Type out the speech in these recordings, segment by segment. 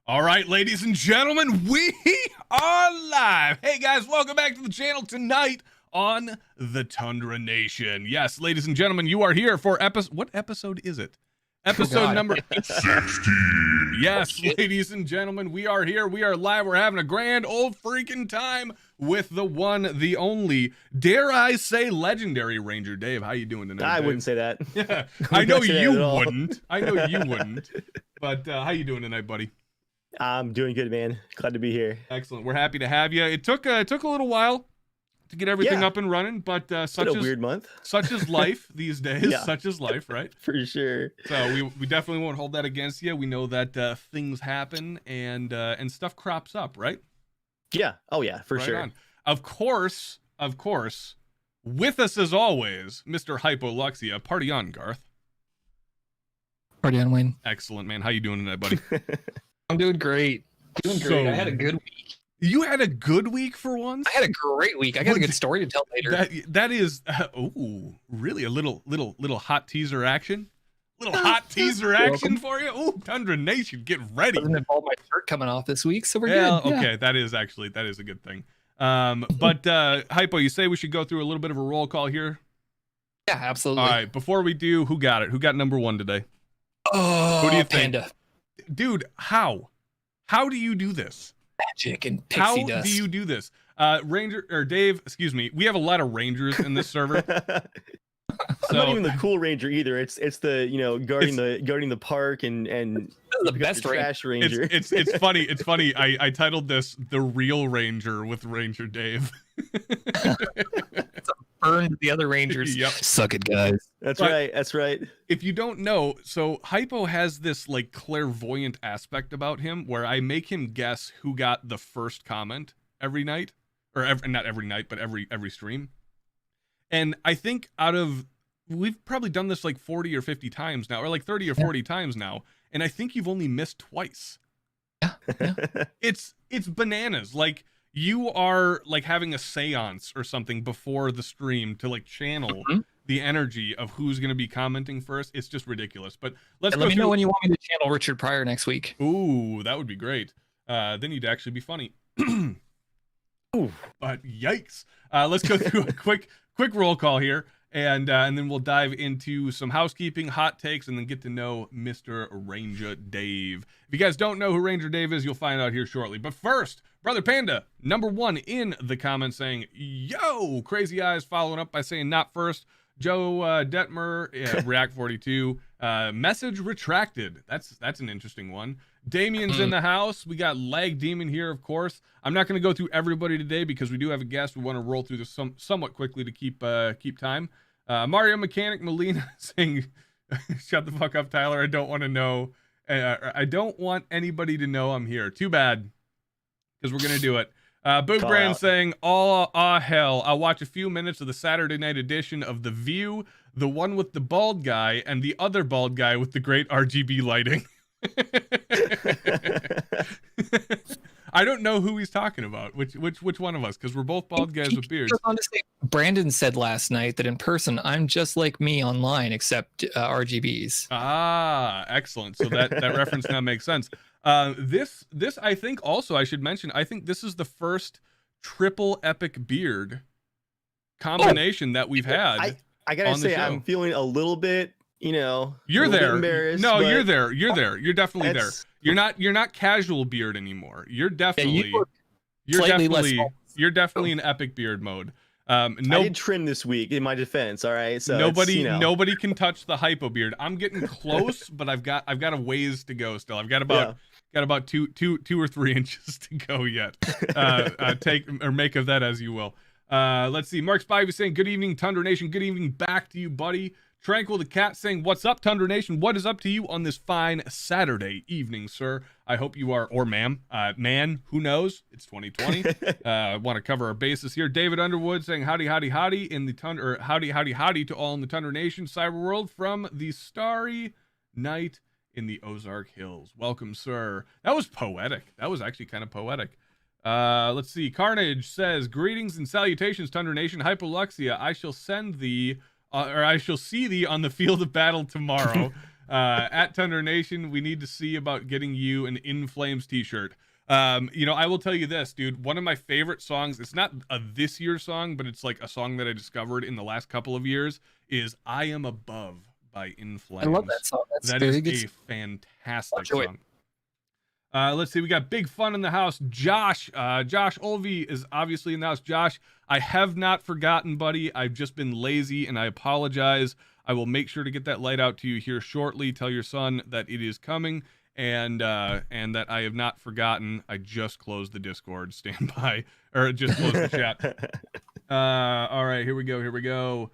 All right, ladies and gentlemen, we are live. Hey guys, welcome back to the channel tonight on the Tundra Nation. Yes, ladies and gentlemen, you are here for what episode is it? Episode number 16. Yes, ladies and gentlemen, we are here. We are live. We're having a grand old freaking time with the one, the only, dare I say, legendary Ranger Dave. How you doing tonight, I Dave? Wouldn't say that. Yeah, I know you wouldn't. I know you wouldn't. But how you doing tonight, buddy? I'm doing good, man. Glad to be here. Excellent. We're happy to have you. It took a little while to get everything Yeah. up and running, but It's been a weird month. such is life these days. Yeah. Such is life, right? For sure. So we definitely won't hold that against you. We know that things happen and stuff crops up, right? Yeah. Oh yeah, for Right sure. on. Of course, with us as always, Mr. Hypoluxia. Party on, Garth. Party on, Wayne. Excellent, man. How you doing tonight, buddy? I'm doing great. Doing great. I had a good week. You had a good week for once? I had a great week. I got a good story to tell later. That is, really a little hot teaser action. Little hot teaser action for you. Oh, Tundra Nation, get ready. Doesn't involve my shirt coming off this week, so we're Yeah, good. okay, that is a good thing. But Hypo, you say we should go through a little bit of a roll call here. Yeah, absolutely. All right, before we do, who got it? Who got number 1 today? Oh, Who do you think? Panda. Dude, how? How do you do this? Magic and pixie How dust. do you do this? Ranger or Dave, excuse me. We have a lot of Rangers in this server. I'm not even the cool ranger either. It's the guarding the park and the best trash ranger. It's funny. It's funny. I titled this "The Real Ranger" with Ranger Dave. Burned the other Rangers. Yep. Suck it, guys. That's right. That's right. If you don't know, so Hypo has this like clairvoyant aspect about him where I make him guess who got the first comment every night, or not every night, but every stream. And I think we've probably done this like 40 or 50 times now, or like 30 or 40 times now, and I think you've only missed twice. Yeah. It's bananas. Like you are like having a seance or something before the stream to like channel the energy of who's going to be commenting first. It's just ridiculous. But let me know when you want me to channel Richard Pryor next week. Ooh, that would be great. Then you'd actually be funny. Ooh, but yikes. Let's go through a quick roll call here, and then we'll dive into some housekeeping, hot takes, and then get to know Mr. Ranger Dave. If you guys don't know who Ranger Dave is, you'll find out here shortly. But first, Brother Panda, number 1 in the comments saying, yo, Crazy Eyes, following up by saying not first. Joe Detmer, React 42, message retracted. That's an interesting one. Damien's in the house. We got Lag Demon here, of course. I'm not going to go through everybody today because we do have a guest. We want to roll through this somewhat quickly to keep time. Mario Mechanic Molina saying, shut the fuck up, Tyler. I don't want to know. I don't want anybody to know I'm here. Too bad, because we're going to do it. Boog Brand saying, hell, I'll watch a few minutes of the Saturday night edition of The View, the one with the bald guy and the other bald guy with the great RGB lighting. I don't know who he's talking about. Which one of us? Because we're both bald guys with beards. Brandon said last night that in person, I'm just like me online, except RGBs. Ah, excellent. So that reference now makes sense. This I think also I should mention. I think this is the first triple epic beard combination that we've had. I gotta say, I'm feeling a little bit. You're there. Embarrassed, no, you're there. You're there. You're definitely there. You're not casual beard anymore. You're definitely you're definitely in epic beard mode. I did trim this week in my defense. All right, so nobody can touch the Hypo beard. I'm getting close, but I've got a ways to go still. I've got about two or 3 inches to go yet. Take or make of that as you will. Let's see. Mark Spivey is saying, good evening, Tundra Nation. Good evening back to you, buddy. Tranquil the Cat saying, what's up, Tundra Nation? What is up to you on this fine Saturday evening, sir? I hope you are, or ma'am, man, who knows? It's 2020. I want to cover our bases here. David Underwood saying, howdy, howdy, howdy in the Tundra, or howdy, howdy, howdy to all in the Tundra Nation cyber world from the starry night in the Ozark Hills. Welcome, sir. That was poetic. That was actually kind of poetic. Let's see. Carnage says, greetings and salutations, Tundra Nation. Hypoluxia, I shall send thee, or I shall see thee on the field of battle tomorrow. At Tundra Nation, we need to see about getting you an In Flames t-shirt. I will tell you this, dude. One of my favorite songs, it's not a this year song, but it's like a song that I discovered in the last couple of years, is I Am Above by In Flames. I love that song. That is a fantastic song. Let's see. We got Big Fun in the house. Josh Olvey is obviously in the house. Josh, I have not forgotten, buddy. I've just been lazy and I apologize. I will make sure to get that light out to you here shortly. Tell your son that it is coming and that I have not forgotten. I just closed the Discord. Stand by, or just closed the chat. All right, here we go.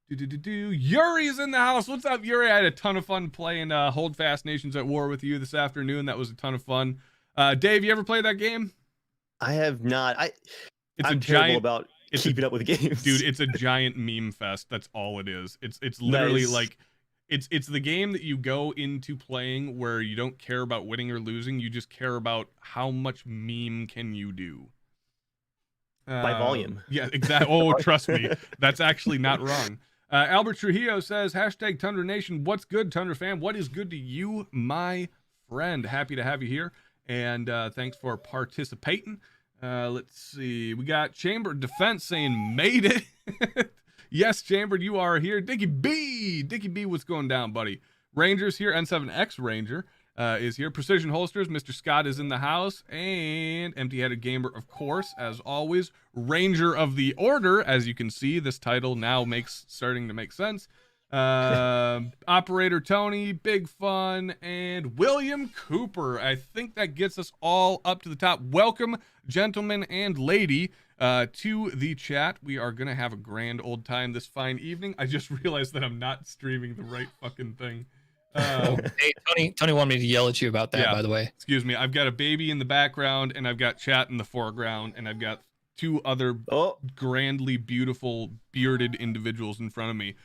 Yuri's in the house. What's up, Yuri? I had a ton of fun playing Hold Fast Nations at War with you this afternoon. That was a ton of fun. Dave, you ever played that game? I have not. I'm terrible giant about keeping up with games. Dude, it's a giant meme fest. That's all it is. It's literally Nice. like it's the game that you go into playing where you don't care about winning or losing. You just care about how much meme can you do. By volume. Yeah, exactly. Oh, trust me. That's actually not wrong. Albert Trujillo says, hashtag Tundra Nation. What's good, Tundra fam? What is good to you, my friend? Happy to have you here. And thanks for participating. Let's see. We got Chambered Defense saying, made it. Yes, Chambered, you are here. Dickie B, what's going down, buddy? Rangers here. N7X Ranger is here. Precision Holsters, Mr. Scott is in the house. And Empty-Headed Gamer, of course, as always. Ranger of the Order, as you can see, this title now starting to make sense. Operator Tony, Big Fun, and William Cooper. I think that gets us all up to the top. Welcome, gentlemen and lady, to the chat. We are gonna have a grand old time this fine evening. I just realized that I'm not streaming the right fucking thing. Hey, Tony wanted me to yell at you about that, Yeah. by the way. Excuse me. I've got a baby in the background, and I've got chat in the foreground, and I've got two other grandly beautiful bearded individuals in front of me.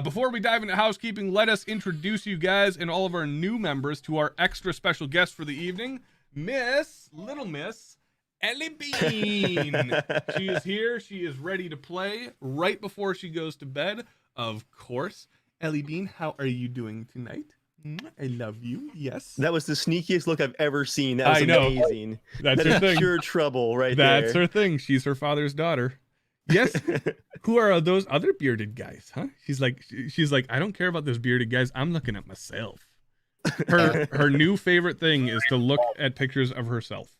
Before we dive into housekeeping, let us introduce you guys and all of our new members to our extra special guest for the evening, Little Miss Ellie Bean. She is here. She is ready to play right before she goes to bed, of course. Ellie Bean, how are you doing tonight? I love you. Yes. That was the sneakiest look I've ever seen. That was I know. amazing. That's That her is thing. pure trouble right there. That's her thing. She's her father's daughter. Yes. Who are those other bearded guys, huh? She's like, I don't care about those bearded guys. I'm looking at myself. Her new favorite thing is to look at pictures of herself.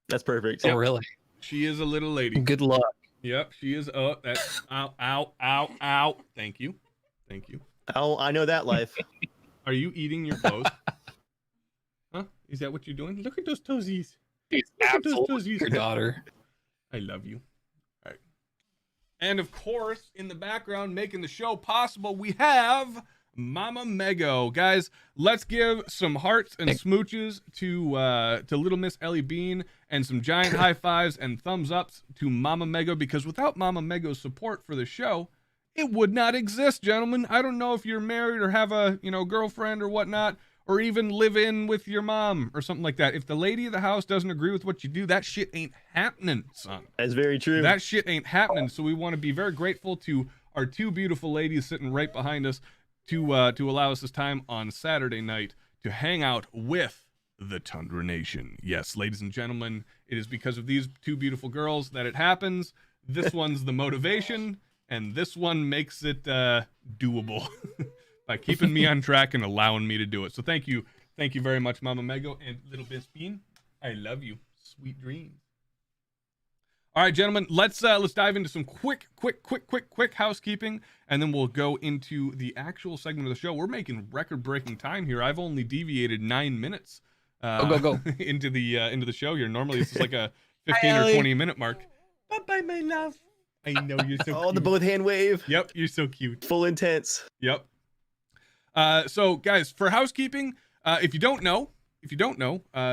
That's perfect. Oh, really? She is a little lady. Good luck. Yep, she is. Oh, that's ow. Thank you. Oh, I know that life. Are you eating your toes? Huh? Is that what you're doing? Look at those toesies. She's Look at those absolutely toesies. your daughter. I love you. All right. And of course, in the background, making the show possible, we have Mama Mego. Guys, let's give some hearts and smooches to Little Miss Ellie Bean, and some giant high fives and thumbs ups to Mama Mego, because without Mama Mego's support for the show, it would not exist, gentlemen. I don't know if you're married or have a girlfriend or whatnot, or even live in with your mom or something like that. If the lady of the house doesn't agree with what you do, that shit ain't happening, son. That's very true. That shit ain't happening. So we want to be very grateful to our two beautiful ladies sitting right behind us to allow us this time on Saturday night to hang out with the Tundra Nation. Yes, ladies and gentlemen, it is because of these two beautiful girls that it happens. This one's the motivation, and this one makes it doable by keeping me on track and allowing me to do it. So thank you very much, Mama Mego and Little Miss Bean. I love you. Sweet dreams. All right, gentlemen, let's dive into some quick housekeeping, and then we'll go into the actual segment of the show. We're making record-breaking time here. I've only deviated 9 minutes Go. into the show here. Normally, this is like a 15 or 20-minute mark. Bye-bye, my love. I know you're so cute. the both hand wave. Yep, you're so cute. Full intense. Yep. So, guys, for housekeeping, if you don't know,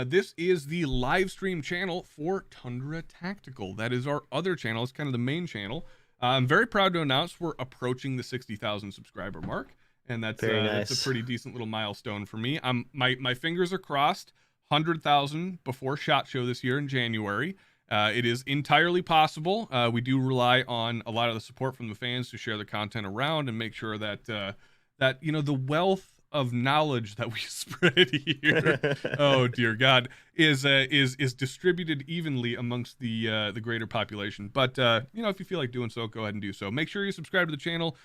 this is the live stream channel for Tundra Tactical. That is our other channel. It's kind of the main channel. I'm very proud to announce we're approaching the 60,000 subscriber mark, and that's nice. a pretty decent little milestone for me. My fingers are crossed. 100,000 before SHOT Show this year in January. It is entirely possible. We do rely on a lot of the support from the fans to share the content around and make sure that the wealth of knowledge that we spread here, oh dear God, is distributed evenly amongst the greater population. But if you feel like doing so, go ahead and do so. Make sure you subscribe to the channel,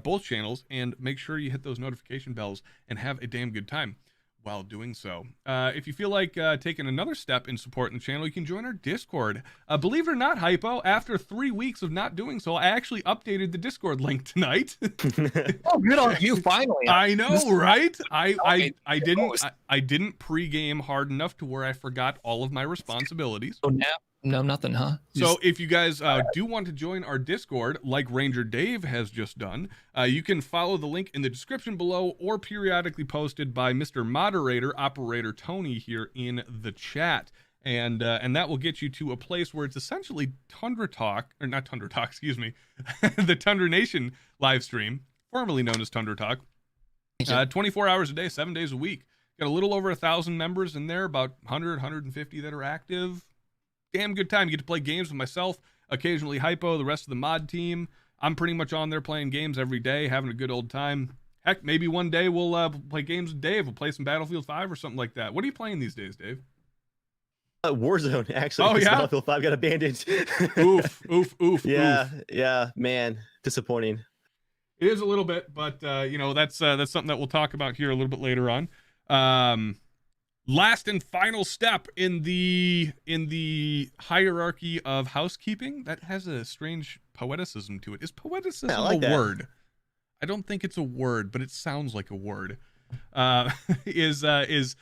both channels, and make sure you hit those notification bells and have a damn good time while doing so. If you feel like taking another step in supporting the channel, you can join our Discord. Believe it or not, Hypo, after 3 weeks of not doing so, I actually updated the Discord link tonight. Oh, good on you, finally. I know, right? I didn't pregame hard enough to where I forgot all of my responsibilities. So No, nothing, huh? So if you guys do want to join our Discord, like Ranger Dave has just done, you can follow the link in the description below or periodically posted by Mr. Moderator, Operator Tony here in the chat. And that will get you to a place where it's essentially Tundra Talk, or not Tundra Talk, excuse me, the Tundra Nation live stream, formerly known as Tundra Talk, 24 hours a day, 7 days a week. Got a little over 1,000 members in there, about 100, 150 that are active. Damn good time. You get to play games with myself, occasionally Hypo, the rest of the mod team. I'm pretty much on there playing games every day, having a good old time. Heck, maybe one day we'll play games with Dave. We'll play some Battlefield 5 or something like that. What are you playing these days, Dave? Warzone, actually. Oh, yeah? Battlefield 5 got abandoned. Oof, oof, oof. Yeah, oof. yeah, man. Disappointing. It is a little bit, but that's something that we'll talk about here a little bit later on. Last and final step in the hierarchy of housekeeping that has a strange poeticism to it. Is poeticism a word? I don't think it's a word, but it sounds like a word. Is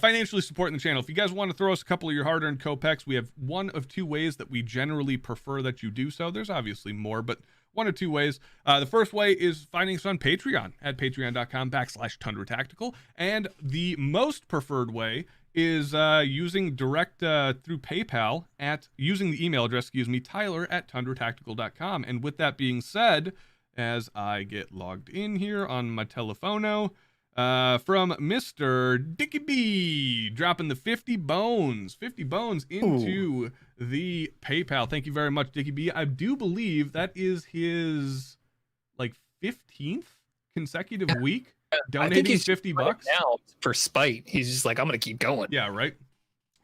financially supporting the channel. If you guys want to throw us a couple of your hard-earned Copex, we have one of two ways that we generally prefer that you do so. There's obviously more, but one of two ways. The first way is finding us on Patreon at patreon.com/TundraTactical. And the most preferred way is using direct through PayPal using the email address, Tyler@TundraTactical.com. And with that being said, as I get logged in here on my telephono, from Mr. Dickie B, dropping the 50 bones into the PayPal. Thank you very much, Dickie B. I do believe that is his 15th consecutive week donating 50 bucks now for spite. He's just like, I'm gonna keep going. Yeah, right.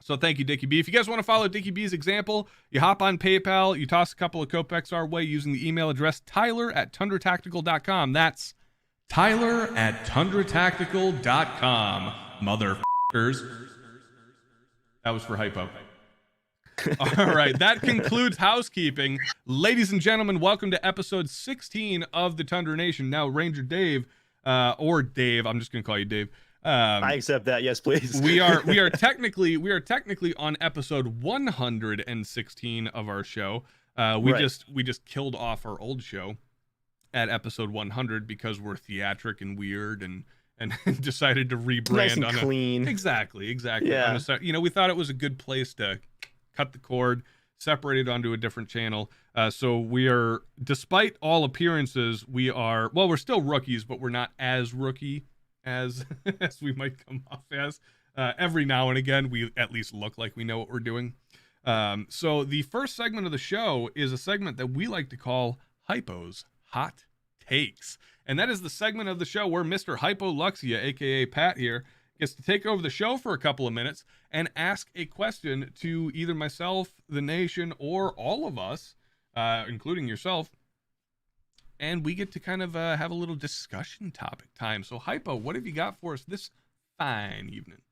So thank you, Dickie B. If you guys want to follow Dickie B's example, you hop on PayPal, you toss a couple of Copex our way using the email address Tyler@TundraTactical.com. That's Tyler@TundraTactical.com. Motherfuckers. That was for Hypo. All right, that concludes housekeeping. Ladies and gentlemen, welcome to episode 16 of the Tundra Nation. Now, Ranger Dave, or Dave, I'm just gonna call you Dave. I accept that. Yes, please. we are technically on episode 116 of our show. We just killed off our old show at episode 100 because we're theatric and weird and decided to rebrand nice and on clean. Exactly. Yeah. We thought it was a good place to cut the cord, separate it onto a different channel. So we are, despite all appearances, we're still rookies, but we're not as rookie as we might come off as. Every now and again, we at least look like we know what we're doing. So the first segment of the show is a segment that we like to call Hypo's Hot Takes. And that is the segment of the show where Mr. Hypoluxia, aka Pat here, gets to take over the show for a couple of minutes and ask a question to either myself, the nation, or all of us, including yourself. And we get to kind of have a little discussion topic time. So Hypo, what have you got for us this fine evening?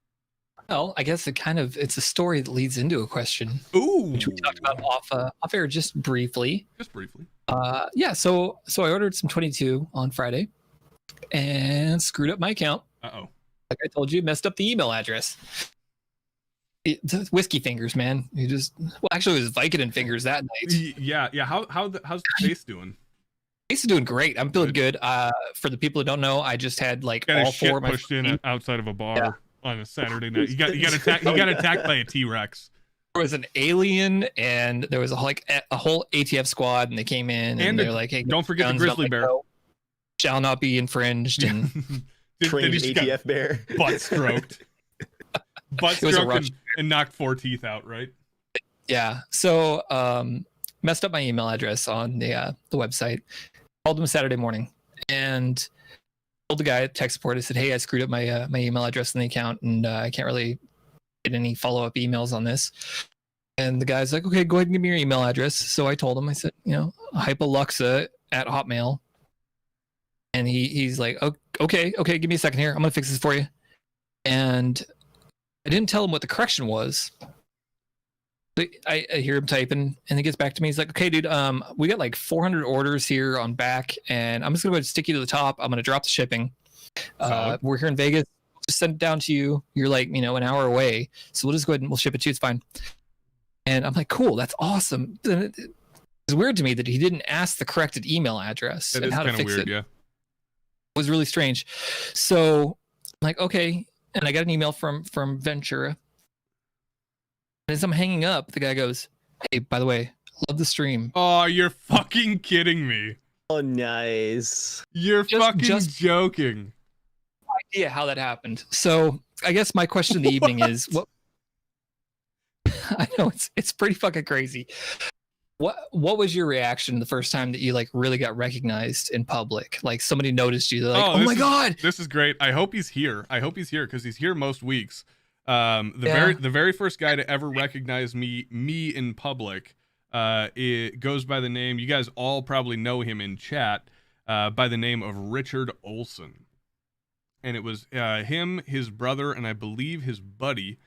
Well, I guess it's a story that leads into a question. Ooh. Which we talked about off air just briefly. Just briefly. Yeah, so I ordered some 22 on Friday and screwed up my account. Uh-oh. Like I told you, messed up the email address. Whiskey fingers, man. Actually it was Vicodin fingers that night. Yeah. How's the face doing? Face is doing great. I'm feeling good. For the people who don't know, I just had all four of my pushed in outside of a bar on a Saturday night. You got attacked by a T-Rex. There was an alien, and there was a whole ATF squad, and they came in, and they're like, "Hey, don't forget the grizzly bear. No, shall not be infringed." And trained ATF bear, butt stroked, and knocked 4 teeth out. Right? Yeah. So messed up my email address on the website. Called them Saturday morning, and told the guy at tech support. I said, "Hey, I screwed up my email address in the account, and I can't really get any follow-up emails on this." And the guy's like, "Okay, go ahead and give me your email address." So I told him, I said, Hypoluxa@hotmail. And he's like, okay, give me a second here. I'm gonna fix this for you. And I didn't tell him what the correction was. I hear him typing, and he gets back to me. He's like, "Okay, dude, we got like 400 orders here on back, and I'm just gonna go ahead and stick you to the top. I'm gonna drop the shipping. We're here in Vegas. Just send it down to you. You're like, an hour away, so we'll just go ahead and we'll ship it to you. It's fine." And I'm like, cool, that's awesome. Then it's weird to me that he didn't ask the corrected email address That and is how to kind of fix weird, it. yeah. It was really strange. So I'm like, okay. And I got an email from Ventura. And as I'm hanging up, the guy goes, hey, by the way, love the stream. Oh, you're fucking kidding me. Oh, nice. You're fucking joking. No idea how that happened. So I guess my question in the evening is, what? I know it's pretty fucking crazy. What was your reaction the first time that you like really got recognized in public? Like somebody noticed you. They're like, oh my God. This is great. I hope he's here. I hope he's here because he's here most weeks. The very first guy to ever recognize me in public, it goes by the name, you guys all probably know him in chat, by the name of Richard Olson. And it was him, his brother, and I believe his buddy.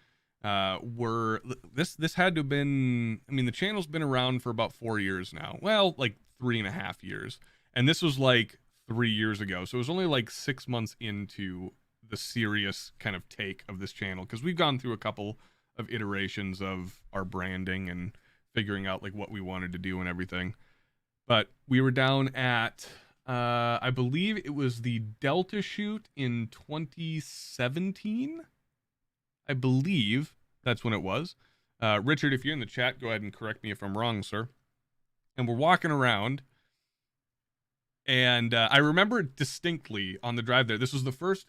This had to have been, I mean, the channel's been around for about 4 years now. Well, like 3.5 years. And this was like 3 years ago. So it was only like 6 months into the serious kind of take of this channel. Because we've gone through a couple of iterations of our branding and figuring out like what we wanted to do and everything. But we were down at, I believe it was the Delta shoot in 2017. I believe that's when it was. Richard, if you're in the chat, go ahead and correct me if I'm wrong, sir. And we're walking around, and I remember it distinctly on the drive there. This was the first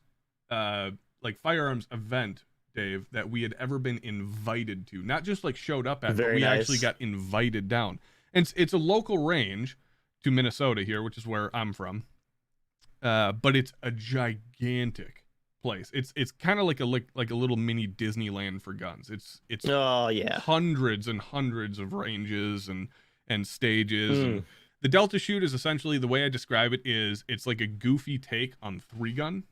like firearms event, Dave, that we had ever been invited to. Not just like showed up at, but we actually got invited down. And it's a local range to Minnesota here, which is where I'm from. But it's a gigantic place. It's kind of like a little mini Disneyland for guns. It's oh yeah, hundreds and hundreds of ranges and stages. And the Delta shoot is essentially, the way I describe it is, it's like a goofy take on 3-gun.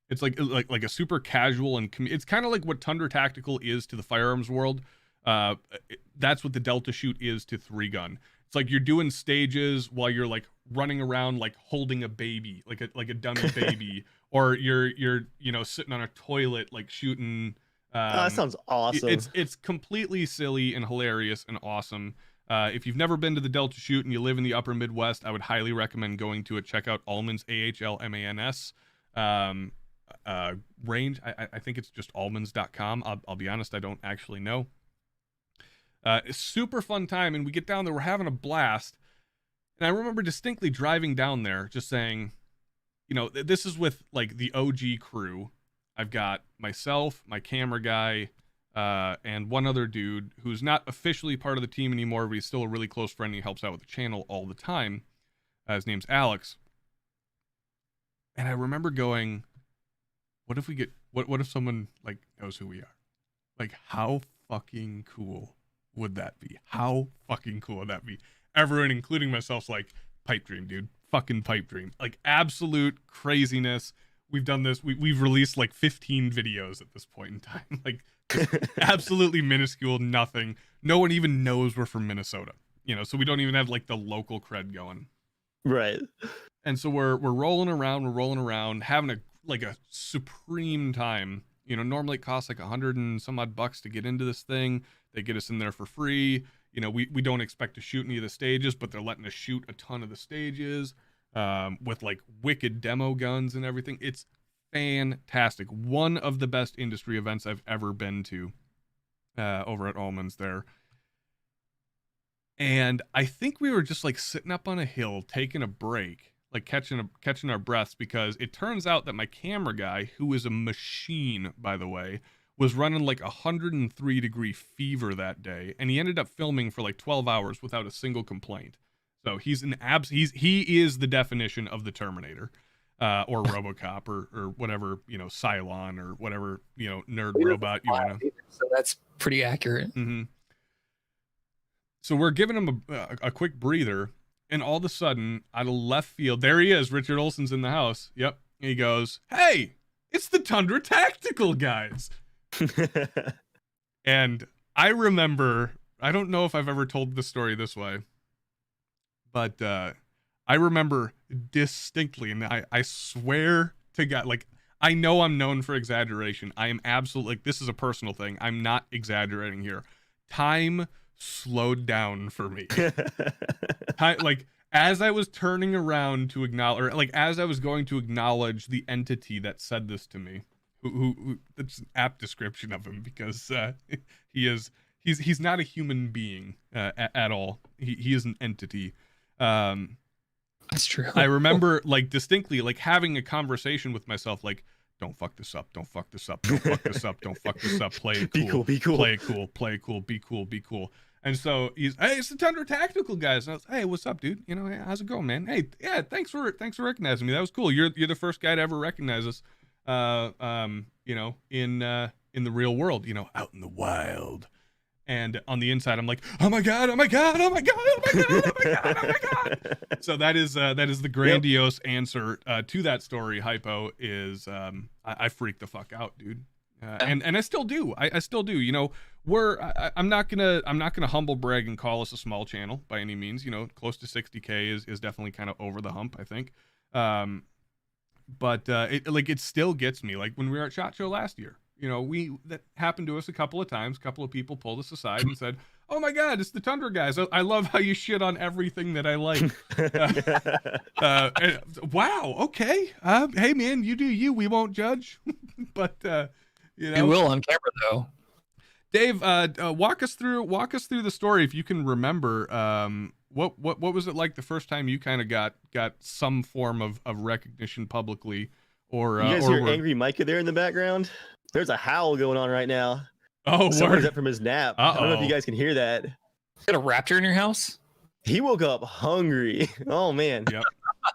It's like a super casual and it's kind of like what Tundra Tactical is to the firearms world. That's what the Delta shoot is to 3-gun. It's like you're doing stages while you're like running around like holding a baby, like a dummy baby, or you're sitting on a toilet like shooting. That sounds awesome. It's completely silly and hilarious and awesome. If you've never been to the Delta shoot and you live in the upper Midwest, I would highly recommend going to it. Check out Allmans, AHLMANS range. I think it's just allmans.com. I'll be honest, I don't actually know. It's super fun time, and we get down there, we're having a blast. And I remember distinctly driving down there just saying, this is with like the OG crew. I've got myself, my camera guy, and one other dude who's not officially part of the team anymore, but he's still a really close friend. He helps out with the channel all the time. His name's Alex. And I remember going, what if someone like knows who we are? Like, how fucking cool would that be? How fucking cool would that be? Everyone, including myself, like, pipe dream, dude. Fucking pipe dream. Like, absolute craziness. We've done this. We've released like 15 videos at this point in time. Like, absolutely minuscule, nothing. No one even knows we're from Minnesota. So we don't even have like the local cred going. Right. And so we're rolling around, having a supreme time. Normally it costs like $100 and some odd bucks to get into this thing. They get us in there for free. We don't expect to shoot any of the stages, but they're letting us shoot a ton of the stages with like wicked demo guns and everything. It's fantastic. One of the best industry events I've ever been to over at Allmans there. And I think we were just like sitting up on a hill, taking a break, like catching our breaths, because it turns out that my camera guy, who is a machine, by the way, was running like 103-degree fever that day, and he ended up filming for like 12 hours without a single complaint. So he is the definition of the Terminator, or RoboCop, or whatever, Cylon, or whatever, nerd robot you want to. So that's pretty accurate. Mm-hmm. So we're giving him a quick breather, and all of a sudden, out of left field, there he is. Richard Olson's in the house. Yep. He goes, "Hey, it's the Tundra Tactical guys." And I remember, I don't know if I've ever told the story this way, but I remember distinctly, and I swear to God, like, I know I'm known for exaggeration. I am absolutely, like, this is a personal thing. I'm not exaggerating here. time slowed down for me. Like as I was turning around to acknowledge, or like as I was going to acknowledge the entity that said this to me, who that's an apt description of him, because he's not a human being at all. He is an entity. That's true. I remember like distinctly like having a conversation with myself, like, don't fuck this up, don't fuck this up, don't fuck this up, don't fuck this up, play it cool, be cool, play it cool, play it cool, be cool, be cool. And so he's, hey, it's the Tundra Tactical guys. And I was, hey, what's up, dude? You know, hey, how's it going, man? Hey, yeah, thanks for recognizing me. That was cool. You're the first guy to ever recognize us. You know, in the real world, you know, out in the wild. And on the inside, I'm like, oh my god, oh my god, oh my god, oh my god, oh my god, oh my god. So that is the grandiose answer to that story. Hypo is I freaked the fuck out, dude. And I still do. I still do. You know, I'm not gonna humble brag and call us a small channel by any means. You know, close to 60K is definitely kind of over the hump, I think. But it still gets me. Like when we were at SHOT Show last year, you know, that happened to us a couple of times. A couple of people pulled us aside and said, "Oh my God, it's the Tundra guys. I love how you shit on everything that I like." Wow. Okay. Hey man, you do you. We won't judge. But you know, We will on camera though. Dave, walk us through the story if you can remember. What was it like the first time you kind of got some form of recognition publicly? Or you guys hear Angry Micah there in the background? There's a howl going on right now. Oh, someone's up from his nap. I don't know if you guys can hear that. You got a raptor in your house? He woke up hungry. Oh man. Yep.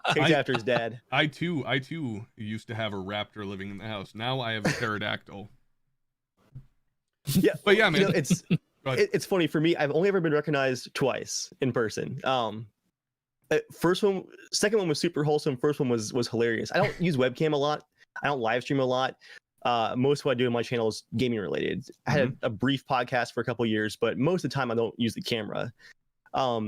Takes after his dad. I too used to have a raptor living in the house. Now I have a pterodactyl. Yeah, but yeah, man, you know, it's funny for me. I've only ever been recognized twice in person. Second one was super wholesome. First one was hilarious. I don't use webcam a lot. I don't live stream a lot. Most of what I do on my channel is gaming related. I had a brief podcast for a couple of years, but most of the time I don't use the camera. I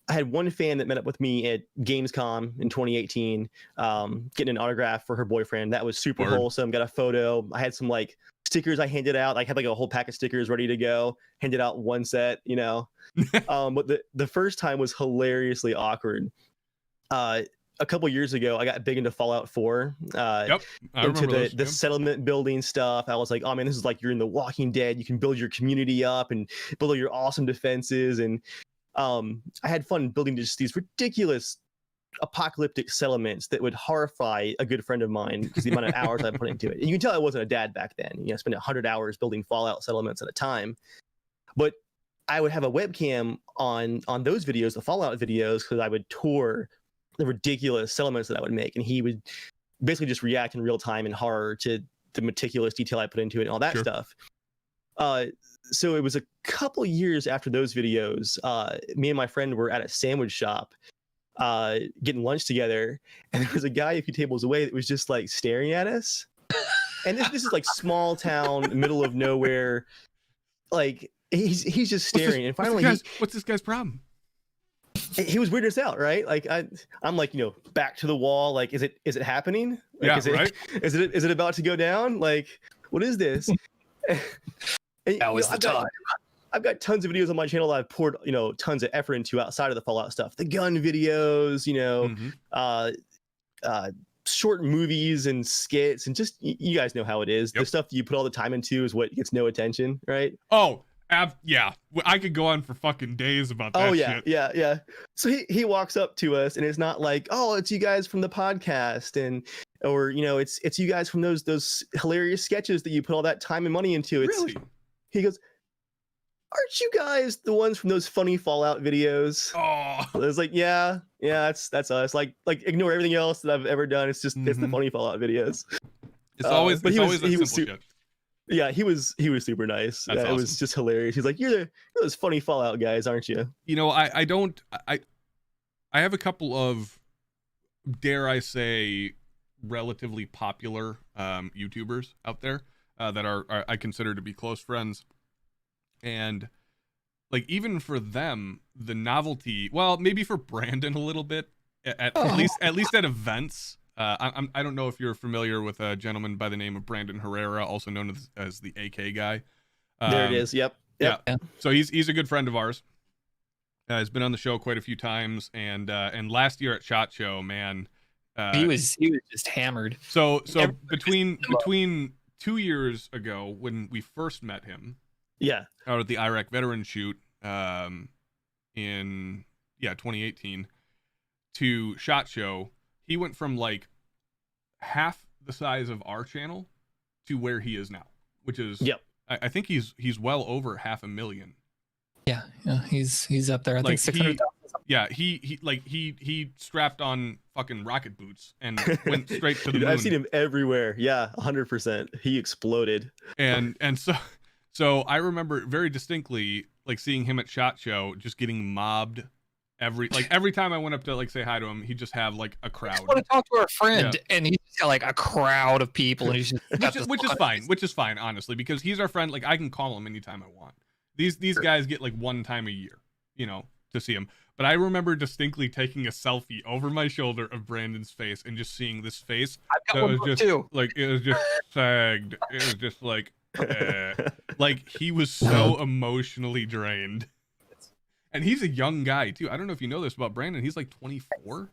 had one fan that met up with me at Gamescom in 2018, getting an autograph for her boyfriend. That was super wholesome. Got a photo. I had some like stickers I handed out. I had like a whole pack of stickers ready to go. Handed out one set, you know. But the first time was hilariously awkward. A couple years ago, I got big into Fallout 4. Into the settlement building stuff. I was like, oh man, this is like you're in The Walking Dead. You can build your community up and build all your awesome defenses. And I had fun building just these ridiculous apocalyptic settlements that would horrify a good friend of mine because the amount of hours I put into it. And you can tell I wasn't a dad back then. You know, I spent 100 hours building Fallout settlements at a time. But I would have a webcam on those videos, the Fallout videos, because I would tour the ridiculous settlements that I would make, and he would basically just react in real time in horror to the meticulous detail I put into it and all that stuff. So it was a couple years after those videos, me and my friend were at a sandwich shop getting lunch together, and there was a guy a few tables away that was just like staring at us. And this is like small town, middle of nowhere. Like he's just staring. And finally, what's this guy's problem? He was weirded us out, right? Like I'm like, you know, back to the wall. Like, is it happening? Like, right. Is it about to go down? Like, what is this? That was the time. I've got tons of videos on my channel that I've poured, you know, tons of effort into outside of the Fallout stuff. The gun videos, you know, short movies and skits, and just you guys know how it is. The stuff you put all the time into is what gets no attention, right? Oh, yeah. I could go on for fucking days about that shit. Yeah. So he walks up to us, and it's not like, oh, it's you guys from the podcast, or you know, it's you guys from those hilarious sketches that you put all that time and money into. Really? He goes, aren't you guys the ones from those funny Fallout videos? Oh, I was like, yeah, that's us. Like ignore everything else that I've ever done. It's just it's the funny Fallout videos. It's always shit. Yeah, he was super nice. That's awesome. It was just hilarious. He's like, you're those funny Fallout guys, aren't you? You know, I have a couple of, dare I say, relatively popular YouTubers out there that are I consider to be close friends, and like even for them, the novelty. Well, maybe for Brandon a little bit, at least at events. I don't know if you're familiar with a gentleman by the name of Brandon Herrera, also known as the AK guy. There it is. Yep. Yep. Yeah. So he's a good friend of ours. He's been on the show quite a few times, and last year at SHOT Show, man, He was just hammered. So Everybody between 2 years ago when we first met him, Yeah. out at the Iraq veteran shoot, in 2018, to SHOT Show, he went from like half the size of our channel to where he is now, which is Yep. I think he's well over 500,000. Yeah, he's up there. I Like, think 600,000. Yeah, he strapped on fucking rocket boots and went straight to the Dude, moon. I've seen him everywhere. Yeah, 100%. He exploded. And so I remember very distinctly like seeing him at SHOT Show just getting mobbed every time I went up to like say hi to him, he'd just have like a I crowd. just want to talk to our friend, and he's got like a crowd of people, and he's just which is fine, honestly, because he's our friend. Like, I can call him anytime I want. These guys get like one time a year, to see him. But I remember distinctly taking a selfie over my shoulder of Brandon's face and just seeing this face. I've got one was just too. like, it was just sagged. It was just like, like he was so emotionally drained. And he's a young guy too. I don't know if you know this about Brandon. He's like 24.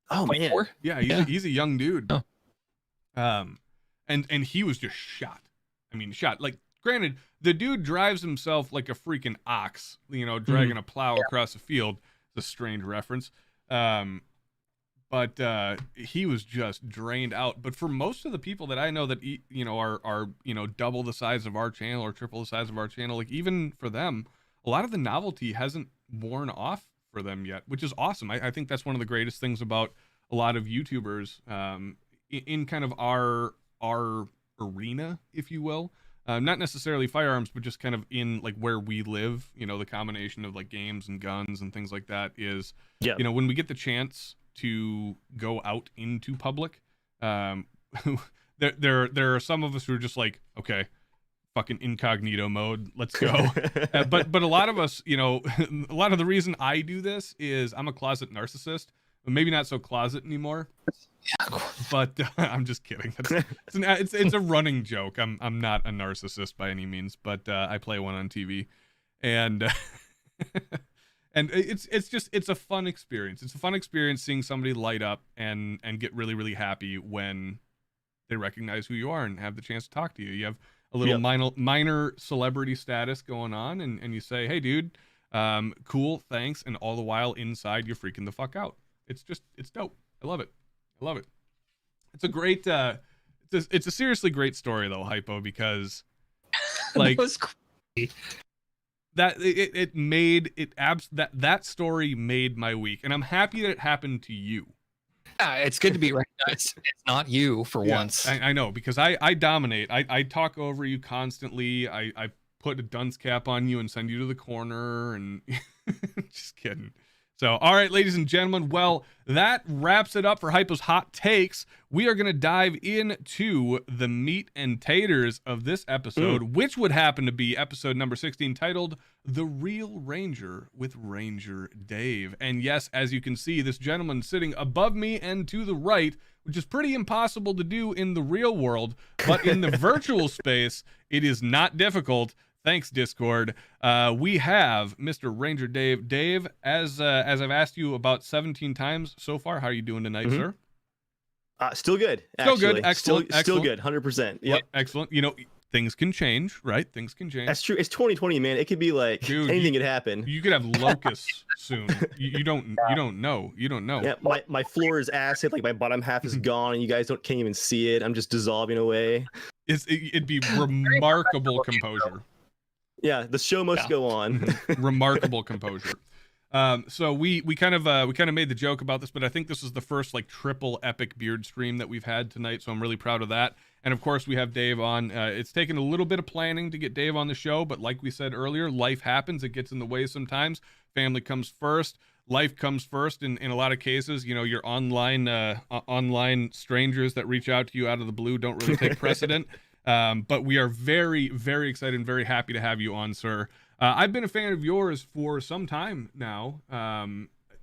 Oh man. 24? Yeah, he's a young dude. Oh. And he was just shot. I mean, shot. Like, granted, the dude drives himself like a freaking ox, dragging a plow across the field. It's a strange reference. But he was just drained out. But for most of the people that I know that are double the size of our channel or triple the size of our channel, like, even for them, a lot of the novelty hasn't worn off for them yet, which is awesome. I think that's one of the greatest things about a lot of YouTubers, in kind of our arena, if you will. Not necessarily firearms, but just kind of in like where we live, the combination of like games and guns and things like that is, when we get the chance to go out into public, there are some of us who are just like, okay, fucking incognito mode, let's go. But a lot of us, a lot of the reason I do this is I'm a closet narcissist. Maybe not so closet anymore. Yeah. But I'm just kidding. It's a running joke. I'm not a narcissist by any means, but I play one on TV, and and it's a fun experience. It's a fun experience seeing somebody light up and get really, really happy when they recognize who you are and have the chance to talk to you. You have a little minor celebrity status going on, and you say, hey dude, cool, thanks, and all the while inside you're freaking the fuck out. It's dope. I love it. It's a great it's a seriously great story though, Hypo, because like That was crazy. that story made my week, and I'm happy that it happened to you. It's good to be recognized. It's not you for once. I know, because I dominate. I talk over you constantly. I put a dunce cap on you and send you to the corner, and just kidding. So, all right, ladies and gentlemen, well, that wraps it up for Hypo's Hot Takes. We are going to dive into the meat and taters of this episode, which would happen to be episode number 16, titled The Real Ranger with Ranger Dave. And yes, as you can see, this gentleman sitting above me and to the right, which is pretty impossible to do in the real world, but in the virtual space, it is not difficult. Thanks, Discord. We have Mr. Ranger Dave. Dave, as I've asked you about 17 times so far, how are you doing tonight, sir? Still good. Still good. Actually. Excellent. Still good. 100%. Yep. Excellent. Things can change, right? Things can change. That's true. It's 2020, man. It could be like, dude, anything could happen. You could have locusts soon. You don't know. Yeah, my floor is acid. Like, my bottom half is gone, and you guys can't even see it. I'm just dissolving away. It'd be remarkable composure. Yeah, the show must go on. Remarkable composure. So we kind of made the joke about this, but I think this is the first like triple epic beard stream that we've had tonight, so I'm really proud of that. And of course we have Dave on. It's taken a little bit of planning to get Dave on the show, but like we said earlier, life happens. It gets in the way sometimes. Family comes first. Life comes first in a lot of cases. Your online strangers that reach out to you out of the blue don't really take precedent. But we are very, very excited and very happy to have you on, sir. I've been a fan of yours for some time now.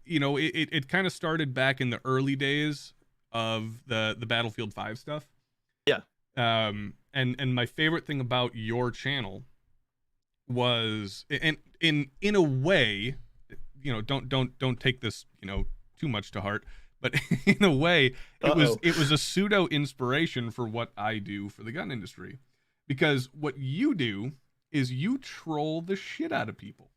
It kind of started back in the early days of the Battlefield 5 stuff. Yeah. And my favorite thing about your channel was, and in a way, you know, don't take this, you know, too much to heart, but in a way, it was a pseudo inspiration for what I do for the gun industry, because what you do is you troll the shit out of people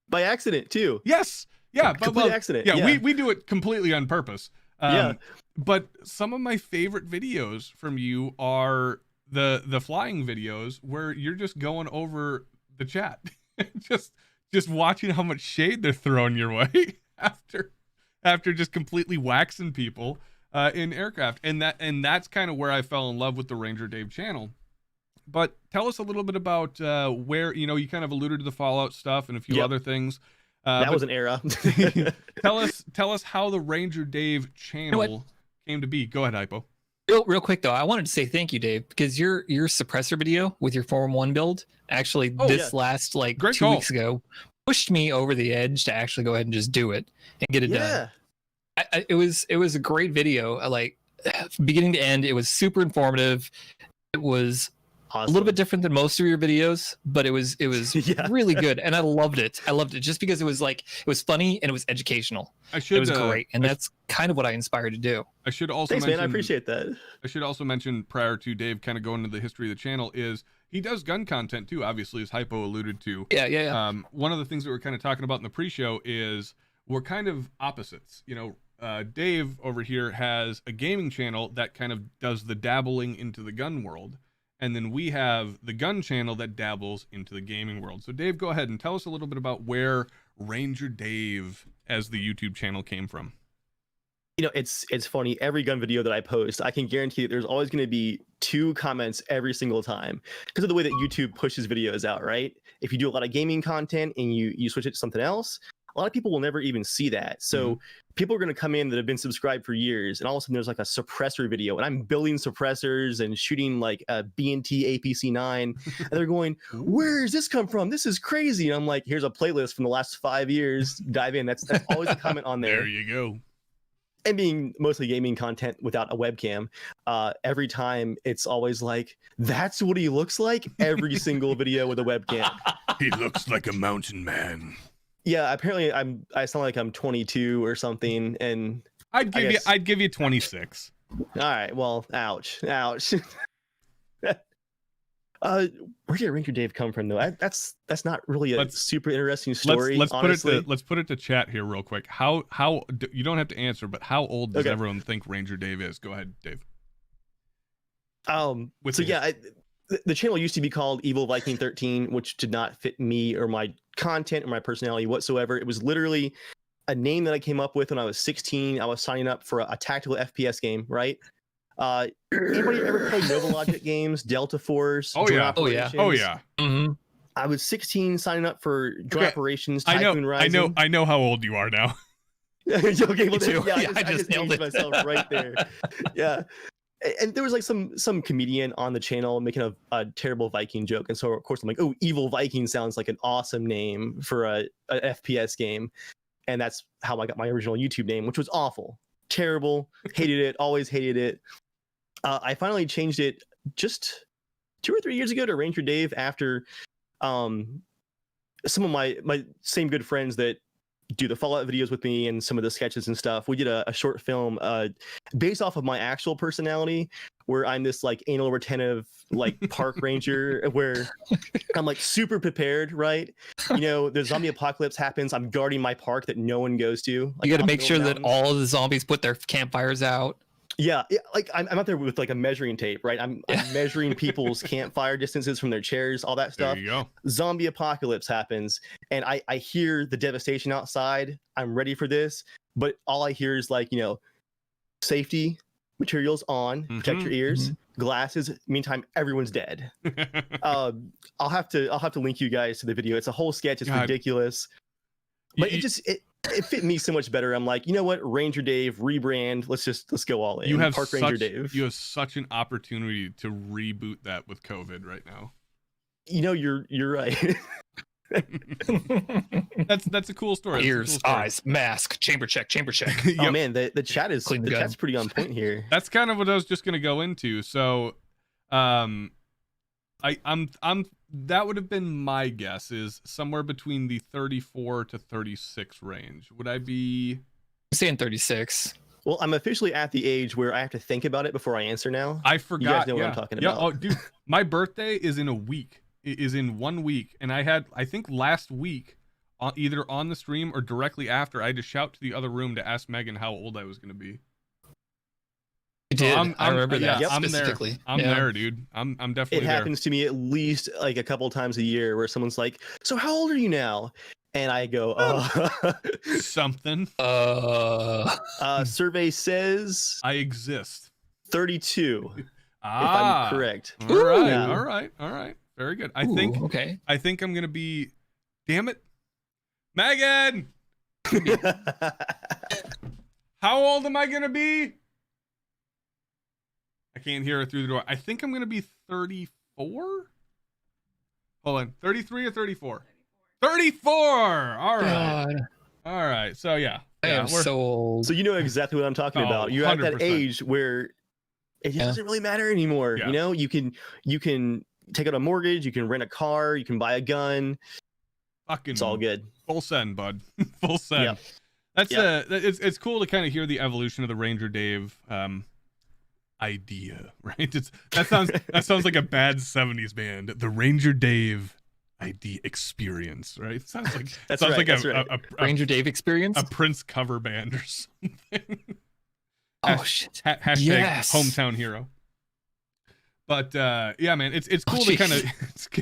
by accident too. Yes, yeah, complete accident. Yeah, we do it completely on purpose. Yeah. But some of my favorite videos from you are the flying videos where you're just going over the chat, just watching how much shade they're throwing your way after just completely waxing people in aircraft, and that's kind of where I fell in love with the Ranger Dave channel. But tell us a little bit about where, you know, you kind of alluded to the Fallout stuff and a few other things. That was an era. tell us how the Ranger Dave channel came to be. Go ahead, Hypo. Real quick though, I wanted to say thank you, Dave, because your suppressor video with your Form 1 build actually last like Great 2 call. weeks ago pushed me over the edge to actually go ahead and just do it and get it done. It was a great video. Like beginning to end, it was super informative. It was awesome. A little bit different than most of your videos, but it was really good, and I loved it. I loved it just because it was funny and it was educational. It was great, and that's kind of what I inspired to do. I should also Thanks, man. I appreciate that. I should also mention, prior to Dave kind of going into the history of the channel, is he does gun content too, obviously, as Hypo alluded to. Yeah. One of the things that we're kind of talking about in the pre-show is we're kind of opposites. You know, Dave over here has a gaming channel that kind of does the dabbling into the gun world. And then we have the gun channel that dabbles into the gaming world. So Dave, go ahead and tell us a little bit about where Ranger Dave as the YouTube channel came from. You know, it's funny. Every gun video that I post, I can guarantee that there's always going to be 2 comments every single time because of the way that YouTube pushes videos out, right? If you do a lot of gaming content and you switch it to something else, a lot of people will never even see that. So people are going to come in that have been subscribed for years, and all of a sudden there's like a suppressor video, and I'm building suppressors and shooting like a B&T APC-9, and they're going, where does this come from? This is crazy. And I'm like, here's a playlist from the last 5 years. Dive in. That's always a comment on there. There you go. And being mostly gaming content without a webcam, every time it's always like, that's what he looks like every single video with a webcam. He looks like a mountain man. Yeah, apparently I sound like I'm 22 or something, and I'd give you 26. All right, well, ouch. Where did Ranger Dave come from though? That's not really a super interesting story. Let's honestly. put it to chat here real quick. How you don't have to answer, but how old does everyone think Ranger Dave is? Go ahead, Dave. The channel used to be called Evil Viking 13, which did not fit me or my content or my personality whatsoever. It was literally a name that I came up with when I was 16. I was signing up for a tactical FPS game, right? Anybody ever played Nova Logic games, Delta Force? Oh yeah. Mm-hmm. I was 16 signing up for Drone Operations, Typhoon Rising. I know how old you are now. Okay, well, I just nailed aged myself right there. Yeah. And there was like some comedian on the channel making a terrible Viking joke, and so of course I'm like, oh, Evil Viking sounds like an awesome name for a FPS game, and that's how I got my original YouTube name, which was awful, terrible, hated it, always hated it. I finally changed it just 2 or 3 years ago to Ranger Dave after some of my same good friends that do the Fallout videos with me and some of the sketches and stuff. We did a short film based off of my actual personality, where I'm this like anal retentive like park ranger, where I'm like super prepared, right? You know, the zombie apocalypse happens, I'm guarding my park that no one goes to. Like, you got to make sure that all of the zombies put their campfires out. Yeah, like I'm out there with like a measuring tape, right? I'm measuring people's campfire distances from their chairs, all that stuff. There you go. Zombie apocalypse happens, and I hear the devastation outside. I'm ready for this, but all I hear is like, you know, safety materials on, protect your ears, glasses. Meantime, everyone's dead. I'll have to link you guys to the video. It's a whole sketch. It's ridiculous, but it fit me so much better. I'm like, you know what, Ranger Dave, rebrand. Let's go all in. You have Ranger Dave. You have such an opportunity to reboot that with COVID right now. You know, you're right. That's a cool story. Ears, eyes, mask, chamber check. Yep. Oh man, the chat's pretty on point here. That's kind of what I was just gonna go into. So, I'm That would have been my guess, is somewhere between the 34 to 36 range. Would I be? I'm saying 36. Well, I'm officially at the age where I have to think about it before I answer now. I forgot. You guys know yeah. what I'm talking yeah. about. Oh, dude, my birthday is in a week. It is in 1 week, and I think last week, either on the stream or directly after, I had to shout to the other room to ask Megan how old I was going to be. You did. I'm, I remember yeah, that I'm specifically. There. I'm there, dude. I'm definitely It there. happens to me at least like a couple times a year where someone's like, "So how old are you now?" And I go, Something. Survey says I exist. 32. Ah, if I'm correct. All right, Yeah. all right. Very good. Ooh, I okay. think I'm gonna be. Damn it, Megan. How old am I gonna be? I can't hear her through the door. I think I'm gonna be 34. Hold on, 33 or 34? 34. All right. God, All right. So yeah, I am we're- so old. So you know exactly what I'm talking Oh, about. You're at that 100%. age where it just doesn't really matter anymore. Yeah. You know, you can take out a mortgage, you can rent a car, you can buy a gun. fucking It's all good. full send, bud. Full send. Yep. That's Yep. it's cool to kind of hear the evolution of the Ranger Dave idea, right? That sounds like a bad 70s band. The Ranger Dave idea experience, right? It sounds like That's sounds right, like that's a, right. a Ranger Dave experience. a Prince cover band or something. Oh shit. Hashtag Yes. hometown hero. But yeah, man, it's cool to jeez. kind of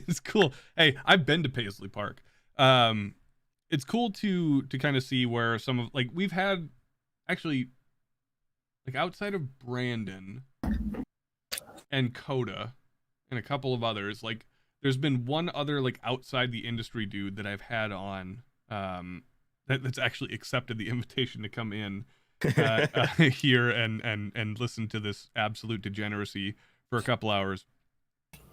it's cool. Hey, I've been to Paisley Park. It's cool to kind of see where some of, like, we've had actually, like, outside of Brandon and Coda and a couple of others, like, there's been one other, like, outside the industry dude that I've had on that's actually accepted the invitation to come in here and listen to this absolute degeneracy for a couple hours,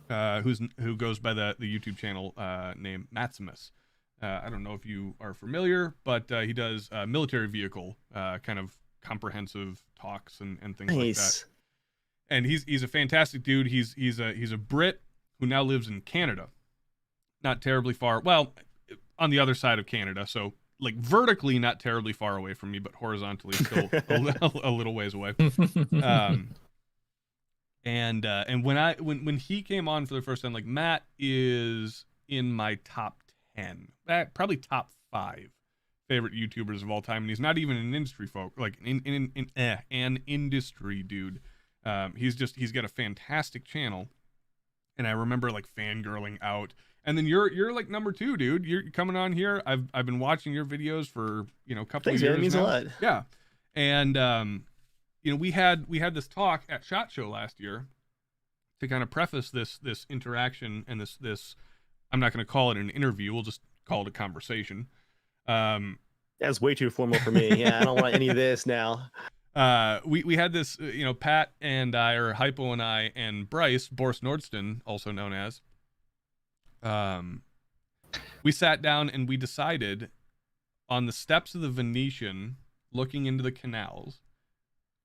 who goes by the YouTube channel name Maximus. I don't know if you are familiar, but he does military vehicle kind of comprehensive talks and things like that. Nice. And he's a fantastic dude. He's a Brit who now lives in Canada, not terribly far. Well, on the other side of Canada, so like vertically not terribly far away from me, but horizontally still a little ways away. And when he came on for the first time, like, Matt is in my top 10, probably top 5 favorite YouTubers of all time, and he's not even an industry an industry dude. He's got a fantastic channel, and I remember like fangirling out. And then you're like number 2, dude. You're coming on here. I've been watching your videos for a couple Thanks, of years. man. It means now. a lot. Yeah, and we had this talk at SHOT Show last year to kind of preface this interaction and this. I'm not going to call it an interview. We'll just call it a conversation. That's way too formal for me. Yeah, I don't want any of this now. We had this, Pat and I, or Hypo and I, and Bryce, Boris Nordston, also known as, we sat down and we decided on the steps of the Venetian, looking into the canals,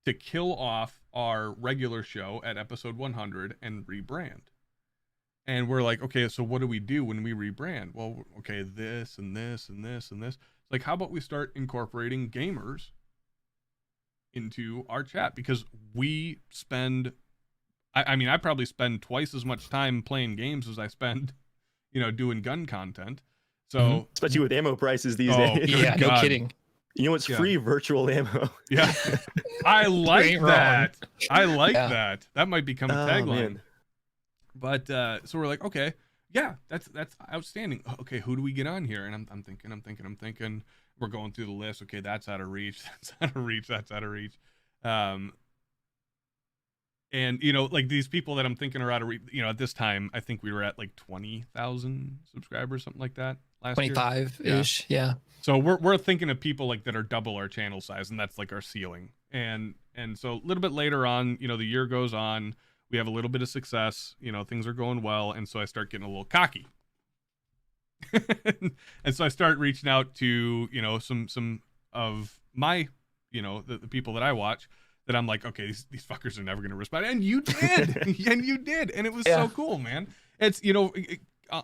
to kill off our regular show at episode 100 and rebrand. And we're like, okay, so what do we do when we rebrand? Well, okay, this and this and this and this. Like, how about we start incorporating gamers into our chat? Because we spend, I mean, I probably spend twice as much time playing games as I spend, doing gun content. So, Especially with ammo prices these Oh, days. good Yeah, no God. kidding. You know what's Yeah. free? Virtual ammo. yeah, I like ain't wrong. that. I like Yeah. that. That might become a Oh, tagline. man. But so we're like, okay, yeah, that's outstanding. Okay, who do we get on here? And I'm thinking. We're going through the list. Okay, that's out of reach. That's out of reach. And like these people that I'm thinking are out of reach. At this time, I think we were at like 20,000 subscribers, something like that last year. 25-ish. Yeah. So we're thinking of people like that are double our channel size, and that's like our ceiling. And so a little bit later on, the year goes on. We have a little bit of success, things are going well, and so I start getting a little cocky. And so I start reaching out to, some of my, the people that I watch, that I'm like, okay, these fuckers are never going to respond. And you did. And you did. And it was so cool, man. It's,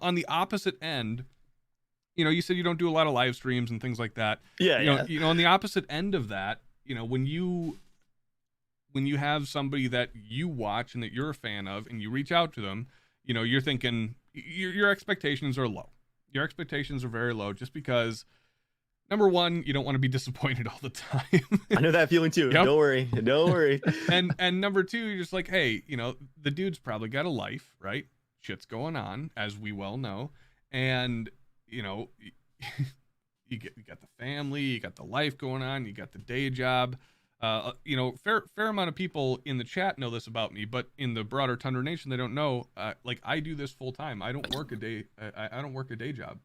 on the opposite end, you know, you said you don't do a lot of live streams and things like that. Yeah, You know, on the opposite end of that, you know, when you have somebody that you watch and that you're a fan of, and you reach out to them, you know, you're thinking your expectations are low. Your expectations are very low, just because, number one, you don't want to be disappointed all the time. I know that feeling too. Yep. Don't worry. And number two, you're just like, hey, you know, the dude's probably got a life, right? Shit's going on, as we well know, and you know, you got the family, you got the life going on, you got the day job. You know, fair amount of people in the chat know this about me, but in the broader Tundra Nation, they don't know. Like, I do this full time. I don't work a day. I don't work a day job.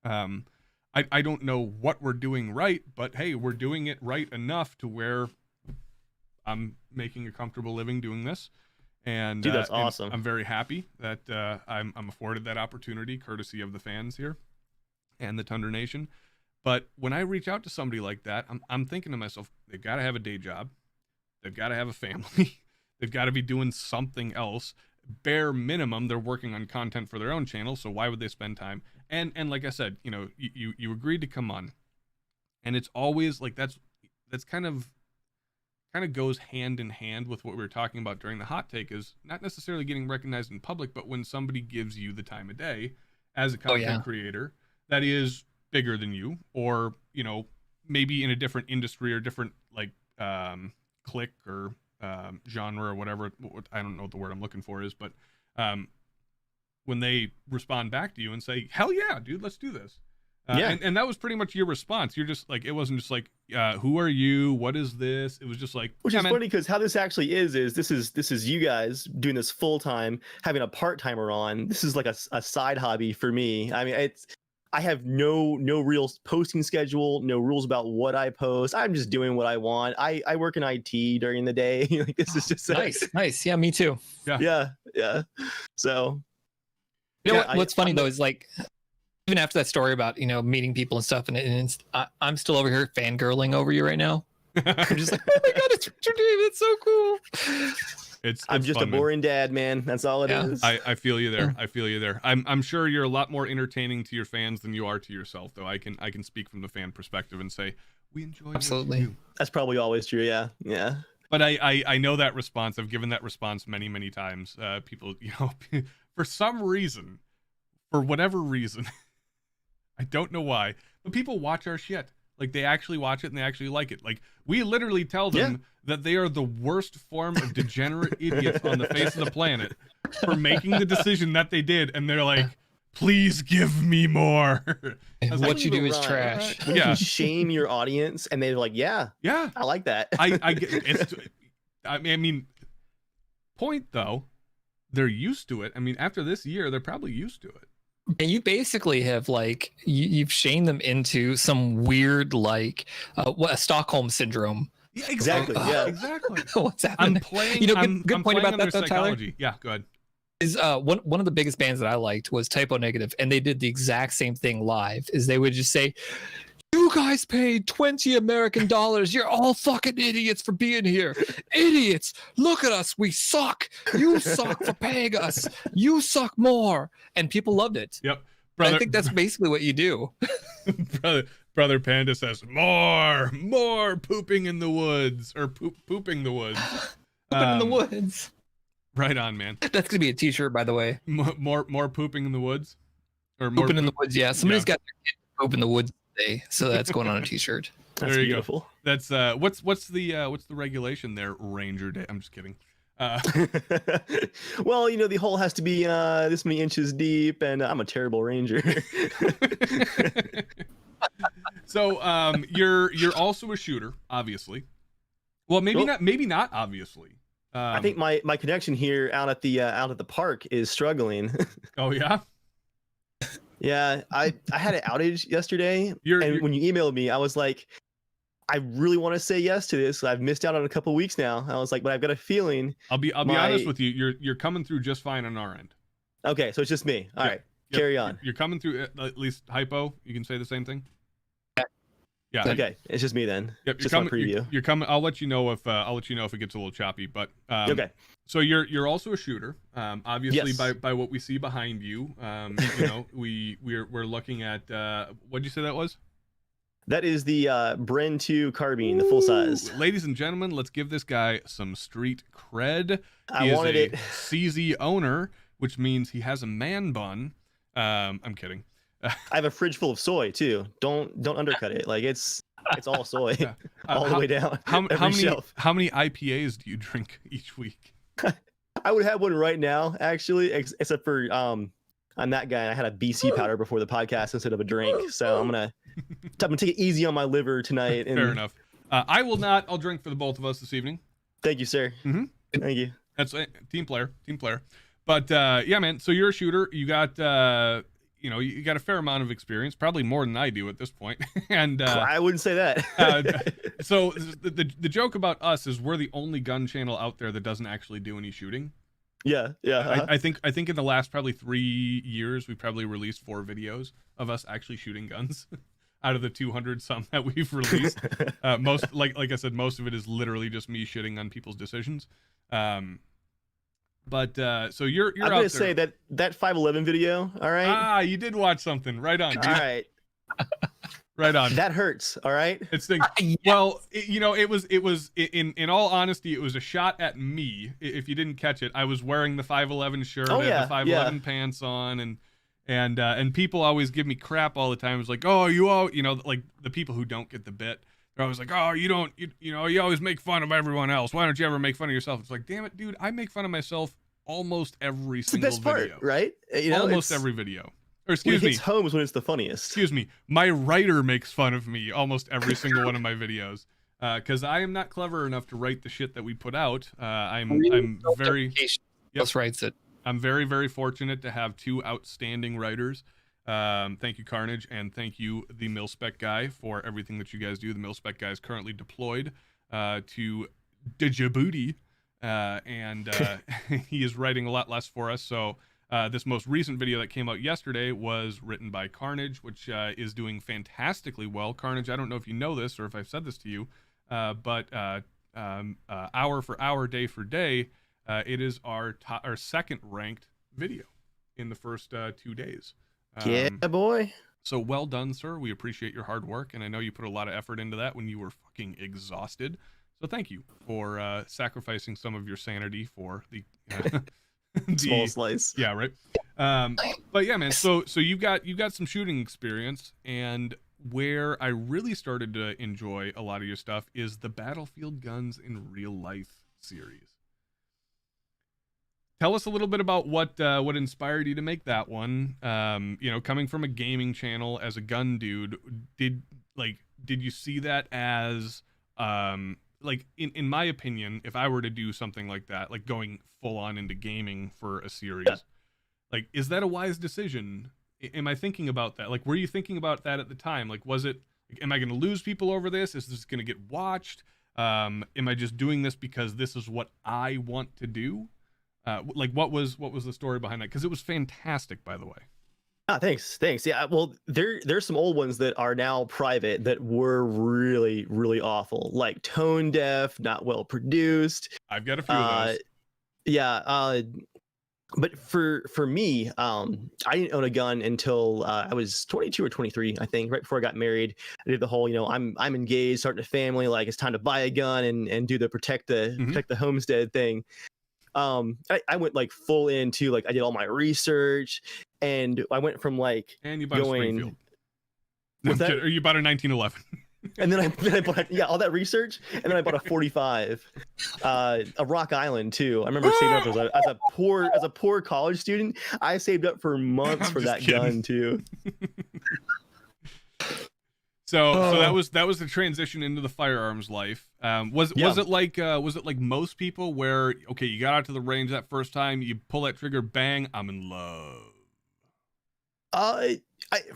I don't know what we're doing right, but hey, we're doing it right enough to where I'm making a comfortable living doing this. And dude, that's awesome. I'm very happy that I'm afforded that opportunity, courtesy of the fans here and the Tundra Nation. But when I reach out to somebody like that, I'm thinking to myself, they've got to have a day job, they've got to have a family, they've got to be doing something else. Bare minimum, they're working on content for their own channel, so why would they spend time? And like I said, you know, you agreed to come on, and it's always like that's kind of goes hand in hand with what we were talking about during the hot take, is not necessarily getting recognized in public, but when somebody gives you the time of day as a content creator that is bigger than you, or, you know, maybe in a different industry or different like clique or genre or whatever. I don't know what the word I'm looking for is, but when they respond back to you and say, hell yeah, dude, let's do this. And that was pretty much your response. You're just like, it wasn't just like, who are you? What is this? It was just like, which is funny, because how this actually is this is you guys doing this full time, having a part timer on. This is like a side hobby for me. I mean, I have no real posting schedule, no rules about what I post. I'm just doing what I want. I work in IT during the day. Like, this is just nice. Yeah, me too. Yeah. So, you know what's funny though is, like, even after that story about, you know, meeting people and stuff, and I'm still over here fangirling over you right now. I'm just like, oh my god, it's Richard Dave. It's so cool. I'm just fun, a boring dad, man. That's all it is. I feel you there. I feel you there. I'm sure you're a lot more entertaining to your fans than you are to yourself, though. I can speak from the fan perspective and say we enjoy absolutely. What you do. That's probably always true. Yeah. But I know that response. I've given that response many times. People, you know, for some reason, for whatever reason, I don't know why, but people watch our shit. Like, they actually watch it and they actually like it. Like, we literally tell them that they are the worst form of degenerate idiots on the face of the planet for making the decision that they did, and they're like, please give me more. What you do is trash. When you shame your audience and they're like, yeah, I like that. I get it's, I mean, point though, they're used to it. I mean, after this year, they're probably used to it. And you basically have, like, you've shamed them into some weird, like, a Stockholm syndrome. Yeah, exactly. Exactly. What's happening? I'm playing. You know, I'm good point about that, though, Tyler. Yeah, go ahead. Is one of the biggest bands that I liked was Typo Negative, and they did the exact same thing live. Is they would just say, "You guys paid $20 American. You're all fucking idiots for being here. Idiots! Look at us. We suck. You suck for paying us. You suck more." And people loved it. Yep. Brother, I think that's basically what you do. Brother Panda says, more pooping in the woods, or pooping the woods. Pooping in the woods. Right on, man. That's gonna be a T-shirt, by the way. More pooping in the woods, or more pooping in the woods. Yeah, somebody's got their kid poop in the woods today, so that's going on a T-shirt. That's there you beautiful. Go. That's what's the regulation there, Ranger Day? I'm just kidding. Well, you know, the hole has to be this many inches deep, and I'm a terrible ranger. So you're also a shooter, obviously. Well, maybe not obviously. I think my connection here out at the park is struggling. Oh yeah. Yeah, I had an outage yesterday, and when you emailed me, I was like, I really want to say yes to this. I've missed out on a couple of weeks now. I was like, but I've got a feeling. I'll be honest with you. You're coming through just fine on our end. Okay, so it's just me. All right, carry on. You're coming through, at least hypo. You can say the same thing. Yeah. Okay, it's just me then. Yep, Just my preview. You're coming. I'll let you know if it gets a little choppy. But Okay. So you're also a shooter. Obviously Yes. by what we see behind you, you know, we're looking at what'd you say that was? That is the Bren 2 carbine, the full size. Ladies and gentlemen, let's give this guy some street cred. I He is wanted a it. CZ owner, which means he has a man bun. I'm kidding. I have a fridge full of soy too. Don't undercut it. Like it's all soy, all the way down. How every many shelf. how many IPAs do you drink each week? I would have one right now, actually, except for I'm that guy. And I had a BC powder before the podcast instead of a drink, so I'm gonna take it easy on my liver tonight. And Fair enough. I will not. I'll drink for the both of us this evening. Thank you, sir. Mhm. Thank you. That's it. Team player. But yeah, man. So you're a shooter. You got you got a fair amount of experience, probably more than I do at this point. And I wouldn't say that. so the joke about us is we're the only gun channel out there that doesn't actually do any shooting. Yeah. I think in the last probably 3 years we probably released 4 videos of us actually shooting guns out of the 200 some that we've released. Most like I said, most of it is literally just me shitting on people's decisions. But so you're I'm out gonna there. say that 511 video. All right. You did watch something. Right on, dude. All right. Right on. That hurts. All right. It's things. Well, it was in all honesty, it was a shot at me. If you didn't catch it, I was wearing the 511 shirt, Oh, I had yeah, the 511 pants on, and people always give me crap all the time. It's like, oh, you all, like the people who don't get the bit. They're always like, oh, you always make fun of everyone else. Why don't you ever make fun of yourself? It's like, damn it, dude, I make fun of myself almost every It's the single best video. part, right? Almost every video. Or When excuse it me. hits home is when it's the funniest. Excuse me. My writer makes fun of me almost every single one of my videos because I am not clever enough to write the shit that we put out. I'm very Let's writes it. I'm very, very fortunate to have 2 outstanding writers. Thank you, Carnage, and thank you, the Milspec guy, for everything that you guys do. The Milspec guy is currently deployed to Djibouti, and he is writing a lot less for us. So this most recent video that came out yesterday was written by Carnage, which is doing fantastically well. Carnage, I don't know if you know this or if I've said this to you, but hour for hour, day for day, it is our second ranked video in the first 2 days. Yeah, boy. So well done, sir. We appreciate your hard work, and I know you put a lot of effort into that when you were fucking exhausted. So thank you for sacrificing some of your sanity for the Small slice. Yeah, right. But yeah, man. So you've got some shooting experience, and where I really started to enjoy a lot of your stuff is the Battlefield Guns in Real Life series. Tell us a little bit about what inspired you to make that one. Coming from a gaming channel as a gun dude, did you see that as in my opinion, if I were to do something like that, like going full on into gaming for a series, like, is that a wise decision? Am I thinking about that? Like, were you thinking about that at the time? Like, was it, am I going to lose people over this? Is this going to get watched? Am I just doing this because this is what I want to do? What was the story behind that? Because it was fantastic, by the way. Thanks. Yeah, well, there's some old ones that are now private that were really, really awful, like tone deaf, not well produced. I've got a few of those. Yeah, but for me, I didn't own a gun until I was 22 or 23, I think, right before I got married. I did the whole, I'm engaged, starting a family, like it's time to buy a gun and do the protect the homestead thing. I went like full into, like, I did all my research, and I went from like and you bought a Springfield. What's that? Or you bought a 1911. And then I bought all that research, and then I bought a 45, a Rock Island too. I remember saving up as a poor college student. I saved up for months for that gun too. So that was the transition into the firearms life. Was it like most people where, okay, you got out to the range that first time, you pull that trigger, bang, I'm in love.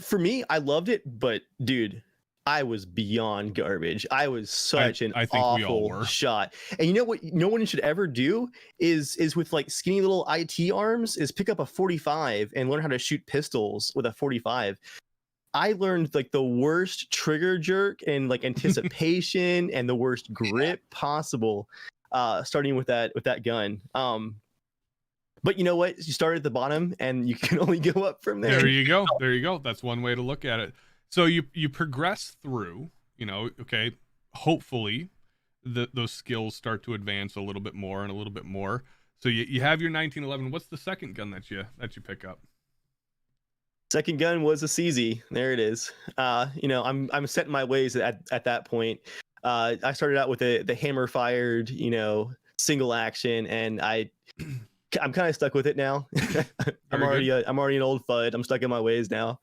For me, I loved it, but dude, I was beyond garbage. I was such an awful shot. And you know what no one should ever do is with like skinny little IT arms is pick up a 45 and learn how to shoot pistols with a 45. I learned like the worst trigger jerk and like anticipation and the worst grip possible, starting with that gun. But you know what? You start at the bottom and you can only go up from there. There you go. There you go. That's one way to look at it. So you progress through, you know, okay, hopefully those skills start to advance a little bit more and a little bit more. So you have your 1911. What's the second gun that you pick up? Second gun was a CZ. There it is. You know, I'm setting my ways at that point. I started out with the hammer fired, you know, single action, and I'm kind of stuck with it now. I'm already an old FUD. I'm stuck in my ways now.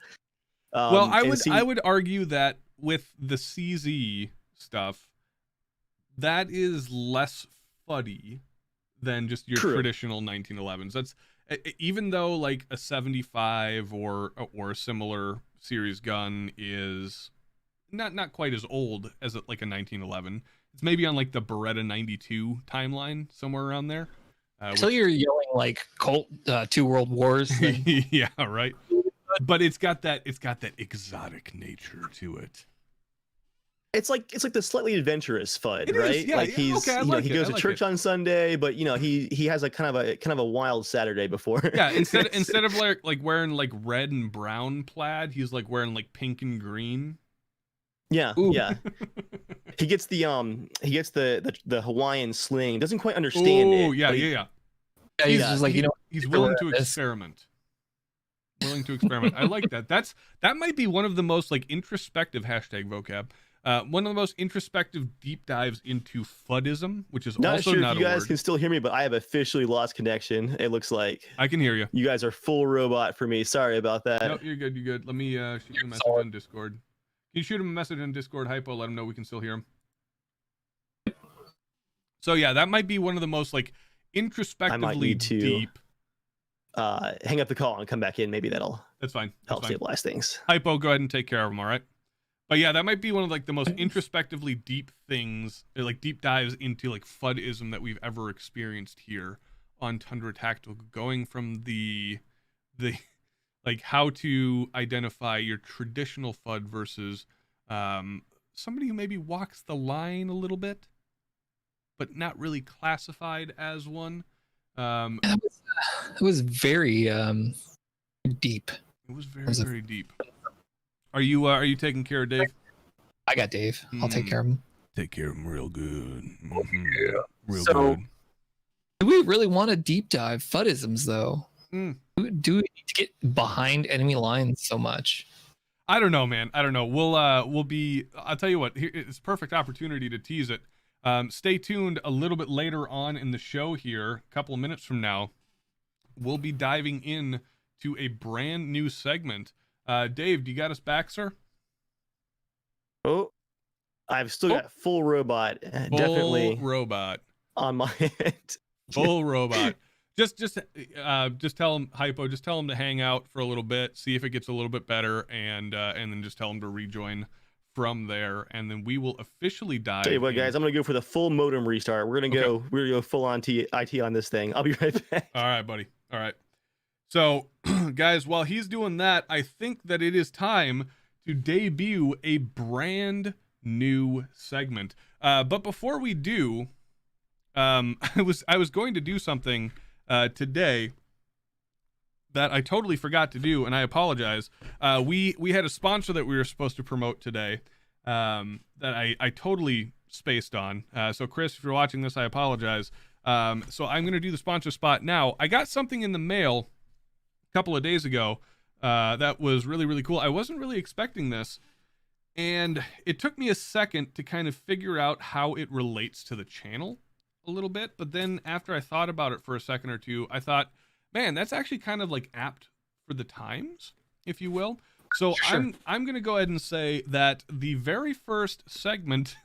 Well, I would argue that with the CZ stuff, that is less fuddy than just your traditional 1911s. That's even though like a 75 or a similar series gun is not quite as old as like a 1911. It's maybe on like the Beretta 92 timeline, somewhere around there. So you're yelling like Colt 2 World Wars. Yeah, right. But it's got that exotic nature to it. It's like the slightly adventurous FUD, It right? is, yeah, like he's okay, you know, he goes to church on Sunday, but you know he has a kind of a wild Saturday before. Yeah, instead of like wearing like red and brown plaid, he's like wearing like pink and green. Yeah, Ooh. yeah. He gets the Hawaiian sling. Doesn't quite understand it. Oh, yeah. Yeah, he's just like, you know, he's willing to experiment. I like that. That might be one of the most like introspective #vocab. One of the most introspective deep dives into FUDism, which is not also sure not if you a guys word. can still hear me, but I have officially lost connection. It looks like I can hear you. you guys are full robot for me. Sorry about that. No, you're good. You're good. Let me shoot you a message on Discord. Can you shoot him a message on Discord, Hypo? Let him know we can still hear him. So yeah, that might be one of the most like introspectively deep. Hang up the call and come back in. Maybe that'll That's fine. help stabilize things. Hypo, go ahead and take care of him. All right. But yeah, that might be one of like the most introspectively deep things, like deep dives into like FUDism that we've ever experienced here on Tundra Tactical, going from the like how to identify your traditional FUD versus somebody who maybe walks the line a little bit, but not really classified as one. It was very deep. It was very deep. Are you taking care of Dave? I got Dave. I'll take care of him. Take care of him real good. Yeah. Real So, good. do we really want to deep dive FUDisms though? Do we need to get behind enemy lines so much? I don't know, man. I don't know. We'll be. I'll tell you what. Here, it's a perfect opportunity to tease it. Stay tuned a little bit later on in the show here, a couple of minutes from now. We'll be diving in to a brand new segment. Dave, do you got us back, sir? Oh, I've still got full robot. Definitely robot on my end. Full robot. Just tell him, Hypo. Just tell him to hang out for a little bit, see if it gets a little bit better, and then just tell him to rejoin from there, and then we will officially dive. Tell you what, guys, I'm gonna go for the full modem restart. We're gonna go full on IT on this thing. I'll be right back. All right, buddy. All right. So, guys, while he's doing that, I think that it is time to debut a brand new segment. But before we do, I was going to do something today that I totally forgot to do, and I apologize. We had a sponsor that we were supposed to promote today that I totally spaced on. So Chris, if you're watching this, I apologize. So I'm going to do the sponsor spot now. I got something in the mail a couple of days ago that was really, really cool. I wasn't really expecting this, and it took me a second to kind of figure out how it relates to the channel a little bit. But then after I thought about it for a second or two, I thought, man, that's actually kind of like apt for the times, if you will. So sure. I'm going to go ahead and say that the very first segment,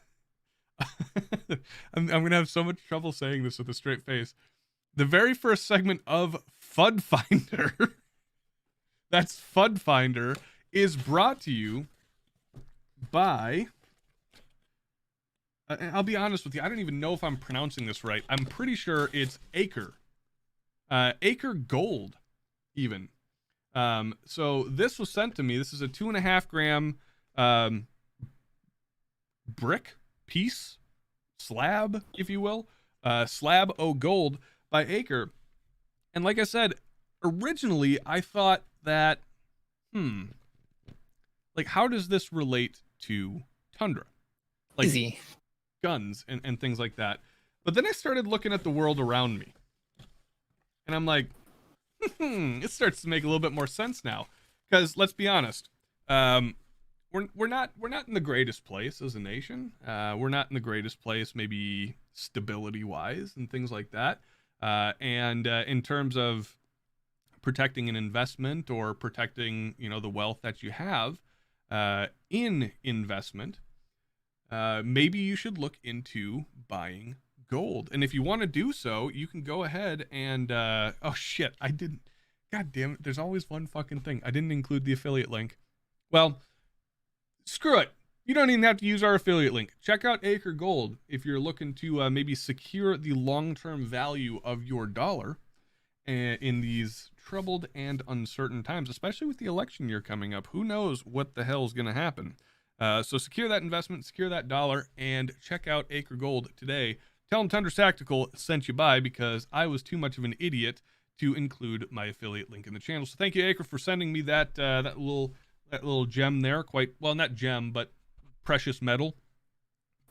I'm going to have so much trouble saying this with a straight face. The very first segment of FUD Finder, that's FUD Finder, is brought to you by, I'll be honest with you, I don't even know if I'm pronouncing this right. I'm pretty sure it's Acre. Acre Gold, even. So this was sent to me. This is a 2.5 gram brick piece, slab, if you will, slab o gold by Acre. And like I said, originally I thought that, like, how does this relate to Tundra? Like Easy. guns and things like that. But then I started looking at the world around me. And I'm like, it starts to make a little bit more sense now. Because let's be honest, we're not in the greatest place as a nation. We're not in the greatest place, maybe stability wise and things like that. And in terms of protecting an investment or protecting, the wealth that you have in investment, maybe you should look into buying gold. And if you want to do so, you can go ahead and oh shit, I didn't. God damn it, there's always one fucking thing. I didn't include the affiliate link. Well, screw it. You don't even have to use our affiliate link. Check out Acre Gold if you're looking to maybe secure the long-term value of your dollar in these troubled and uncertain times, especially with the election year coming up. Who knows what the hell is going to happen? So secure that investment, secure that dollar, and check out Acre Gold today. Tell them Tundra Tactical sent you by, because I was too much of an idiot to include my affiliate link in the channel. So thank you, Acre, for sending me that little gem there. Quite well, not gem, but precious metal.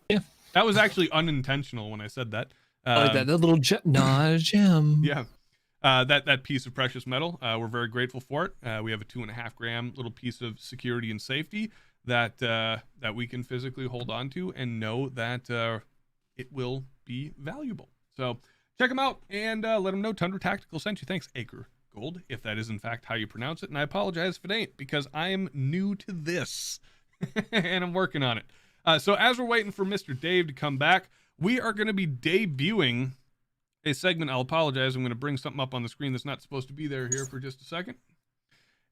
Yeah, that was actually unintentional when I said that. Like that little gem, not a gem. Yeah, that piece of precious metal. We're very grateful for it. We have a 2.5 gram little piece of security and safety that we can physically hold on to and know that it will be valuable. So check them out and let them know Tundra Tactical sent you. Thanks, Acre Gold, if that is in fact how you pronounce it. And I apologize if it ain't, because I am new to this and I'm working on it. So as we're waiting for Mr. Dave to come back, we are going to be debuting a segment. I'll apologize. I'm going to bring something up on the screen that's not supposed to be there here for just a second.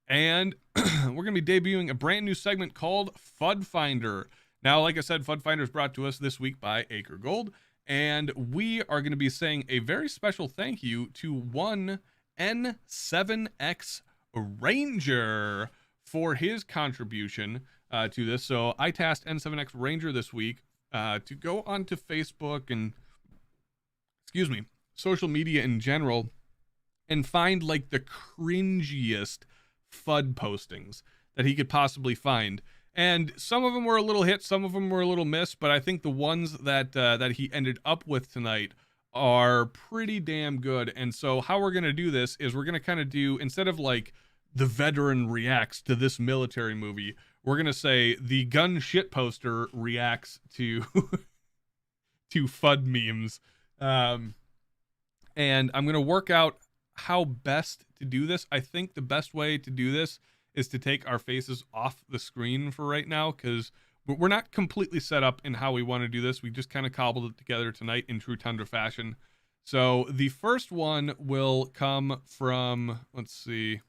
And we're going to be debuting a brand new segment called FUD Finder. Now, like I said, FUD Finder is brought to us this week by Acre Gold. And we are going to be saying a very special thank you to one N7X Ranger for his contribution to this. So I tasked N7X Ranger this week to go onto Facebook and, social media in general and find like the cringiest FUD postings that he could possibly find. And some of them were a little hit, some of them were a little miss, but I think the ones that he ended up with tonight are pretty damn good. And so how we're going to do this is we're going to kind of do, instead of like the veteran reacts to this military movie, we're going to say the gun shit poster reacts to to FUD memes. And I'm going to work out how best to do this. I think the best way to do this is to take our faces off the screen for right now, because we're not completely set up in how we want to do this. We just kind of cobbled it together tonight in true Tundra fashion. So the first one will come from, let's see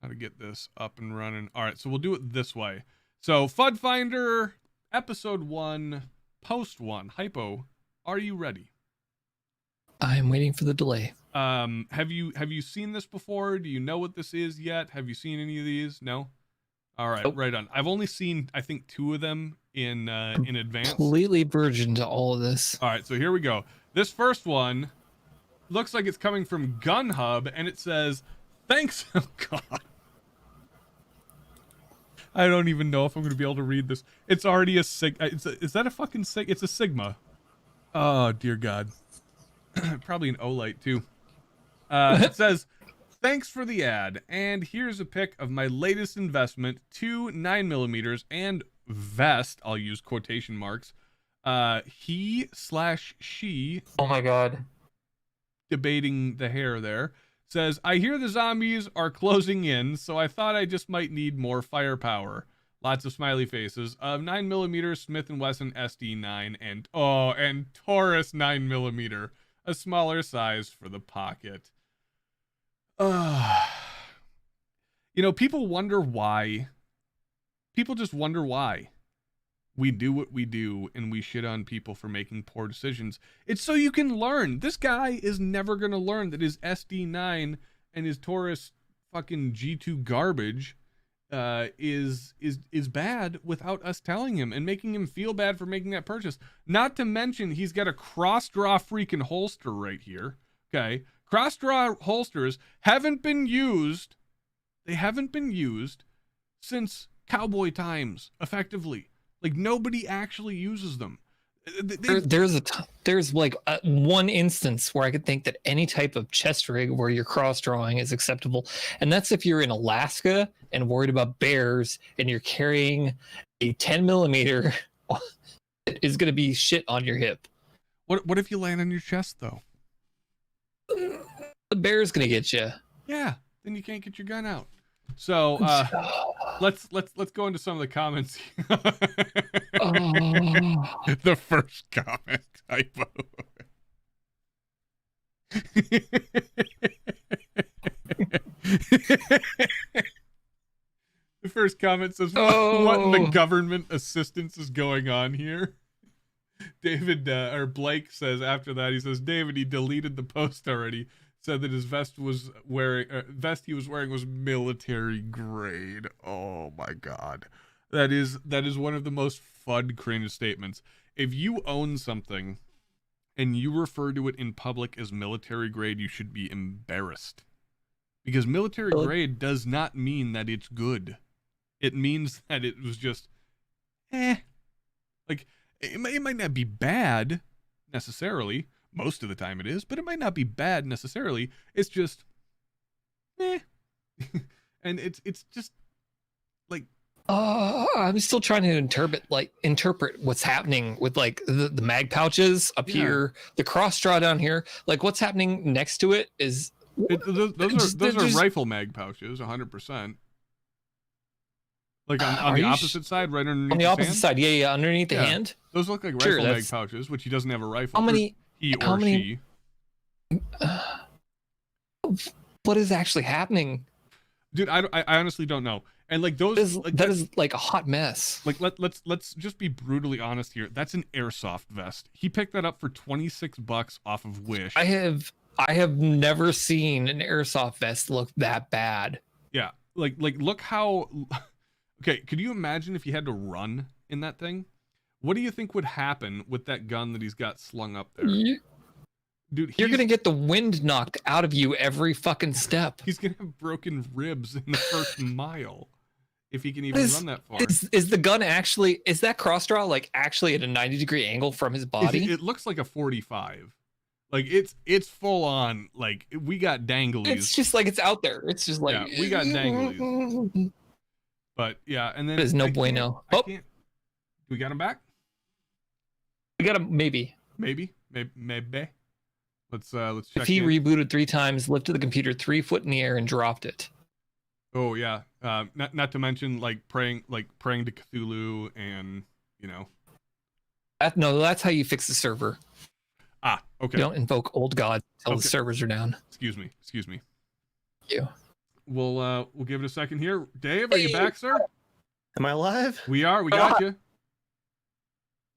how to get this up and running. All right, so we'll do it this way. So FUD Finder, episode 1, post 1. Hypo, are you ready? I'm waiting for the delay. Have you seen this before? Do you know what this is yet? Have you seen any of these? No? All right, Nope. Right on. I've only seen, I think, 2 of them in advance. Completely virgin to all of this. All right, so here we go. This first one looks like it's coming from Gun Hub, and it says, thanks. Oh, God. I don't even know if I'm going to be able to read this. It's already a Sig. Is that a fucking Sig? It's a Sigma. Oh, dear God. Probably an Olight, too. It says, thanks for the ad, and here's a pic of my latest investment, 2 9mm and vest, I'll use quotation marks, he/she, Oh my God. debating the hair there, says, I hear the zombies are closing in, so I thought I just might need more firepower. Lots of smiley faces. 9mm Smith & Wesson SD9 and Taurus 9mm, a smaller size for the pocket. People wonder why. People just wonder why we do what we do and we shit on people for making poor decisions. It's so you can learn. This guy is never going to learn that his SD9 and his Taurus fucking G2 garbage is bad without us telling him and making him feel bad for making that purchase. Not to mention he's got a cross-draw freaking holster right here. Okay, cross-draw holsters haven't been used. They haven't been used since cowboy times, effectively. Like, nobody actually uses them. There's like one instance where I could think that any type of chest rig where you're cross drawing is acceptable, and that's if you're in Alaska and worried about bears and you're carrying a 10 millimeter that is going to be shit on your hip. What if you land on your chest though? The bear's going to get you. Yeah, then you can't get your gun out. So let's go into some of the comments. The first comment, typo. The first comment says, "What in the government assistance is going on here?" David or Blake says after that, he says, "David, he deleted the post already. Said that his vest he was wearing was military grade." Oh my god, that is one of the most fun cringe statements. If you own something and you refer to it in public as military grade, you should be embarrassed, because military grade does not mean that it's good. It means that it was just like it might not be bad necessarily. Most of the time it is, but it might not be bad necessarily. It's just, and it's just like. I'm still trying to interpret what's happening with like the mag pouches up here, the cross draw down here. Like what's happening next to it is those are rifle mag pouches, 100%. Like on the opposite side, right underneath. On the opposite side, yeah, underneath the hand. Those look like rifle mag pouches, which he doesn't have a rifle. How many? She. What is actually happening, dude? I honestly don't know. And like those, that is like a hot mess. Like let's just be brutally honest here. That's an airsoft vest. He picked that up for $26 off of Wish. I have never seen an airsoft vest look that bad. Yeah, like look how. Okay, could you imagine if you had to run in that thing? What do you think would happen with that gun that he's got slung up there? Dude, you're gonna get the wind knocked out of you every fucking step. He's gonna have broken ribs in the first mile if he can even run that far. Is the gun actually, is that cross draw like actually at a 90-degree angle from his body? It looks like a 45. Like it's full on. Like we got danglies. It's just like it's out there. It's just like we got danglies. But yeah, and then there's no bueno. Oh, we got him back. We got him. Maybe. Let's check. If he rebooted 3 times, lifted the computer 3 foot in the air, and dropped it. Oh yeah. Not to mention like praying to Cthulhu, and you know. That's how you fix the server. Ah, okay. You don't invoke old gods until the servers are down. Excuse me. Thank you. We'll give it a second here. Dave, are you back, sir? Am I alive? We are. We got you. Do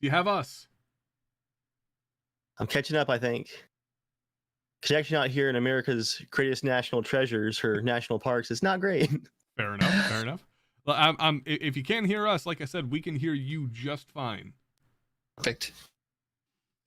you have us? I'm catching up, I think. Connection out here in America's greatest national treasures, her national parks, is not great. Fair enough. Well, if you can't hear us, like I said, we can hear you just fine. Perfect.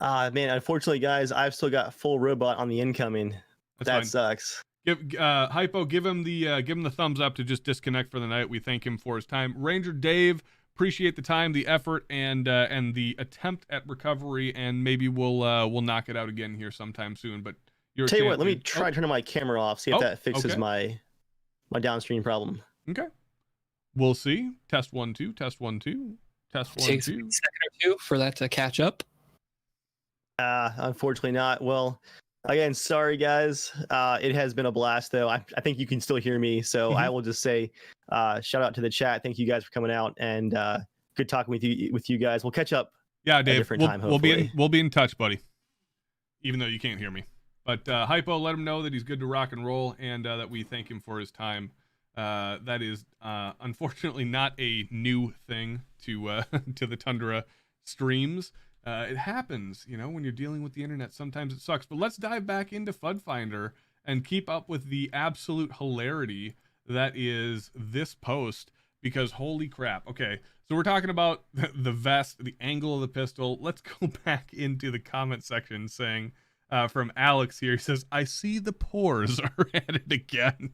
Man, unfortunately, guys, I've still got full robot on the incoming. That's that fine. Sucks. Hypo, give him the thumbs up to just disconnect for the night. We thank him for his time. Ranger Dave, appreciate the time, the effort, and the attempt at recovery, and maybe we'll knock it out again here sometime soon. But tell you what, let me try turning my camera off, see if that fixes my downstream problem. Okay, we'll see. Test 1 2. Test 1 2. Test 1 2. Takes a second or two for that to catch up. Unfortunately not. Well, again, sorry guys. It has been a blast though. I think you can still hear me, so I will just say shout out to the chat. Thank you guys for coming out, and good talking with you guys. We'll catch up. Yeah, Dave. At a different time, we'll be in touch, buddy. Even though you can't hear me, but Hypo, let him know that he's good to rock and roll, and that we thank him for his time. That is unfortunately not a new thing to the Tundra streams. It happens, when you're dealing with the internet. Sometimes it sucks. But let's dive back into FUD Finder and keep up with the absolute hilarity that is this post, because holy crap. Okay, so we're talking about the vest, the angle of the pistol. Let's go back into the comment section saying, from Alex here, he says, I see the pores are at it again.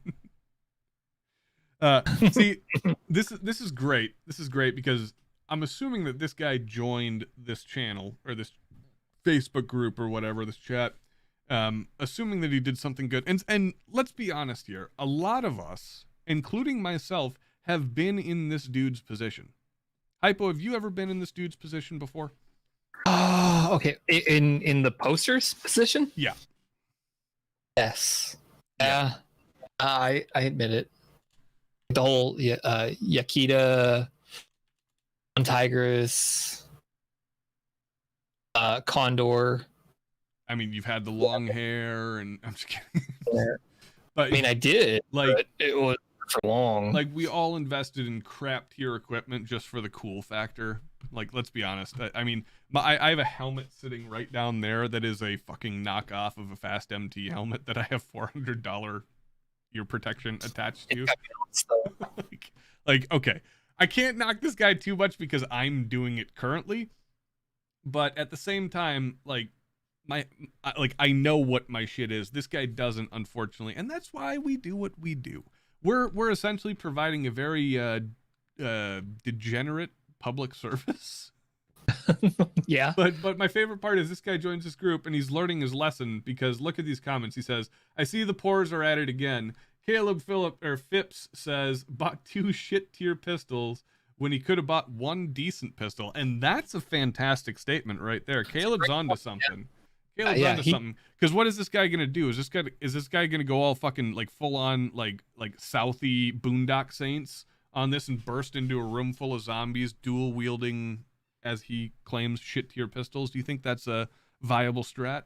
See, this is great. This is great because I'm assuming that this guy joined this channel or this Facebook group or whatever, this chat, assuming that he did something good. And let's be honest here. A lot of us, including myself, have been in this dude's position. Hypo, have you ever been in this dude's position before? Oh, okay. In the poster's position? Yeah. Yes. Yeah. I admit it. The whole Yakita, Tigris, Condor. I mean, you've had the long hair, and I'm just kidding. But I mean, I did, like, but it was for long. Like, we all invested in crap tier equipment just for the cool factor. Like, let's be honest. I mean, I have a helmet sitting right down there that is a fucking knockoff of a Fast MT helmet that I have $400 ear protection attached to. like, okay, I can't knock this guy too much because I'm doing it currently, but at the same time, like, I know what my shit is. This guy doesn't, unfortunately, and that's why we do what we do. We're essentially providing a very degenerate public service. Yeah. But my favorite part is this guy joins this group and he's learning his lesson, because look at these comments. He says, I see the pores are at it again. Caleb Phipps says, bought 2 shit tier pistols when he could have bought 1 decent pistol. And that's a fantastic statement right there. Caleb's onto something. Caleb's onto something. Because what is this guy gonna do? Is this guy gonna go all fucking like full on like Southie Boondock Saints on this and burst into a room full of zombies dual wielding, as he claims, shit tier pistols? Do you think that's a viable strat?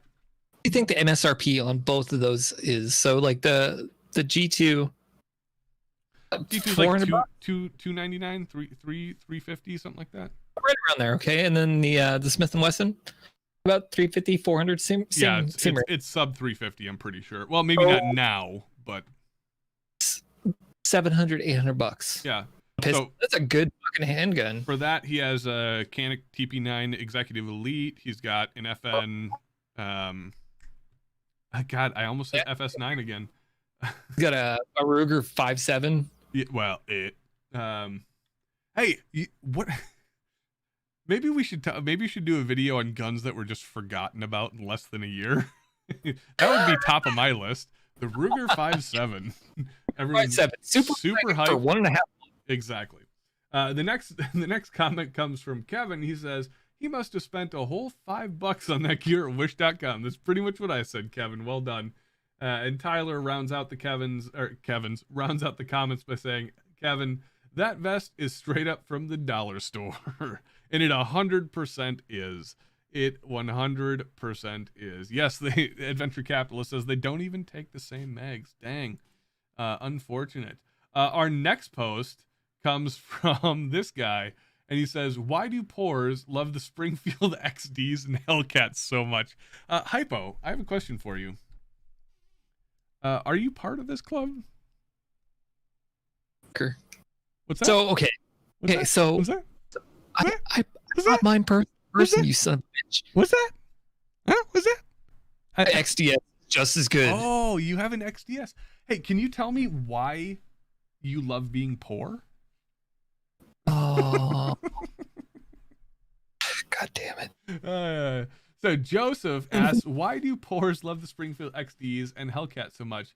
You think the MSRP on both of those is so? Like the G2, G2's like $299, $350, something like that. Right around there, okay. And then the Smith & Wesson, about 350, 400. Yeah, it's sub 350, I'm pretty sure. Well, maybe not now, but 700, $800. Yeah. So that's a good fucking handgun. For that, he has a Canik TP9 Executive Elite. He's got an FN. God, I almost said FS9 again. He's got a Ruger 5.7. Yeah, well, hey, what? Maybe we should do a video on guns that were just forgotten about in less than a year. That would be top of my list. The Ruger 5.7. 5.7. Super hype for 1.5. Exactly. The next comment comes from Kevin. He says he must have spent a whole $5 on that gear at wish.com. That's pretty much what I said, Kevin. Well done. And Tyler rounds out the comments by saying, Kevin, that vest is straight up from the dollar store. And it 100% is. It 100% is. Yes, the Adventure Capitalist says they don't even take the same mags. Dang. Unfortunate. Our next post comes from this guy, and he says, why do pores love the Springfield XDs and Hellcats so much? Hypo, I have a question for you. Are you part of this club? Sure. What's that? So, okay. What's okay, that? so What's that? I bought mine person, you son of a bitch. What's that? Huh? What's that? XDS just as good. Oh, you have an XDS. Hey, can you tell me why you love being poor? Oh. God damn it. So Joseph asks, why do pores love the Springfield XDs and Hellcat so much?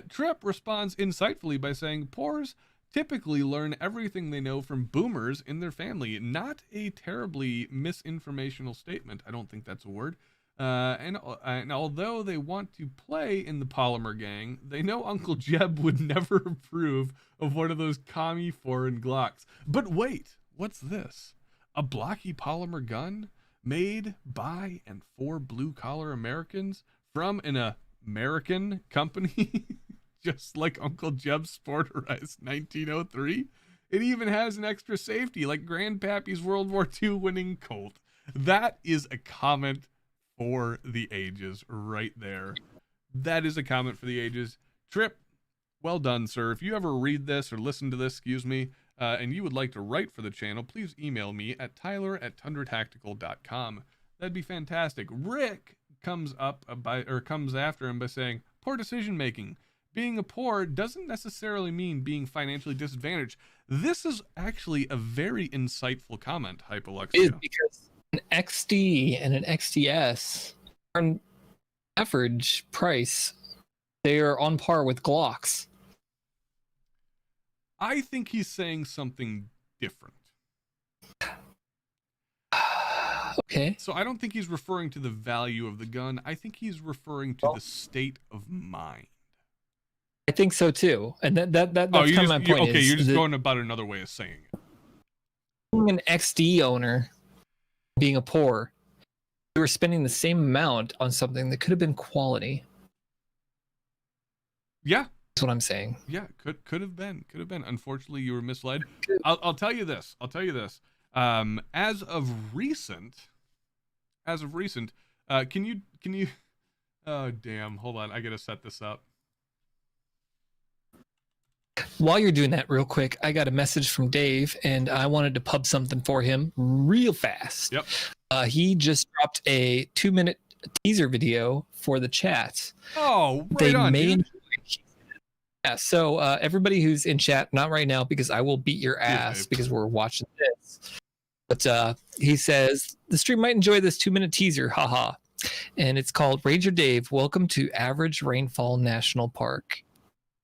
Trip responds insightfully by saying, pores typically learn everything they know from boomers in their family. Not a terribly misinformational statement. I don't think that's a word. And although they want to play in the polymer gang, they know Uncle Jeb would never approve of one of those commie foreign Glocks. But wait, what's this? A blocky polymer gun made by and for blue-collar Americans from an American company? Just like Uncle Jeb's Sporterized 1903. It even has an extra safety like Grandpappy's World War II winning Colt. That is a comment for the ages right there. That is a comment for the ages. Trip, well done, sir. If you ever read this or listen to this, excuse me, and you would like to write for the channel, please email me at tyler@tundratactical.com. That'd be fantastic. Rick comes after him by saying, poor decision making. Being a poor doesn't necessarily mean being financially disadvantaged. This is actually a very insightful comment, Hypalexia. It is, because an XD and an XDS are an average price. They are on par with Glocks. I think he's saying something different. Okay. So I don't think he's referring to the value of the gun. I think he's referring to the state of mind. I think so too, and that's kind of my point. Okay, you're just going about another way of saying it. Being an XD owner, being a poor, you were spending the same amount on something that could have been quality. Yeah, that's what I'm saying. Yeah, could have been. Unfortunately, you were misled. I'll tell you this. As of recent, can you? Oh damn! Hold on, I gotta set this up. While you're doing that real quick, I got a message from Dave, and I wanted to pub something for him real fast. Yep. He just dropped a 2-minute teaser video for the chat. Oh, right on, dude. Yeah, so everybody who's in chat, not right now because I will beat your ass because we're watching this. But he says, the stream might enjoy this 2-minute teaser, haha. And it's called Ranger Dave, Welcome to Average Rainfall National Park.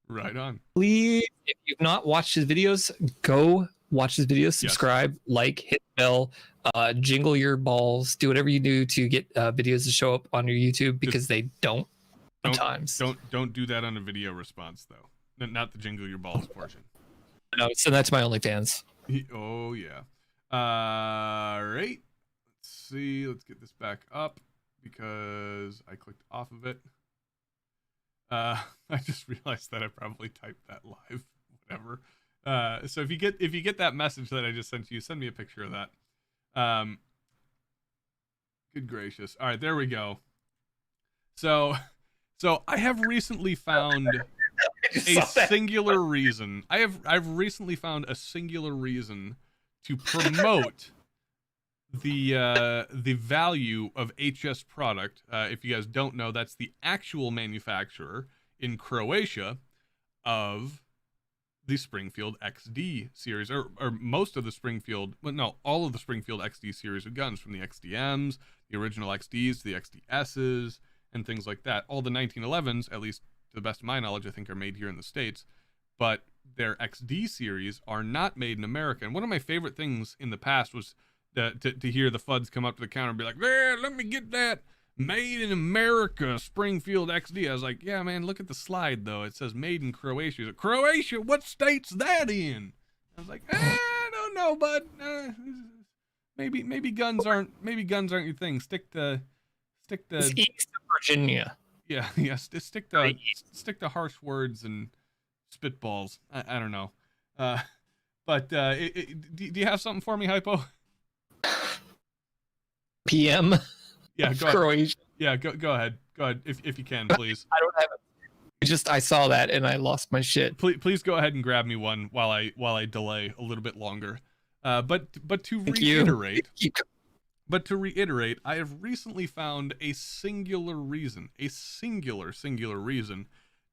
Right on. Please, if you've not watched his videos, go watch his videos, subscribe, like, hit the bell, jingle your balls, do whatever you do to get videos to show up on your YouTube, because they don't sometimes. Don't do that on a video response though. Not the jingle your balls portion. No, so that's my OnlyFans. Oh yeah. All right. Let's see. Let's get this back up because I clicked off of it. I just realized that I probably typed that live. Whatever. So if you get that message that I just sent you, send me a picture of that. Good gracious. All right, there we go. So I have recently found a singular reason. I've recently found a singular reason to promote the value of HS product. If you guys don't know, that's the actual manufacturer in Croatia of the Springfield XD series, or most of the Springfield, well, no, all of the Springfield XD series of guns, from the XDMs, the original XDs, the XDSs, and things like that. All the 1911s, at least to the best of my knowledge, I think are made here in the States, but their XD series are not made in America. And one of my favorite things in the past was to hear the FUDs come up to the counter and be like, "Yeah, let me get that made in America Springfield XD." I was like, "Yeah, man, look at the slide though. It says made in Croatia." He's like, "Croatia? What state's that in?" I was like, "I don't know, bud. Maybe guns aren't your thing. Stick to It's east of Virginia." Yeah, stick to harsh words and spitballs. I don't know. But do you have something for me, Hypo? PM. Yeah, go Croatia. Yeah, go ahead. Go ahead if you can, please. I don't have it. I saw that and I lost my shit. Please go ahead and grab me one while I delay a little bit longer. But to reiterate, I have recently found a singular reason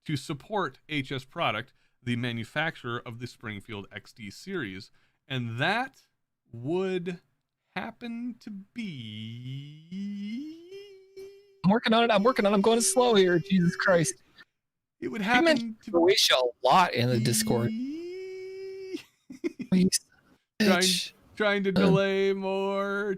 to support HS Product, the manufacturer of the Springfield XD series, and that would happen to be... I'm working on it. I'm going slow here. Jesus Christ. It would happen to Croatia a lot in the Discord. Trying to delay more.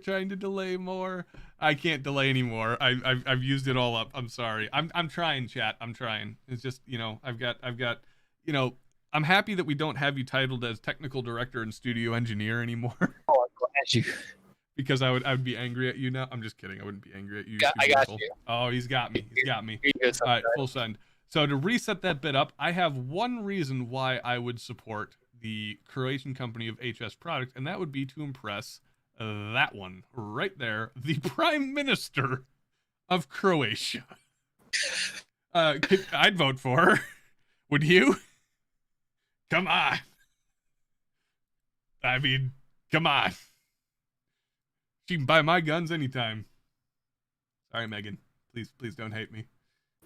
I can't delay anymore. I've used it all up. I'm sorry. I'm trying, chat. I'm trying. It's just, I've got, I'm happy that we don't have you titled as technical director and studio engineer anymore. Oh, I'm glad you. Because I would be angry at you now. I'm just kidding. I wouldn't be angry at you. I got you. Oh, he's got me. All right, full send. So to reset that bit up, I have one reason why I would support the Croatian company of HS Product, and that would be to impress that one right there, the Prime Minister of Croatia. I'd vote for her. Would you? Come on. I mean, come on. She can buy my guns anytime. Sorry, Megan. Please don't hate me.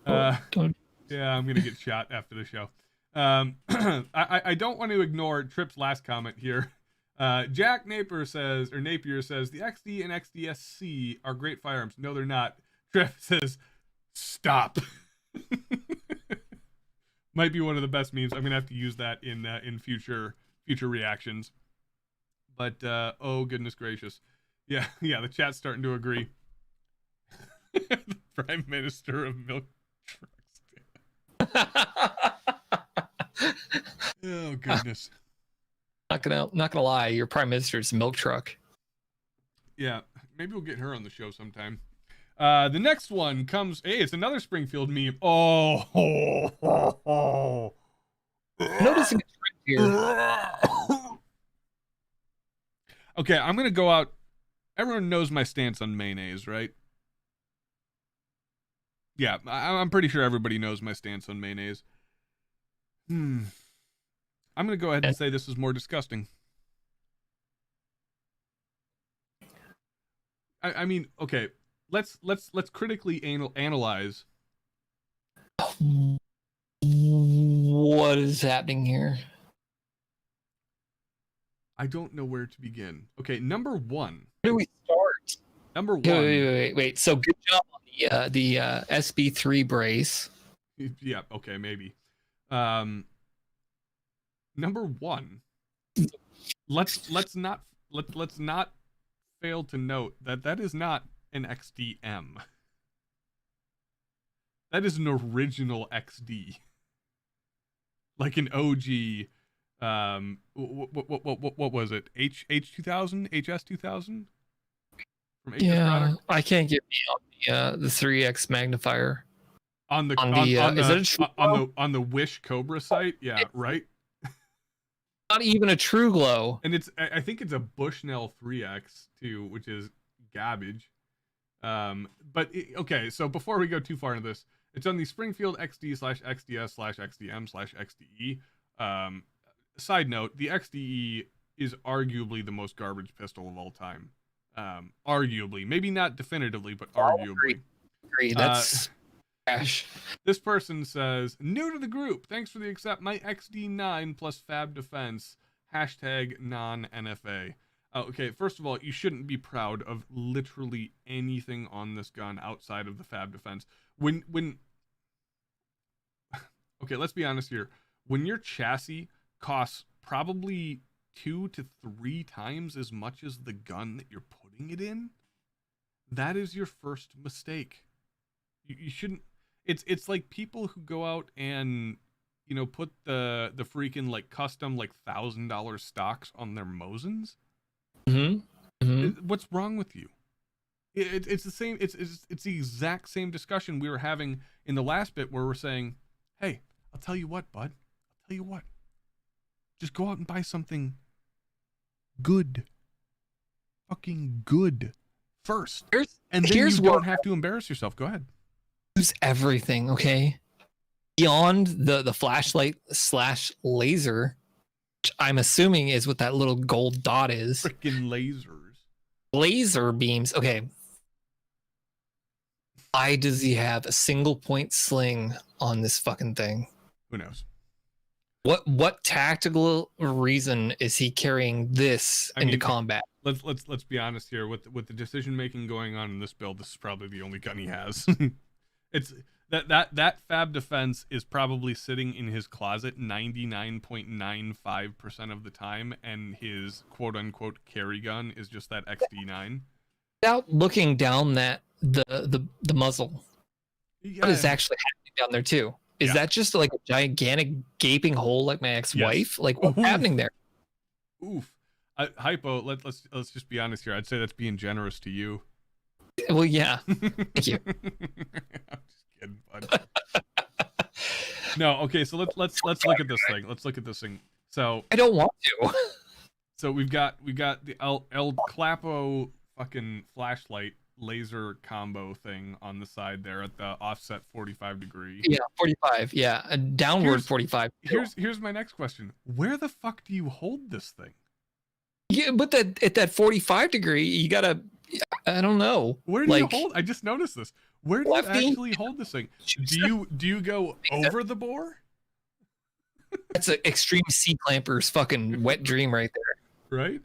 Don't. Yeah, I'm gonna get shot after the show. I don't want to ignore Trip's last comment here. Jack Napier says the XD and XDSC are great firearms. No, they're not. Trip says, stop. Might be one of the best memes. I'm gonna have to use that in future reactions. But oh goodness gracious, yeah, the chat's starting to agree. The Prime Minister of milk trucks. Oh goodness. Not gonna lie, your prime minister's a milk truck. Yeah, maybe we'll get her on the show sometime. The next one comes. Hey, it's another Springfield meme. Oh. Noticing a trend here. Okay, I'm gonna go out. Everyone knows my stance on mayonnaise, right? Yeah, I'm pretty sure everybody knows my stance on mayonnaise. I'm gonna go ahead and say this is more disgusting. I mean, okay, let's critically analyze. What is happening here? I don't know where to begin. Okay, number one. Where do we start? Number one. Wait. So good job on the SB3 brace. Yeah. Okay. Maybe. Number one. Let's not fail to note that is not an XDM. That is an original XD. Like an OG. What was it? H2000, HS2000 from HS product? I can't get beyond the 3x magnifier on the Wish Cobra site. Yeah, right. Not even a True Glow, and I think it's a Bushnell 3x too, which is garbage. Okay, so before we go too far into this, it's on the Springfield XD/XDS/XDM/XDE. Side note, the XDE is arguably the most garbage pistol of all time. Arguably, maybe not definitively, but arguably. Agree. That's trash. This person says, new to the group. Thanks for the accept. My XD9 plus Fab Defense. Hashtag non-NFA. Okay, first of all, you shouldn't be proud of literally anything on this gun outside of the Fab Defense. Okay, let's be honest here. When your chassis costs probably 2 to 3 times as much as the gun that you're putting it in, that is your first mistake. You shouldn't. It's like people who go out and put the freaking like custom like $1,000 stocks on their Mosins. What's wrong with you? It's the same. It's the exact same discussion we were having in the last bit where we're saying, hey, I'll tell you what, bud. I'll tell you what. Just go out and buy something good. Fucking good first. And then you don't have to embarrass yourself. Go ahead. Use everything, okay? Beyond the flashlight / laser, which I'm assuming is what that little gold dot is. Freaking lasers. Laser beams. Okay. Why does he have a single point sling on this fucking thing? Who knows? What tactical reason is he carrying this into combat? Let's be honest here. With the decision making going on in this build, this is probably the only gun he has. It's that Fab Defense is probably sitting in his closet 99.95% of the time, and his quote unquote carry gun is just that XD9. Without looking down the muzzle, what is actually happening down there too? Is that just like a gigantic gaping hole like my ex-wife? Yes. Like what's happening there? Oof. Hypo, let's just be honest here. I'd say that's being generous to you. Well, yeah. Thank you. I'm just kidding, bud. No, okay, so let's look at this thing. Let's look at this thing. So I don't want to. So we've got the El Clapo fucking flashlight laser combo thing on the side there at the offset 45 degree. Yeah, 45. Yeah, a downward Here's- 45. Here's my next question. Where the fuck do you hold this thing? Yeah, but at that 45 degree, you gotta. I don't know. Where do you hold? I just noticed this. Where do you Lefty? actually hold this thing? Do you go over the bore? That's an extreme C clamper's fucking wet dream right there. Right?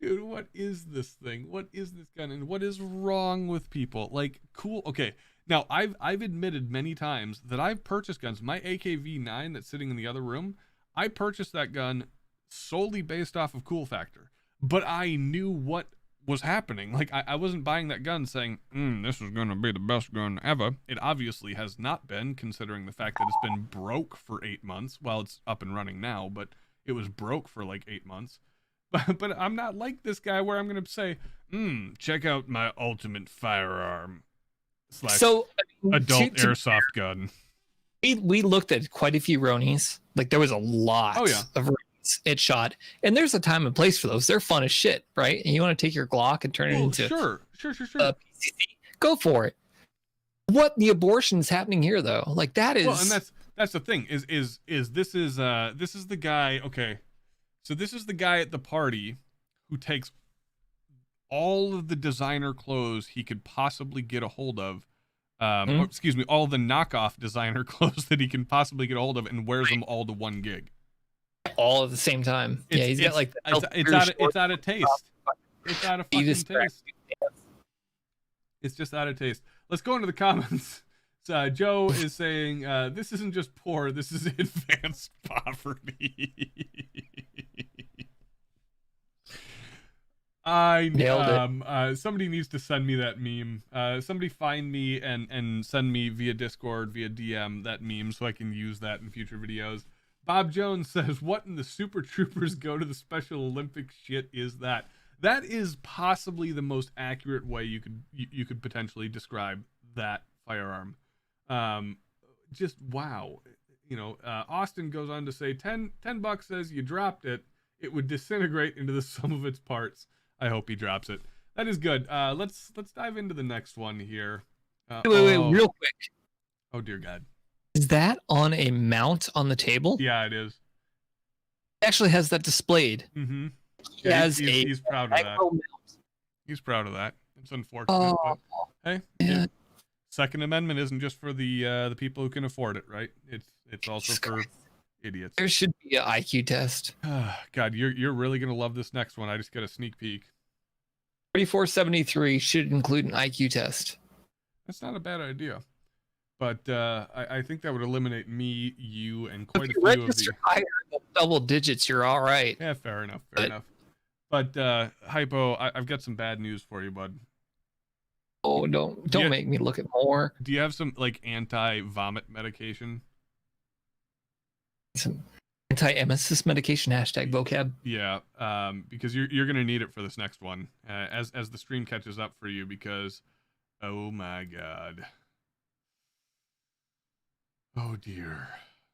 Dude, what is this thing? What is this gun? And what is wrong with people? Like, cool. Okay. Now, I've admitted many times that I've purchased guns. My AKV-9 that's sitting in the other room, I purchased that gun solely based off of cool factor. But I knew what was happening. Like, I wasn't buying that gun saying, this is going to be the best gun ever. It obviously has not been, considering the fact that it's been broke for 8 months. Well, it's up and running now, but it was broke for like 8 months. But I'm not like this guy where I'm going to say, check out my ultimate firearm / So adult airsoft gun. We looked at quite a few Ronies. Like there was a lot Oh, yeah. of Ronies it shot. And there's a time and place for those. They're fun as shit, right? And you want to take your Glock and turn it into Sure. PCC, go for it. What the abortion's happening here though? Like that is Well, and that's the thing is this is the guy, okay. So this is the guy at the party who takes all of the designer clothes he could possibly get a hold of. Or, excuse me, all the knockoff designer clothes that he can possibly get a hold of and wears them all to one gig. all at the same time. Yeah, he's got like it's out of taste. It's out of fucking taste. It's just out of taste. Let's go into the comments. So, Joe is saying, this isn't just poor, this is advanced poverty. I nailed it. Somebody needs to send me that meme. Somebody find me and send me via Discord, via DM, that meme so I can use that in future videos. Bob Jones says, what in the Super Troopers go to the Special Olympics shit is that? That is possibly the most accurate way you could potentially describe that firearm. Just wow. You know, Austin goes on to say, $10 says you dropped it, it would disintegrate into the sum of its parts. I hope he drops it. That is good. Let's dive into the next one here. Wait, real quick. Oh dear God. Is that on a mount on the table? Yeah, it is. It actually has that displayed. Mm-hmm. Yeah, he's proud of that. He's proud of that. It's unfortunate, but hey, yeah. Second Amendment isn't just for the people who can afford it, right? It's also for idiots. There should be an IQ test. God, you're really gonna love this next one. I just got a sneak peek. 3473 should include an IQ test. That's not a bad idea, but I think that would eliminate me, you, and quite a few of the higher than double digits. You're all right. Yeah, fair enough. But Hypo, I've got some bad news for you, bud. Oh, don't make me look at more. Do you have some like anti-vomit medication? Some anti-emesis medication, #vocab. Yeah, because you're gonna need it for this next one as the stream catches up for you, because oh my God, oh dear.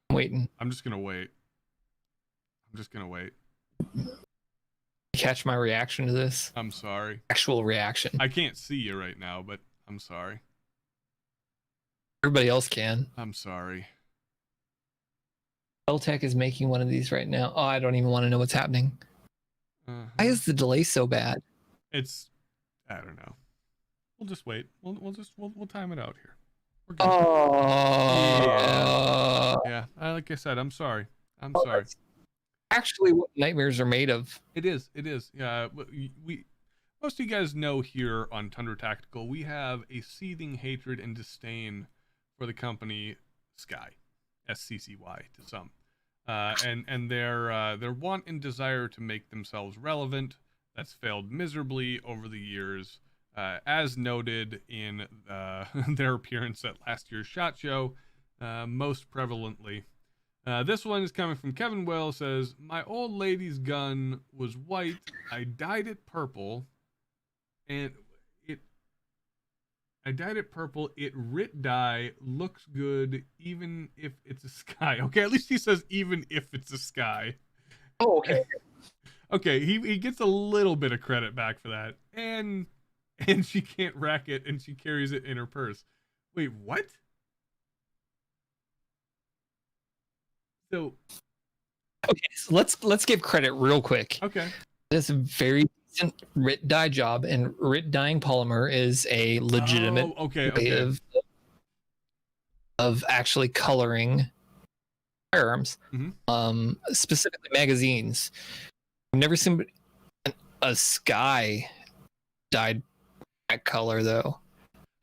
I'm waiting. I'm just gonna wait. Catch my reaction to this. I'm sorry. Actual reaction. I can't see you right now, but I'm sorry. Everybody else can. I'm sorry. Eltec is making one of these right now. Oh, I don't even want to know what's happening. Why is the delay so bad? It's, I don't know. We'll just wait. We'll time it out here. We're good. Oh. Yeah. Like I said, I'm sorry. I'm sorry. Actually what nightmares are made of. It is. Yeah. We most of you guys know here on Tundra Tactical, we have a seething hatred and disdain for the company Sky, SCCY to some, and their want and desire to make themselves relevant. That's failed miserably over the years, as noted in their appearance at last year's SHOT Show, most prevalently. This one is coming from Kevin Will. Says, my old lady's gun was white. I dyed it purple, and I dyed it purple. It writ dye looks good, even if it's a Sky. Okay, at least he says even if it's a Sky. Oh, okay. Okay, he gets a little bit of credit back for that, and and she can't rack it, and she carries it in her purse. Wait, what? So Okay, so let's give credit real quick. okay, This very decent RIT dye job, and RIT dyeing polymer is a legitimate way of actually coloring firearms, specifically magazines. I've never seen a sky dyed that color though.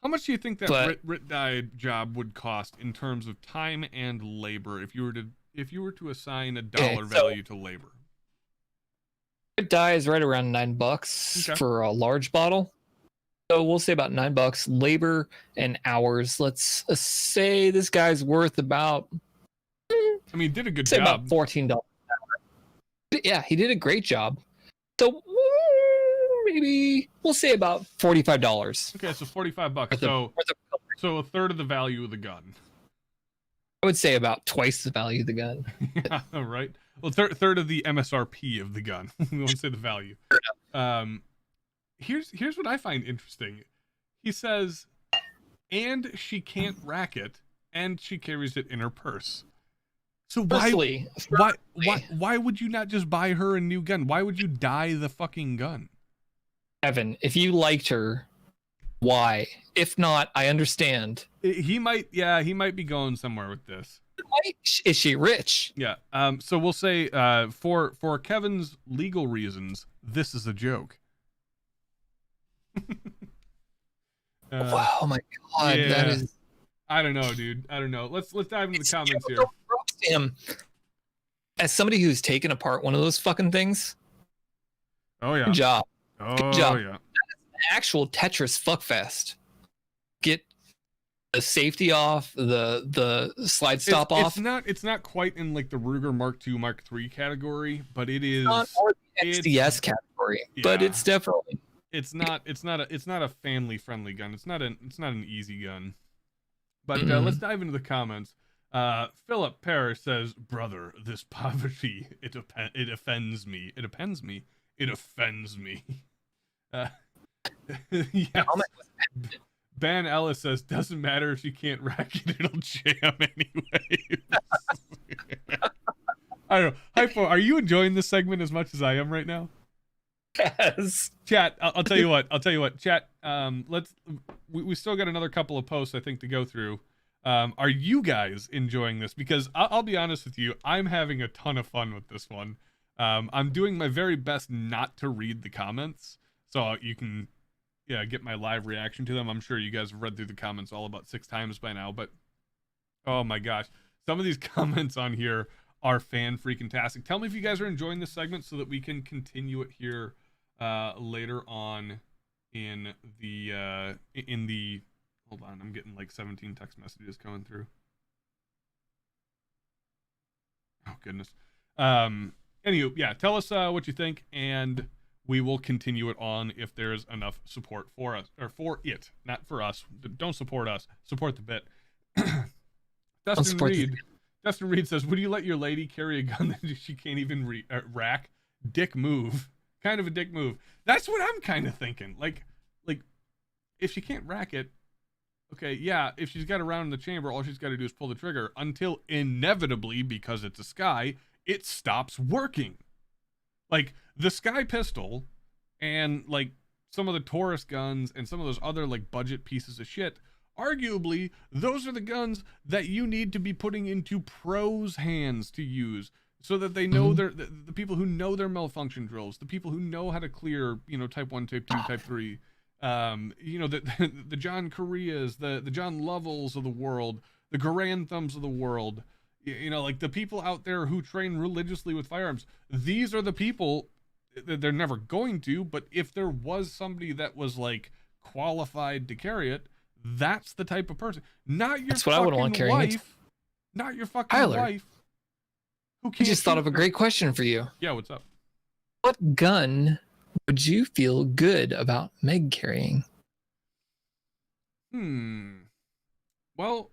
How much do you think that RIT dye job would cost in terms of time and labor if you were to assign a dollar value to labor? RIT dye is right around $9 for a large bottle. So we'll say about $9. Labor and hours. Let's say this guy's worth about. I mean, did a good job. About $14 an hour. Yeah, he did a great job. So maybe we'll say about $45. Okay, so $45. So a third of the value of the gun. I would say about twice the value of the gun. Yeah, right. Well, third of the MSRP of the gun. We won't say the value. Here's what I find interesting. He says, and she can't rack it, and she carries it in her purse. So why would you not just buy her a new gun? Why would you dye the fucking gun? Evan, if you liked her, why? If not, I understand. He might be going somewhere with this. Is she rich? Yeah. So we'll say for Kevin's legal reasons, this is a joke. Wow, oh my god, yeah. that is. I don't know, dude. I don't know. Let's dive into the comments here. Damn. As somebody who's taken apart one of those fucking things. Oh yeah. Good job. Oh good job. Yeah. That is an actual Tetris fuckfest. Get the safety off, the slide stop off. It's not quite in like the Ruger Mark II, Mark III category, but it is. Not or the XDS category, but it's definitely. It's not a family friendly gun. It's not an easy gun. But let's dive into the comments. Philip Parrish says, "Brother, this poverty it offends me. It offends me. It offends me." Yes. Ban Ellis says, "Doesn't matter if you can't rack it, it'll jam anyway." I don't know. Hypo, are you enjoying this segment as much as I am right now? Yes. Chat, I'll tell you what. Chat, we still got another couple of posts I think to go through. Are you guys enjoying this? Because I'll be honest with you, I'm having a ton of fun with this one. I'm doing my very best not to read the comments, so you can get my live reaction to them. I'm sure you guys have read through the comments all about 6 times by now, but oh my gosh, some of these comments on here are fan-freaking-tastic. Tell me if you guys are enjoying this segment so that we can continue it here later on in the hold on, I'm getting like 17 text messages coming through. Oh goodness. Anywho, yeah, tell us what you think, and we will continue it on if there's enough support for us, or for it, not for us. Don't support us, support the bit. Dustin Reed says, "Would you let your lady carry a gun that she can't even rack? Dick move." Kind of a dick move. That's what I'm kind of thinking. Like, if she can't rack it, okay, yeah, if she's got a round in the chamber, all she's got to do is pull the trigger until inevitably, because it's a Sky, it stops working. Like, the Sky pistol and, like, some of the Taurus guns and some of those other, like, budget pieces of shit, arguably, those are the guns that you need to be putting into pros' hands to use, so that they know the people who know their malfunction drills, the people who know how to clear, type 1, type 2, type 3, the John Koreas, the John Lovels of the world, the Garanthams of the world, like the people out there who train religiously with firearms. These are the people that they're never going to, but if there was somebody that was like qualified to carry it, that's the type of person. Not your that's what I would want carrying wife. it. Not your fucking Tyler, wife. Who I just thought of a great question for you. Yeah, what's up? What gun would you feel good about Meg carrying? Well,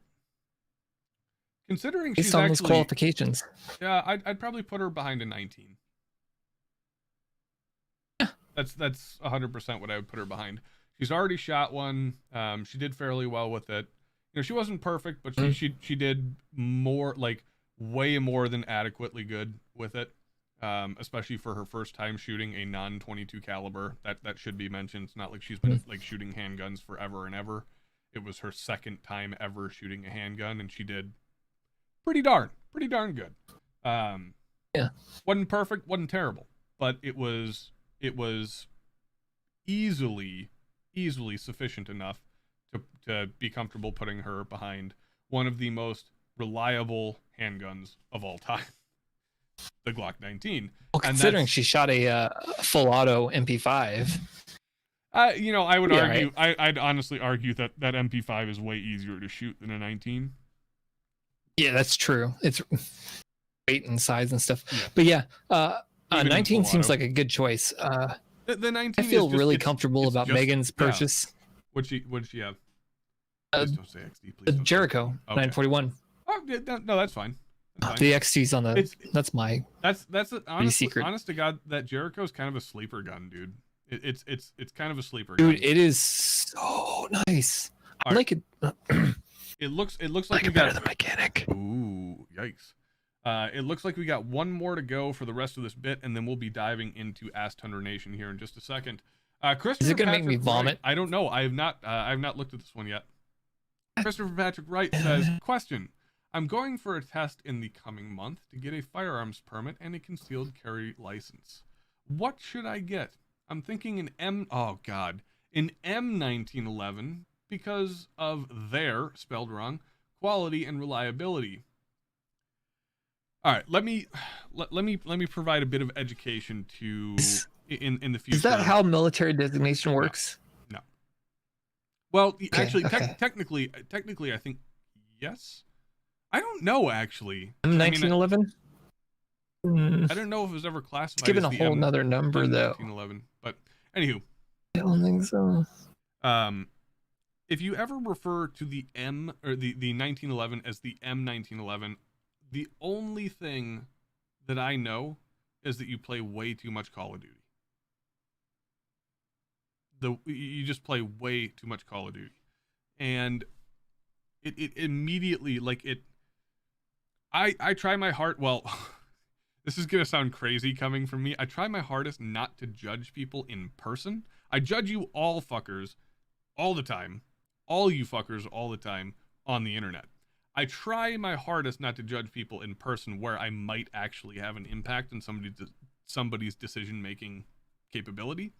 considering based she's on actually, those qualifications. Yeah, I'd probably put her behind a 19. Yeah. That's 100% what I would put her behind. She's already shot one. She did fairly well with it. You know, she wasn't perfect, but she did more, like way more than adequately good with it. Especially for her first time shooting a non-22 caliber. That should be mentioned. It's not like she's been like shooting handguns forever and ever. It was her second time ever shooting a handgun, and she did pretty darn good. Yeah. Wasn't perfect, wasn't terrible, but it was easily sufficient enough to be comfortable putting her behind one of the most reliable handguns of all time, the Glock 19. Well, considering she shot a full auto MP5. You know, I would Yeah, argue, I'd honestly argue that MP5 is way easier to shoot than a 19. Yeah, that's true. It's weight and size and stuff. Yeah. But yeah, Even in 19 full seems auto. like a good choice. The 19 I feel is just, really it's- comfortable it's about just- Megan's yeah. purchase. What'd she have? Uh, Please don't say XD. Please The don't say Jericho XD. Okay. 941. Oh, yeah, no, that's fine. That's fine. The XT's on the. It's- That's my. That's honestly, secret. honest to God, that Jericho is kind of a sleeper gun, dude. It's kind of a sleeper Dude, gun. it is so nice. I Alright. like it. It looks I like like we it better got. than Mechanic. Ooh, yikes. It looks like we got one more to go for the rest of this bit, and then we'll be diving into Ask Tundra Nation here in just a second. Christopher Is it gonna make Patrick me vomit? Wright, I don't know. I have not looked at this one yet. Christopher Patrick Wright says, question. I'm going for a test in the coming month to get a firearms permit and a concealed carry license. What should I get? I'm thinking an M1911 because of their, spelled wrong, quality and reliability. All right, let me provide a bit of education to in the future. Is that how military designation works? No. Well, Okay, actually, okay. technically, I think yes. I don't know actually. M 1911. I don't know if it was ever classified. It's given as a the whole nother number though. M1911, but anywho, I don't think so. if you ever refer to the M or the 1911 as the M1911, the only thing that I know is that you play way too much Call of Duty. You just play way too much Call of Duty, and it immediately like it. I try my heart. Well, this is gonna sound crazy coming from me. I try my hardest not to judge people in person. I judge you all fuckers all the time, all you fuckers all the time on the internet. I try my hardest not to judge people in person where I might actually have an impact on somebody's decision-making capability.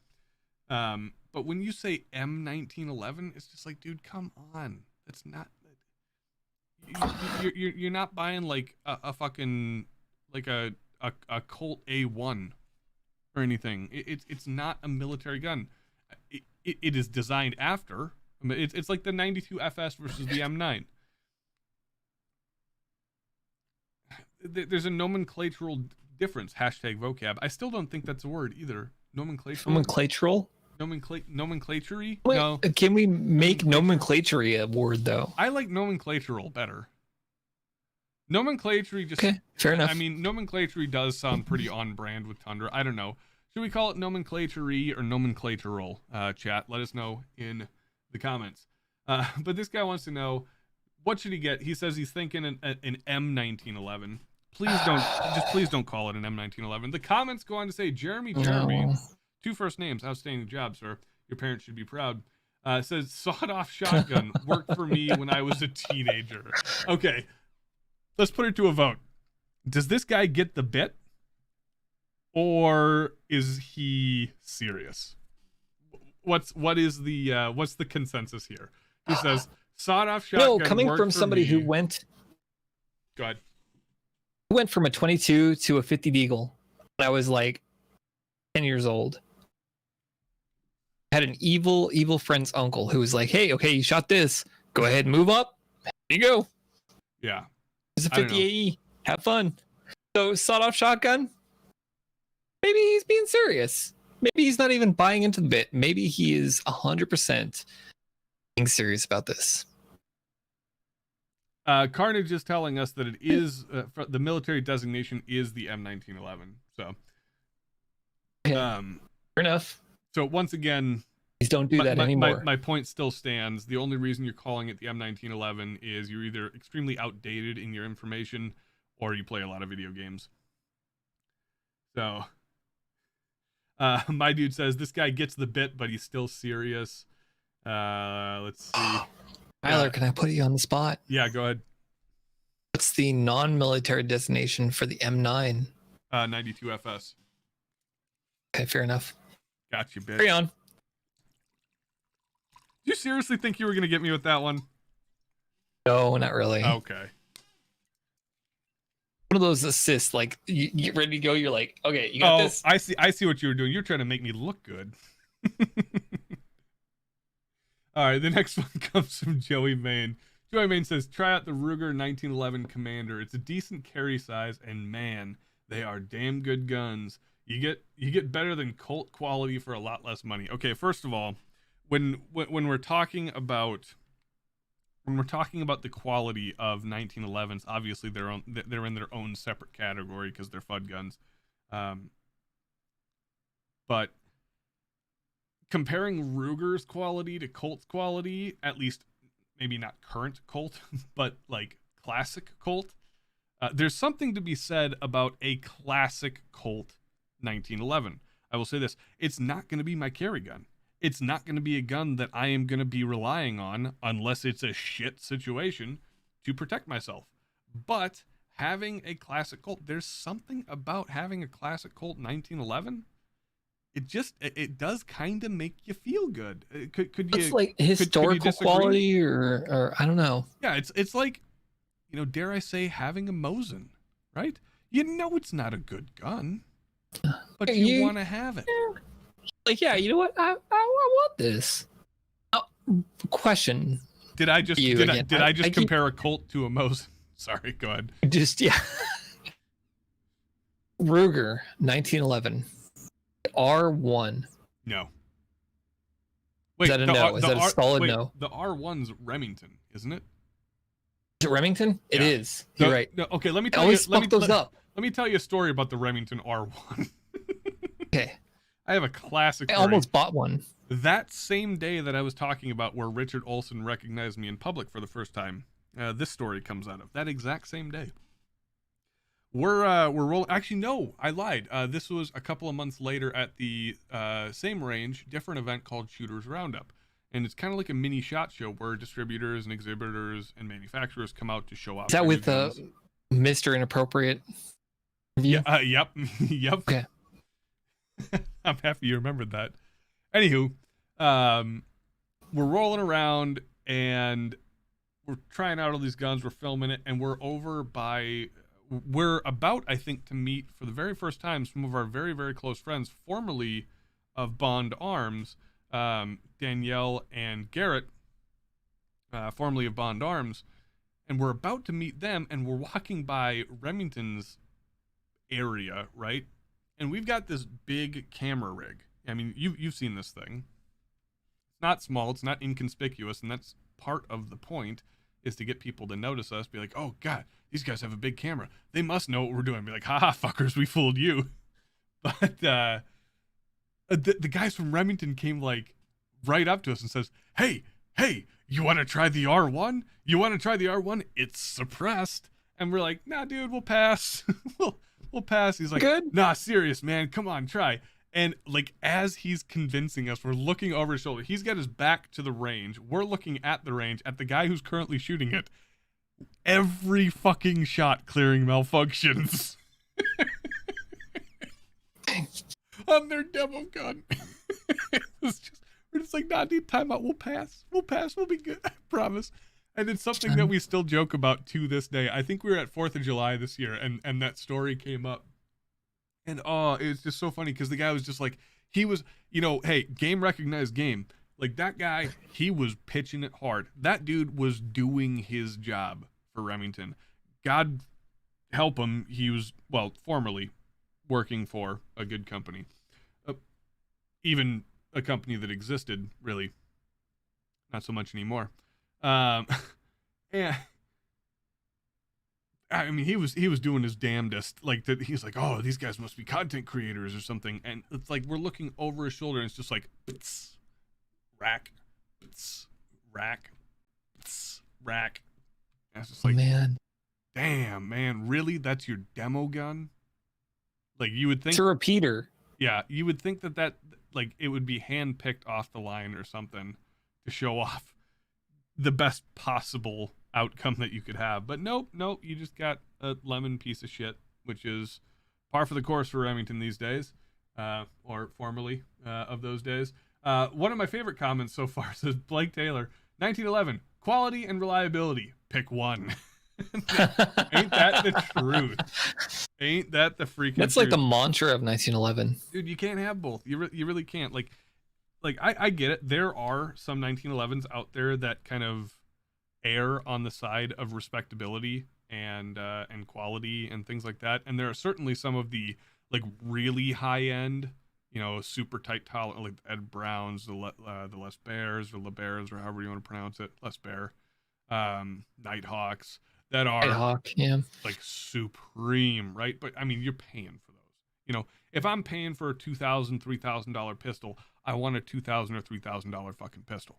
But when you say M1911, it's just like, dude, come on. That's not... You're not buying like a fucking... like a Colt A1 or anything. It's not a military gun. It is designed after. It's like the 92 FS versus the M9. There's a nomenclatural difference. Hashtag vocab. I still don't think that's a word either. Nomenclatural. Nomenclatural. Nomenclature. Wait, No, can we make nomenclature a word though? I like nomenclatural better. Nomenclature just. Okay, fair enough. I mean, nomenclature does sound pretty on brand with Tundra. I don't know. Should we call it nomenclature or nomenclatural? Chat, let us know in the comments. But this guy wants to know, what should he get? He says he's thinking an M1911. Please don't call it an M1911. The comments go on to say, Jeremy, No. 2 first names, outstanding job, sir. Your parents should be proud. Says sawed-off shotgun worked for me when I was a teenager. Okay, let's put it to a vote. Does this guy get the bit, or is he serious? What's the consensus here? He says sawed-off shotgun. No, coming worked from for somebody me. who went Go ahead. from a 22 to a 50 Deagle when I was like 10 years old. I had an evil friend's uncle who was like, "Hey, okay, you shot this. Go ahead and move up. Here you go. Yeah. It's a I don't 50 AE. Have fun." So sawed-off shotgun. Maybe he's being serious. Maybe he's not even buying into the bit. Maybe he is 100% being serious about this. Carnage is telling us that it is the military designation is the M1911. So, Okay. Fair enough. so once again, Please don't do that anymore. My point still stands. The only reason you're calling it the M1911 is you're either extremely outdated in your information or you play a lot of video games. So, my dude says this guy gets the bit, but he's still serious. Let's see. Tyler, can I put you on the spot? Yeah, go ahead. What's the non-military designation for the M9? 92 FS. Okay, fair enough. Got you, bitch. Carry on. Do you seriously think you were going to get me with that one? No, not really. Okay. One of those assists, like you get ready to go, you're like, okay, you got this. I see what you were doing. You're trying to make me look good. All right, the next one comes from Joey Main. Joey Main says, try out the Ruger 1911 Commander. It's a decent carry size, and man, they are damn good guns. You get better than Colt quality for a lot less money. Okay, first of all, when we're talking about the quality of 1911s, obviously they're in their own separate category because they're FUD guns. But comparing Ruger's quality to Colt's quality, at least maybe not current Colt, but like classic Colt, there's something to be said about a classic Colt 1911. I will say this: it's not going to be my carry gun. It's not going to be a gun that I am going to be relying on unless it's a shit situation to protect myself. But having a classic Colt, there's something about having a classic Colt 1911. It does kind of make you feel good. Could you? It's like historical quality, or I don't know. Yeah, it's like, dare I say, having a Mosin, right? You know it's not a good gun, but you want to have it. Yeah. Like, yeah, you know what? I want this. Oh, question. Did I just compare a Colt to a Mosin? Sorry, go ahead. Yeah. Ruger 1911 R1. No. Wait, is that a no? Is that a solid no? The R1's Remington, isn't it? Is it Remington? Yeah. It is. You're right. No, okay, let me tell you. Let me tell you a story about the Remington R1. Okay. I have a classic story. I almost bought one. That same day that I was talking about where Richard Olson recognized me in public for the first time, this story comes out of. That exact same day. We're rolling. Actually, no, I lied. This was a couple of months later at the same range, different event called Shooters Roundup. And it's kind of like a mini SHOT Show where distributors and exhibitors and manufacturers come out to show off. Is that with Mr. Inappropriate? Review? Yeah, yep. Yep. Okay. I'm happy you remembered that. Anywho, we're rolling around and we're trying out all these guns. We're filming it, and we're about, I think, to meet for the very first time some of our very, very close friends, formerly of Bond Arms, Danielle and Garrett, formerly of Bond Arms, and we're about to meet them, and we're walking by Remington's area, right? And we've got this big camera rig. I mean, you've seen this thing. It's not small, it's not inconspicuous, and that's part of the point, is to get people to notice us, be like, oh God, these guys have a big camera. They must know what we're doing. Be like, haha, fuckers, we fooled you. But the guys from Remington came like right up to us and says, hey, you want to try the R1? You want to try the R1? It's suppressed. And we're like, nah, dude, we'll pass. We'll pass. He's like, good? Nah, serious, man. Come on, try. And like, as he's convincing us, we're looking over his shoulder. He's got his back to the range. We're looking at the range, at the guy who's currently shooting it. Every fucking shot clearing malfunctions. On their demo gun. We're just like, nah, dude, time out. We'll pass. We'll be good. I promise. And it's something that we still joke about to this day. I think we were at 4th of July this year, and that story came up. And it was just so funny because the guy was just like, he was, hey, game recognized game. Like, that guy, he was pitching it hard. That dude was doing his job for Remington. God help him. He was, formerly working for a good company. Even a company that existed, really. Not so much anymore. Yeah, I mean, he was doing his damnedest. Like, that, he's like, oh, these guys must be content creators or something. And it's like, we're looking over his shoulder, and it's just like, rack, tss, rack, tss, rack. And it's just Oh, like, man. damn, man, really? That's your demo gun? Like, you would think, It's a repeater. yeah, you would think that like it would be hand picked off the line or something to show off the best possible outcome that you could have. But nope, you just got a lemon piece of shit, which is par for the course for Remington these days, or formerly of those days. One of my favorite comments so far says Blake Taylor, 1911, quality and reliability, pick one. Ain't that the truth? Ain't that the freaking That's truth? like the mantra of 1911. Dude, you can't have both. You really can't. Like I get it. There are some 1911s out there that kind of err on the side of respectability and quality and things like that. And there are certainly some of the like really high end, super tight tolerant, like Ed Browns, the Les Bears or Le Bears or however you want to pronounce it, Les Bear, Nighthawks that are Nighthawk, yeah. like supreme, right? But I mean, you're paying for those. If I'm paying for a $2,000, $3,000 pistol, I want a $2,000 or $3,000 fucking pistol.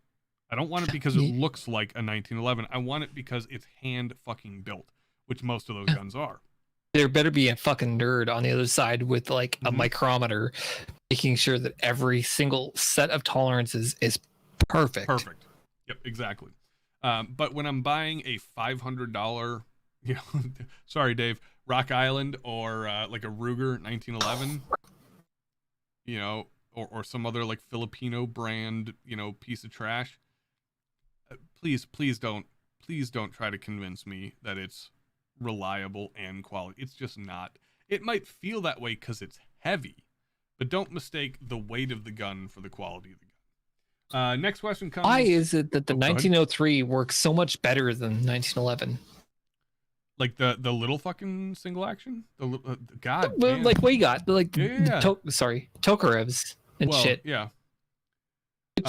I don't want it because it looks like a 1911. I want it because it's hand fucking built, which most of those guns are. There better be a fucking nerd on the other side with like a micrometer, making sure that every single set of tolerances is perfect. Perfect. Yep, exactly. But when I'm buying a $500, sorry, Dave, Rock Island or like a Ruger 1911, or some other like Filipino brand, piece of trash. Please don't try to convince me that it's reliable and quality. It's just not. It might feel that way because it's heavy, but don't mistake the weight of the gun for the quality of the gun. Next question comes. Why is it that the Oh, go ahead. 1903 works so much better than 1911? Like the little fucking single action? God, Well, man. like what you got? Like Yeah. Tokarevs and Well, shit, yeah.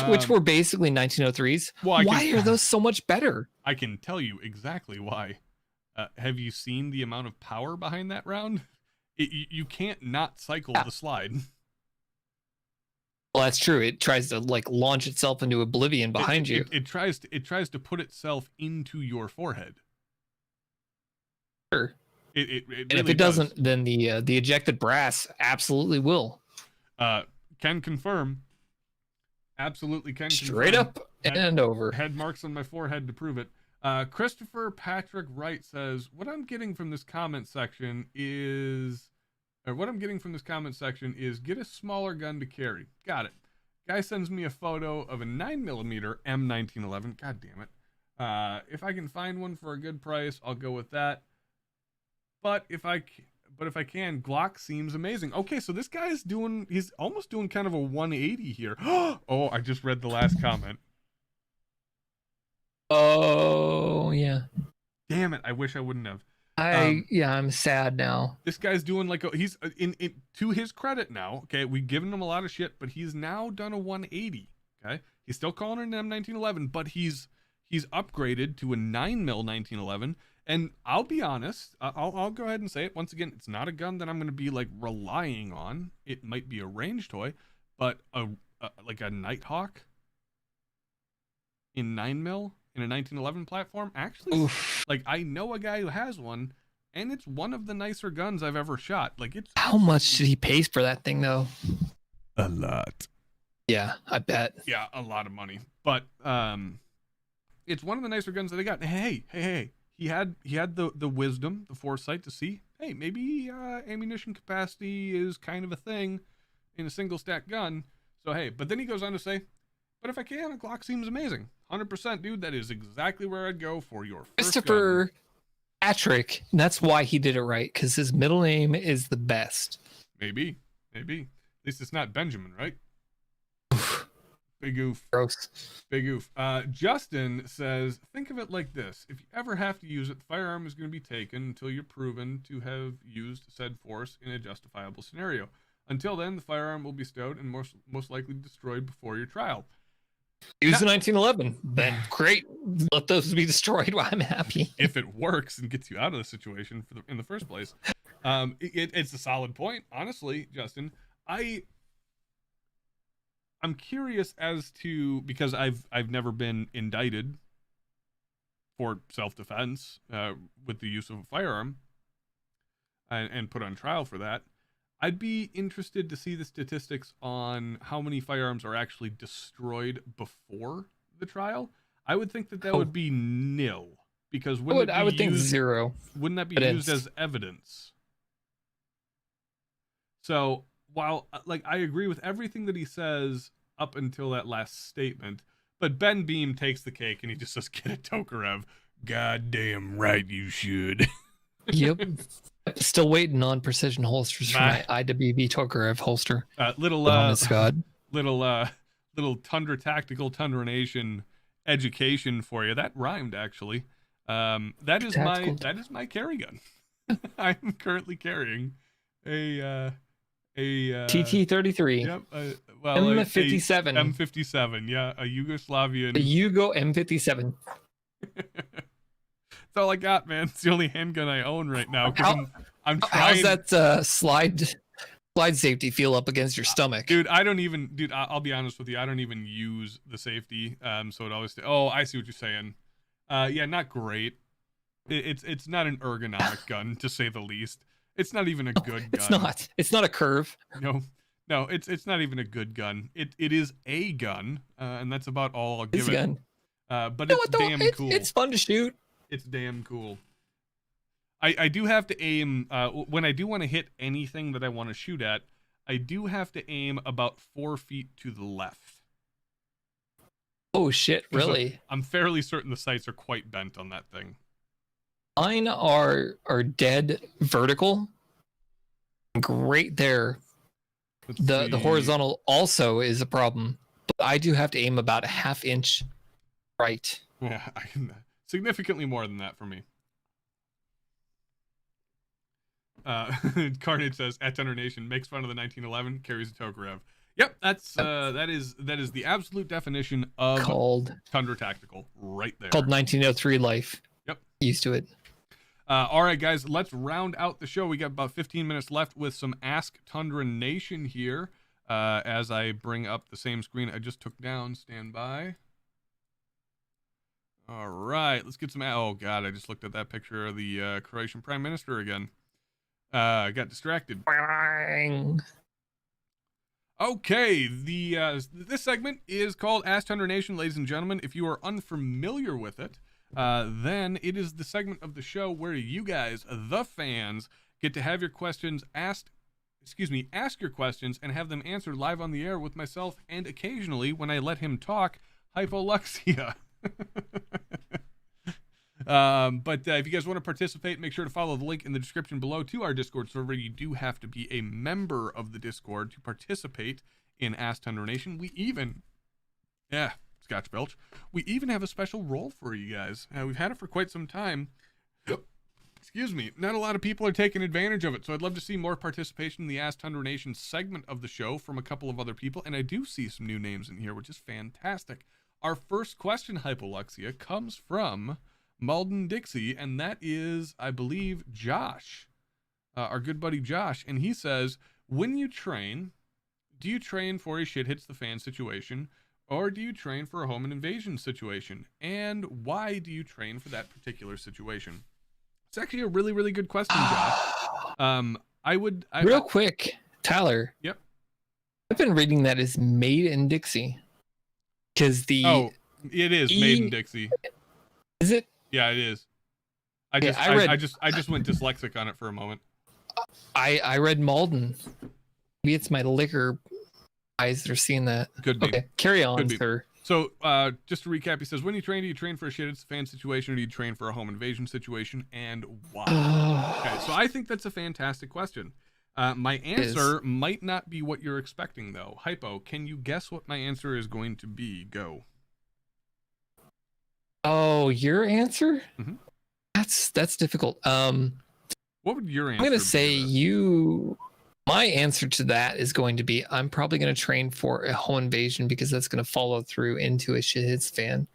which were basically 1903s. Well, Why are those so much better? I can tell you exactly why. Have you seen the amount of power behind that round? You can't not cycle the slide. Well, that's true. It tries to like launch itself into oblivion behind you. It tries to put itself into your forehead. Sure. It And really if it doesn't, then the ejected brass absolutely will. Can confirm. Absolutely can Straight confirm. up and over. Head marks on my forehead to prove it. Christopher Patrick Wright says, what I'm getting from this comment section is get a smaller gun to carry. Got it. Guy sends me a photo of a 9mm M1911. God damn it. If I can find one for a good price, I'll go with that. But if I can, Glock seems amazing. Okay, so this guy's he's almost doing kind of a 180 here. Oh, I just read the last comment. Oh yeah. Damn it! I wish I wouldn't have. I'm sad now. This guy's doing like he's in to his credit now. Okay, we've given him a lot of shit, but he's now done a 180. Okay, he's still calling it an M1911, but he's upgraded to a 9mm 1911. And I'll be honest, I'll go ahead and say it once again. It's not a gun that I'm going to be like relying on. It might be a range toy, but like a Nighthawk in 9mm in a 1911 platform, actually, Oof. like I know a guy who has one, and it's one of the nicer guns I've ever shot. Like it's How much did he pay for that thing though? a lot. Yeah, I bet. Yeah, a lot of money. But it's one of the nicer guns that I got. Hey. He had the wisdom, the foresight to see, hey, maybe ammunition capacity is kind of a thing in a single stack gun. So hey, but then he goes on to say, but if I can, a Glock seems amazing. 100%, dude. That is exactly where I'd go for your first Christopher gun. Patrick. That's why he did it right, because his middle name is the best. Maybe. At least it's not Benjamin, right? Big oof. Gross. Big oof. Justin says, think of it like this. If you ever have to use it, the firearm is going to be taken until you're proven to have used said force in a justifiable scenario. Until then, the firearm will be stowed and most likely destroyed before your trial. Use the 1911. Then great. Let those be destroyed while I'm happy. If it works and gets you out of the situation in the first place. It's a solid point, honestly, Justin. I'm curious as to, because I've never been indicted for self-defense with the use of a firearm and put on trial for that. I'd be interested to see the statistics on how many firearms are actually destroyed before the trial. I would think that would be nil, because I would think zero. Wouldn't that be used as evidence? So while I agree with everything that he says up until that last statement, but Ben Beam takes the cake and he just says, "Get a Tokarev." Goddamn right you should. Yep. Still waiting on precision holsters for my IWB Tokarev holster. Little Tundra Tactical Tundra Nation education for you. That rhymed actually. That is my carry gun. I'm currently carrying a TT-33. Yep. M57. M57. Yeah, a Yugoslavian. The Yugo M57. That's all I got, man. It's the only handgun I own right now. I'm trying. How's that slide safety feel up against your stomach? Dude, I'll be honest with you. I don't even use the safety. So it always. Oh, I see what you're saying. Yeah, not great. It's not an ergonomic gun, to say the least. It's not even a good gun. It's not. It's not a curve. No, it's not even a good gun. It is a gun, and that's about all I'll give it. Gun. But it's damn cool. It's fun to shoot. It's damn cool. I do have to aim, when I do want to hit anything that I want to shoot at, I do have to aim about 4 feet to the left. Oh shit, really? So I'm fairly certain the sights are quite bent on that thing. Mine are dead vertical. Great there. The horizontal also is a problem, but I do have to aim about a ½ inch right. Yeah, significantly more than that for me. Carnage says, at Tundra Nation, makes fun of the 1911, carries a Tokarev. Yep, that is the absolute definition of Tundra Tactical right there. Called 1903 life. Yep. Used to it. All right, guys, let's round out the show. We got about 15 minutes left with some Ask Tundra Nation here. As I bring up the same screen I just took down. Stand by. All right, let's get some. Oh God, I just looked at that picture of the Croatian Prime Minister again. I got distracted. Okay, this segment is called Ask Tundra Nation, ladies and gentlemen. If you are unfamiliar with it, then it is the segment of the show where you guys, the fans, get to have your questions ask your questions and have them answered live on the air with myself, and occasionally, when I let him talk, Hypoluxia. But if you guys want to participate, make sure to follow the link in the description below to our Discord server. You do have to be a member of the Discord to participate in Ask Tundra Nation. We even have a special role for you guys. We've had it for quite some time. Excuse me. Not a lot of people are taking advantage of it, so I'd love to see more participation in the Ask Tundra Nation segment of the show from a couple of other people, and I do see some new names in here, which is fantastic. Our first question, Hypoluxia, comes from Malden Dixie, and that is, I believe, Josh, our good buddy Josh, and he says, when you train, do you train for a shit hits the fan situation, or do you train for a home invasion situation, and why do you train for that particular situation? It's actually a really, really good question, Josh. Real quick, Tyler. Yep. I've been reading that as Made in Dixie, because it is Made in Dixie. Is it? Yeah, it is. I just went dyslexic on it for a moment. I read Malden. Maybe it's my liquor eyes that are seeing that. Could be. Okay, carry on, sir. So, just to recap, he says, when you train, do you train for a shit it's a fan situation, or do you train for a home invasion situation, and why? Okay, so I think that's a fantastic question. My answer might not be what you're expecting, though. Hypo, can you guess what my answer is going to be? Go. Oh, your answer? Mm-hmm. That's difficult. What would your answer be? I'm gonna say my answer to that is going to be, I'm probably going to train for a home invasion because that's going to follow through into a shit hits fan.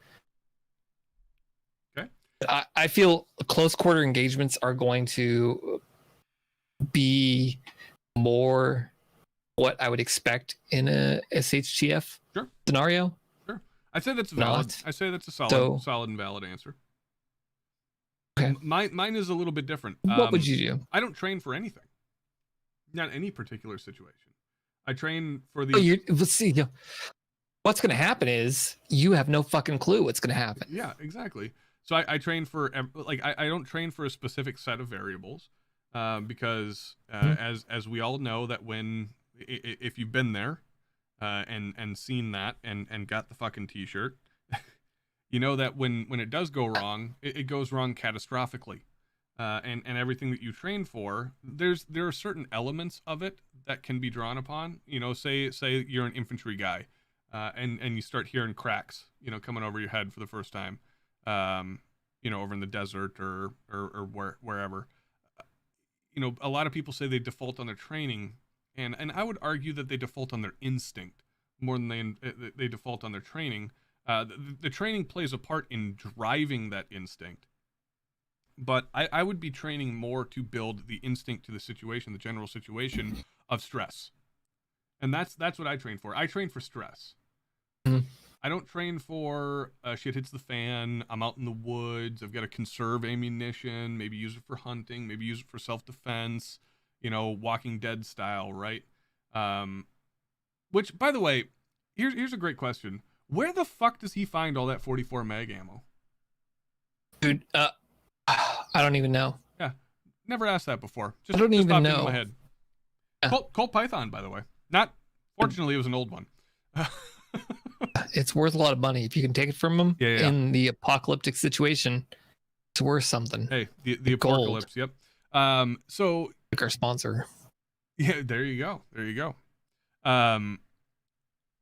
Okay. I feel close quarter engagements are going to be more what I would expect in a SHTF Sure. scenario. Sure. I'd say that's valid. Not. I say that's a solid, So- solid and valid answer. Okay. Mine is a little bit different. What would you do? I don't train for anything. Not any particular situation. I train for the. Oh, let's see. What's going to happen is you have no fucking clue what's going to happen. Yeah, exactly. So I train for like I don't train for a specific set of variables, because as we all know that when if you've been there, and seen that and got the fucking t-shirt, you know that when it does go wrong, it goes wrong catastrophically, and everything that you train for, there are certain elements of it that can be drawn upon. You know, say you're an infantry guy, and you start hearing cracks, you know, coming over your head for the first time, you know, over in the desert or wherever. You know, a lot of people say they default on their training, and I would argue that they default on their instinct more than they default on their training. The training plays a part in driving that instinct, but I would be training more to build the instinct to the situation, the general situation of stress, and that's what I train for. I train for stress. Mhm. I don't train for shit hits the fan. I'm out in the woods. I've got to conserve ammunition. Maybe use it for hunting. Maybe use it for self-defense. You know, Walking Dead style, right? Which, by the way, here's a great question. Where the fuck does he find all that 44 mag ammo? Dude, I don't even know. Never asked that before. I don't just even popped into know. my head. Yeah. Colt Python, by the way. Not, fortunately, it was an old one. It's worth a lot of money if you can take it from him Yeah. in the apocalyptic situation. It's worth something. Hey, the Gold. apocalypse. Yep. So Like our sponsor. yeah, there you go.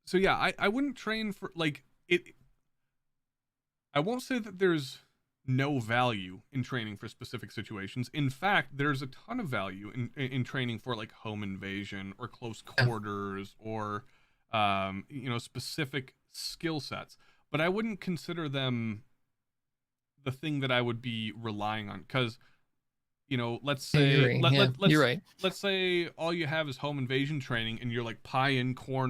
So yeah, I wouldn't train for like it. I won't say that there's no value in training for specific situations. In fact, there's a ton of value in training for like home invasion or close quarters or you know, specific skill sets. But I wouldn't consider them the thing that I would be relying on, because, you know, let's say You're right. let's say all you have is home invasion training and you're like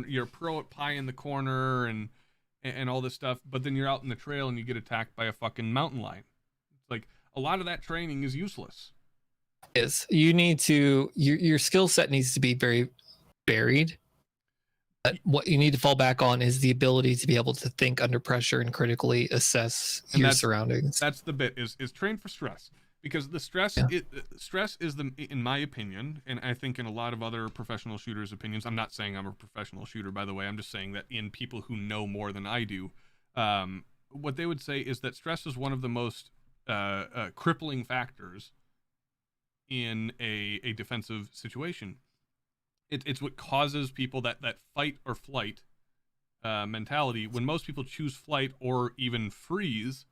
you're pro at pie in the corner and all this stuff, but then you're out in the trail and you get attacked by a fucking mountain lion. Like, a lot of that training is useless. You need to your skill set needs to be very varied. But what you need to fall back on is the ability to be able to think under pressure and critically assess And your that's- surroundings. That's the bit, is train for stress, because the stress stress is in my opinion, and I think in a lot of other professional shooters' opinions. I'm not saying I'm a professional shooter, by the way. I'm just saying that in people who know more than I do, what they would say is that stress is one of the most crippling factors in a defensive situation. It's what causes people that fight or flight mentality. When most people choose flight or even freeze,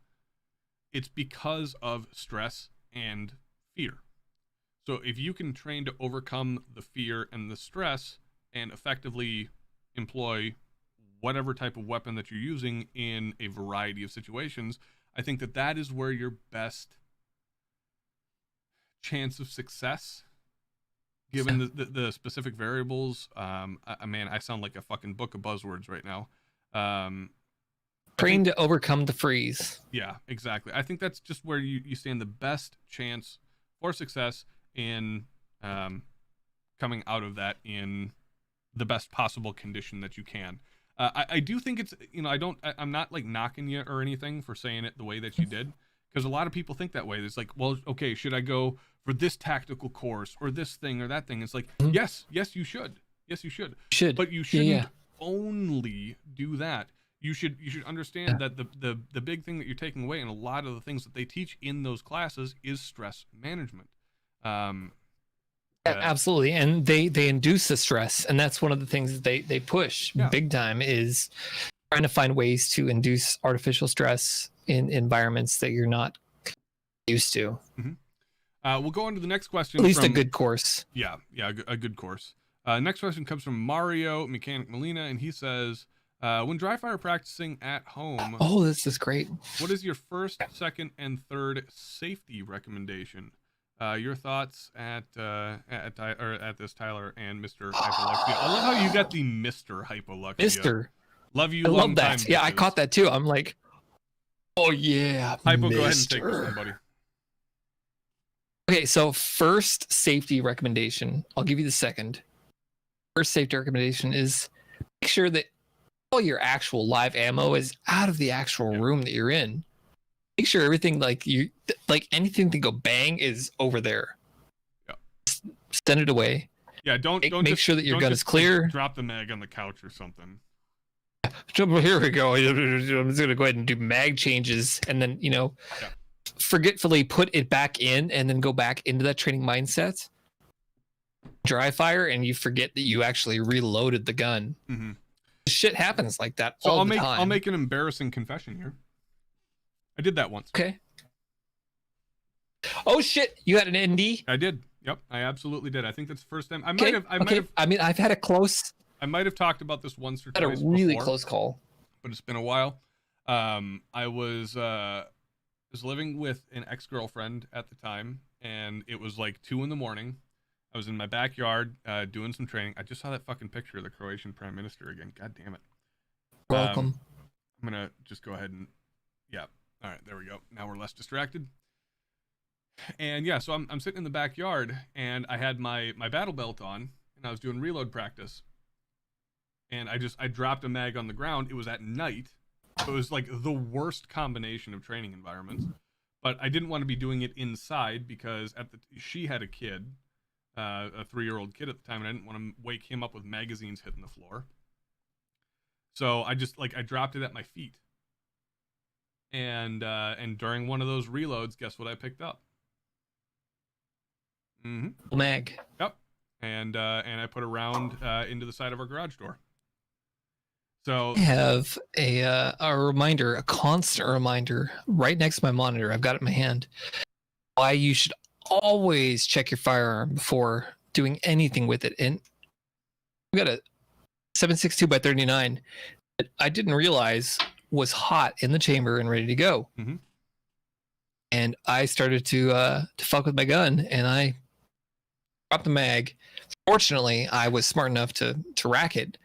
it's because of stress and fear. So if you can train to overcome the fear and the stress and effectively employ whatever type of weapon that you're using in a variety of situations, I think that is where your best chance of success, given the specific variables. Man, I sound like a fucking book of buzzwords right now. Train to overcome the freeze. Yeah, exactly. I think that's just where you stand the best chance for success in coming out of that in the best possible condition that you can. I do think it's, you know, I'm not like knocking you or anything for saying it the way that you did, because a lot of people think that way. It's like, well, okay, should I go for this tactical course or this thing or that thing? It's like, yes, you should. Yes, you should. But you shouldn't only do that. You should understand that the big thing that you're taking away, and a lot of the things that they teach in those classes, is stress management. Absolutely, and they induce the stress, and that's one of the things that they push big time, is trying to find ways to induce artificial stress in environments that you're not used to. We'll go on to the next question. At least a good course. Yeah, a good course. Next question comes from Mario Mechanic Molina, and he says, when dry fire practicing at home, This is great. what is your first, second, and third safety recommendation? Your thoughts at this, Tyler and Mr. Hypoluxia. I love how you got the Mr. Hypoluxia. Mister. Love you. I long love that. time, Yeah, I bitches. caught that too. I'm like, oh yeah, Hypo, Mister. go ahead and take this one, buddy. Okay, so first safety recommendation. I'll give you the second. First safety recommendation is make sure that all your actual live ammo is out of the actual room that you're in. Make sure everything like anything to go bang is over there. Yeah. Send it away. Yeah, don't Make just, sure that your don't gun just, is clear. Like, drop the mag on the couch or something. Here we go. I'm just gonna go ahead and do mag changes, and then forgetfully put it back in, and then go back into that training mindset. Dry fire, and you forget that you actually reloaded the gun. Mm-hmm. Shit happens like that So all the time. I'll make an embarrassing confession here. I did that once. Okay. Oh shit! You had an ND? I did. Yep, I absolutely did. I think that's the first time. I mean, I've had a close. I might have talked about this once or Had a twice really before, close call. but it's been a while. I was living with an ex-girlfriend at the time, and it was like 2 a.m. I was in my backyard doing some training. I just saw that fucking picture of the Croatian Prime Minister again. God damn it. Welcome. I'm gonna just go ahead and all right, there we go. Now we're less distracted. And yeah, so I'm sitting in the backyard, and I had my battle belt on, and I was doing reload practice. And I dropped a mag on the ground. It was at night. So it was like the worst combination of training environments. But I didn't want to be doing it inside because she had a kid, a 3-year-old kid at the time, and I didn't want to wake him up with magazines hitting the floor. So I dropped it at my feet. And during one of those reloads, guess what I picked up? Mm-hmm. Mag. Yep. And I put a round into the side of our garage door. So I have a reminder, a constant reminder, right next to my monitor. I've got it in my hand. Why you should always check your firearm before doing anything with it. And we got a 7.62x39 that I didn't realize was hot in the chamber and ready to go. Mm-hmm. And I started to fuck with my gun, and I dropped the mag. Fortunately, I was smart enough to rack it.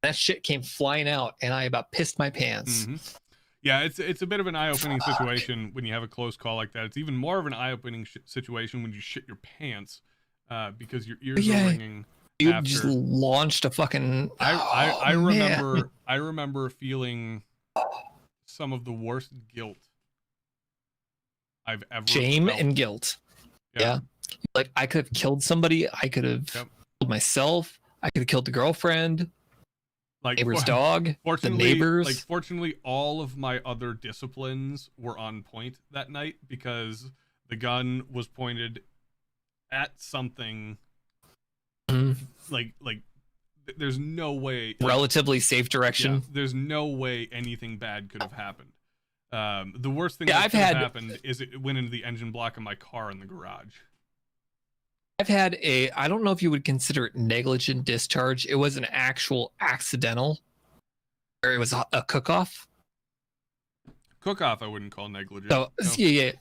That shit came flying out, and I about pissed my pants. Mm-hmm. Yeah, it's a bit of an eye-opening situation when you have a close call like that. It's even more of an eye-opening situation when you shit your pants because your ears are ringing. You just launched a fucking. I remember feeling some of the worst guilt I've ever shame felt. And guilt. Yeah. Like I could have killed somebody. I could have killed myself. I could have killed the girlfriend. Like neighbor's dog. The neighbors. Fortunately, all of my other disciplines were on point that night because the gun was pointed at something. Like there's no way relatively safe direction. Yeah, there's no way anything bad could have happened. The worst thing that could have happened is it went into the engine block of my car in the garage. I've had I don't know if you would consider it negligent discharge. It was an actual accidental, or it was a cook-off. Cook-off I wouldn't call negligent. So yeah.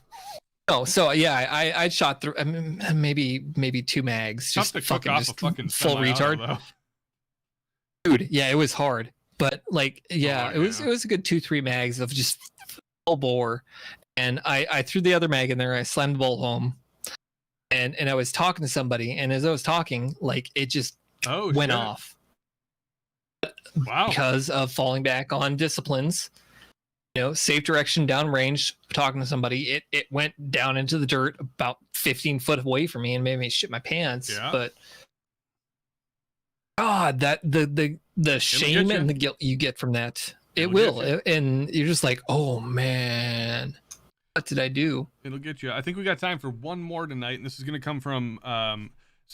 Oh, so yeah, I shot through maybe 2 mags. Just fucking full retard. Dude, yeah, it was hard. But it was a good 2-3 mags of just full bore. And I threw the other mag in there, I slammed the bolt home. And I was talking to somebody, and as I was talking, it just went off. Wow. Because of falling back on disciplines. Safe direction, downrange, talking to somebody, it went down into the dirt about 15 foot away from me and made me shit my pants. Yeah. But God, that the shame and the guilt you get from that, it will. And you're just like, oh man, what did I do? It'll get you. I think we got time for one more tonight, and this is going to come from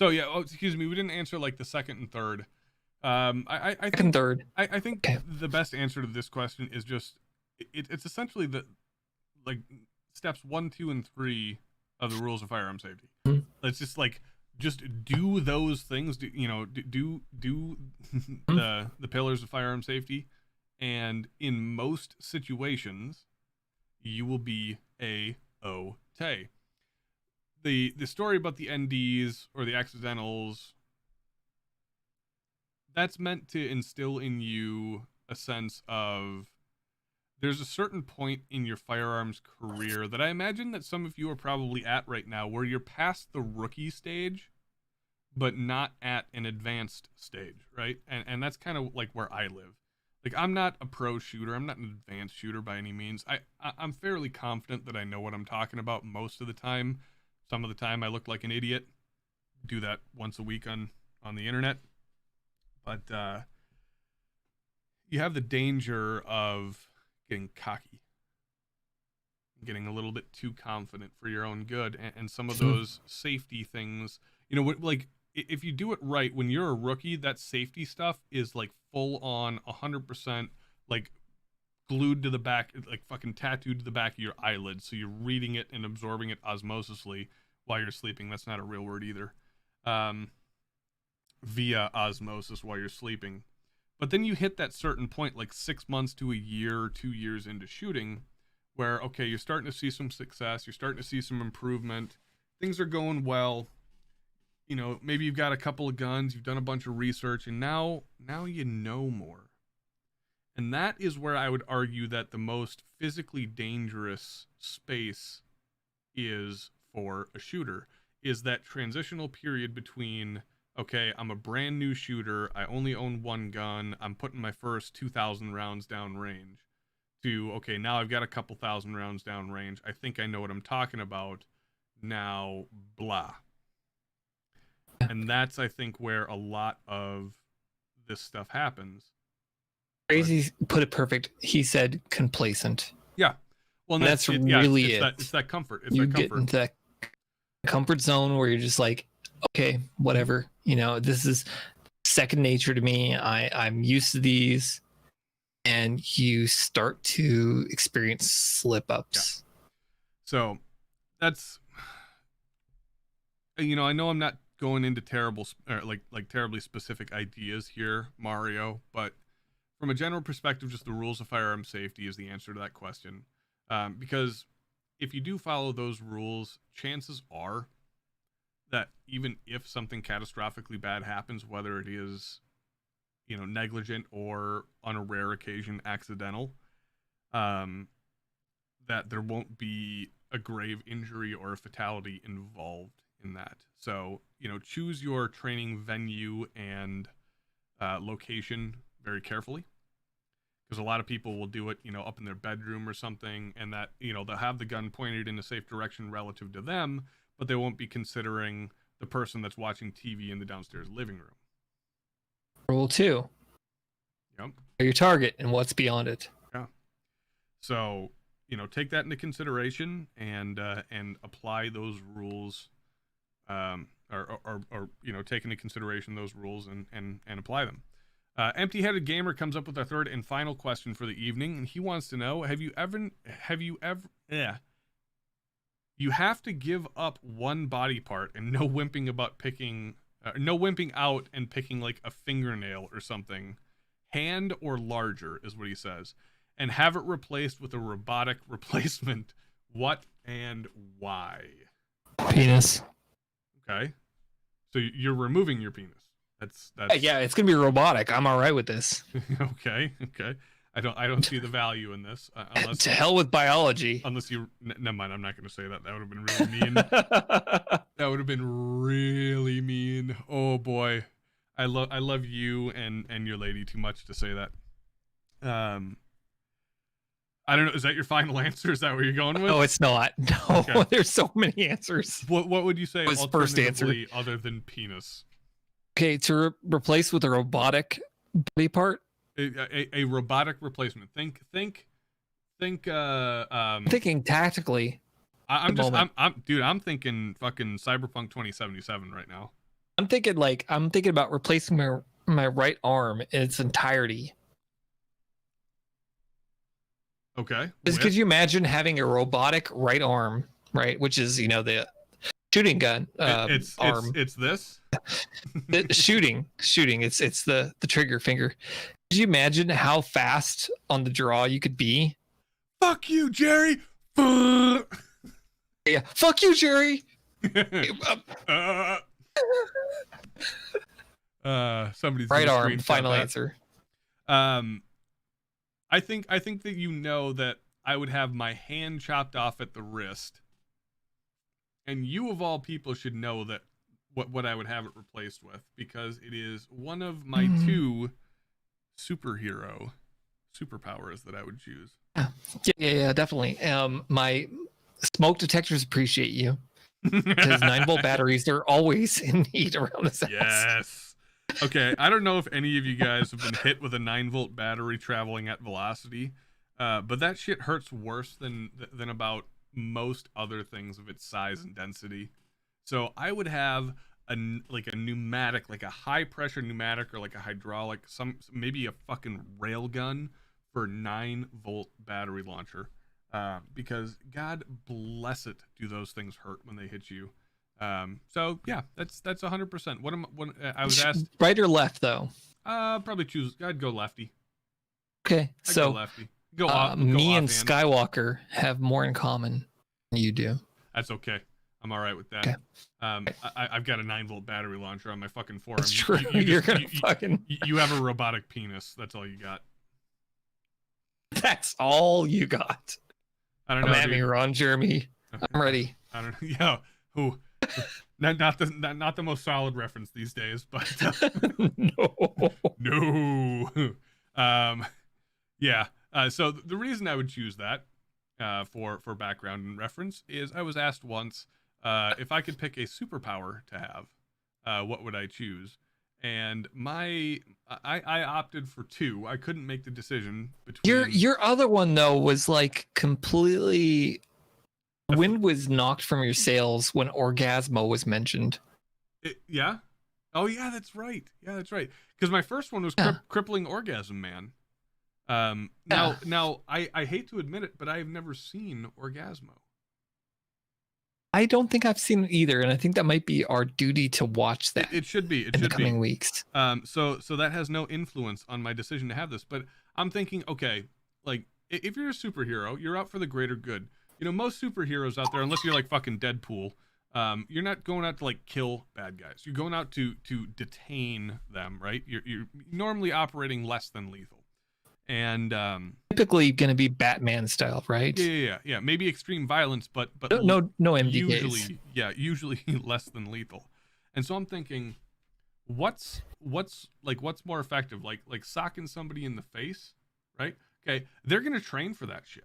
excuse me, we didn't answer the second and third. I think third. I think the best answer to this question is just it's essentially the steps 1, 2, and 3 of the rules of firearm safety. Mm-hmm. Let's just do those things. Do the pillars of firearm safety, and in most situations, you will be a-okay. the story about the NDs or the accidentals, that's meant to instill in you a sense of there's a certain point in your firearms career that I imagine that some of you are probably at right now where you're past the rookie stage, but not at an advanced stage, right? And that's kind of like where I live. Like, I'm not a pro shooter. I'm not an advanced shooter by any means. I'm fairly confident that I know what I'm talking about most of the time. Some of the time I look like an idiot. Do that once a week on the internet. But you have the danger of getting cocky, getting a little bit too confident for your own good, and some of those safety things, you know, like if you do it right when you're a rookie, that safety stuff is like full on 100% like glued to the back, like fucking tattooed to the back of your eyelids, so you're reading it and absorbing it osmosisly while you're sleeping. That's not a real word either. Via osmosis while you're sleeping. But then you hit that certain point, like 6 months to a year, 2 years into shooting, where, okay, you're starting to see some success, you're starting to see some improvement, things are going well, you know, maybe you've got a couple of guns, you've done a bunch of research, and now you know more. And that is where I would argue that the most physically dangerous space is for a shooter, is that transitional period between, okay, I'm a brand new shooter, I only own one gun, I'm putting my first 2,000 rounds down range, to, okay, now I've got a couple thousand rounds down range, I think I know what I'm talking about, now, blah. And that's, I think, where a lot of this stuff happens. Crazy put it perfect. He said complacent. Yeah. Well, and that's really it. It's that comfort. It's you that comfort. Get into that comfort zone where you're just like, okay, whatever. You know, this is second nature to me. I'm used to these. And you start to experience slip ups. Yeah. So that's, you know, I know I'm not going into terribly specific ideas here, Mario, but from a general perspective, just the rules of firearm safety is the answer to that question. Because if you do follow those rules, chances are that even if something catastrophically bad happens, whether it is, you know, negligent or on a rare occasion accidental, that there won't be a grave injury or a fatality involved in that. So, you know, choose your training venue and location very carefully, because a lot of people will do it, you know, up in their bedroom or something, and that, you know, they'll have the gun pointed in a safe direction relative to them, but they won't be considering the person that's watching TV in the downstairs living room. Rule 2. Yep. Your target and what's beyond it. Yeah. So, you know, take that into consideration and apply those rules, or you know, take into consideration those rules and apply them. Empty-headed gamer comes up with our third and final question for the evening, and he wants to know: Have you ever? Yeah. You have to give up one body part, and no wimping out and picking like a fingernail or something, hand or larger is what he says, and have it replaced with a robotic replacement. What and why? Penis. Okay, so you're removing your penis. That's yeah, it's gonna be robotic. I'm all right with this. Okay. I don't see the value in this unless to hell with biology. Unless you, never mind. I'm not going to say that. That would have been really mean. That would have been really mean. Oh boy, I love you and your lady too much to say that. I don't know. Is that your final answer? Is that where you're going with? No, it's not. No, okay. There's so many answers. What would you say? Was first answer other than penis? Okay, to replace with a robotic body part. A robotic replacement. Think. I'm thinking tactically. I'm thinking fucking Cyberpunk 2077 right now. I'm thinking about replacing my right arm in its entirety. Okay. Could you imagine having a robotic right arm, right? Which is, you know, the shooting gun arm. It's this. shooting. It's the trigger finger. Could you imagine how fast on the draw you could be? Fuck you, Jerry. Yeah. Fuck you, Jerry. Somebody's Right gonna arm, screenshot final that. answer. I think that you know that I would have my hand chopped off at the wrist, and you of all people should know that what I would have it replaced with, because it is one of my two superpowers that I would choose. Yeah, definitely. My smoke detectors appreciate you because 9-volt batteries are always in need around this house. Yes. Okay, I don't know if any of you guys have been hit with a 9-volt battery traveling at velocity, but that shit hurts worse than about most other things of its size and density. So I would have a pneumatic, like a high pressure pneumatic or like a hydraulic, maybe a fucking rail gun for 9-volt battery launcher, because God bless it, do those things hurt when they hit you. So yeah, that's 100%. What I was asked, right or left though? Probably choose. I'd go lefty. Okay, I'd so go lefty. Go off. me and offhand. Skywalker have more in common than you do. That's okay. I'm all right with that. Okay. I've got a 9-volt battery launcher on my fucking forearm. That's true. You're gonna fucking. You have a robotic penis. That's all you got. That's all you got. I don't know. I'm at me, Ron Jeremy. I'm ready. I don't know. Yeah. Who? Not the most solid reference these days, but no. Yeah. So the reason I would choose that for background and reference is I was asked once if I could pick a superpower to have, what would I choose? And I opted for 2. I couldn't make the decision between Your other one though was like completely. Wind was knocked from your sails when Orgasmo was mentioned. Yeah. Oh yeah, that's right. Yeah, that's right. Because my first one was Crippling Orgasm Man. Now I hate to admit it, but I've never seen Orgasmo. I don't think I've seen it either, and I think that might be our duty to watch that. It should be. In the coming weeks. So that has no influence on my decision to have this. But I'm thinking, okay, like if you're a superhero, you're out for the greater good. You know, most superheroes out there, unless you're like fucking Deadpool, you're not going out to like kill bad guys. You're going out to detain them, right? You're normally operating less than lethal, and typically going to be Batman style, right? Yeah. Maybe extreme violence, but no MDKs. Usually less than lethal. And so I'm thinking, what's more effective? Like socking somebody in the face, right? Okay, they're gonna train for that shit.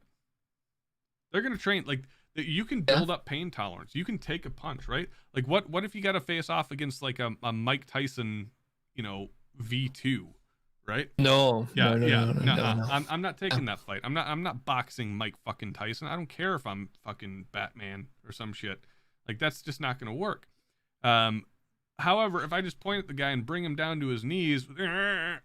They're gonna train, like, you can build up pain tolerance. You can take a punch, right? Like what if you got to face off against like a Mike Tyson, V2, right? No. I'm not taking that fight. I'm not boxing Mike fucking Tyson. I don't care if I'm fucking Batman or some shit. Like, that's just not gonna work. However, if I just point at the guy and bring him down to his knees, okay,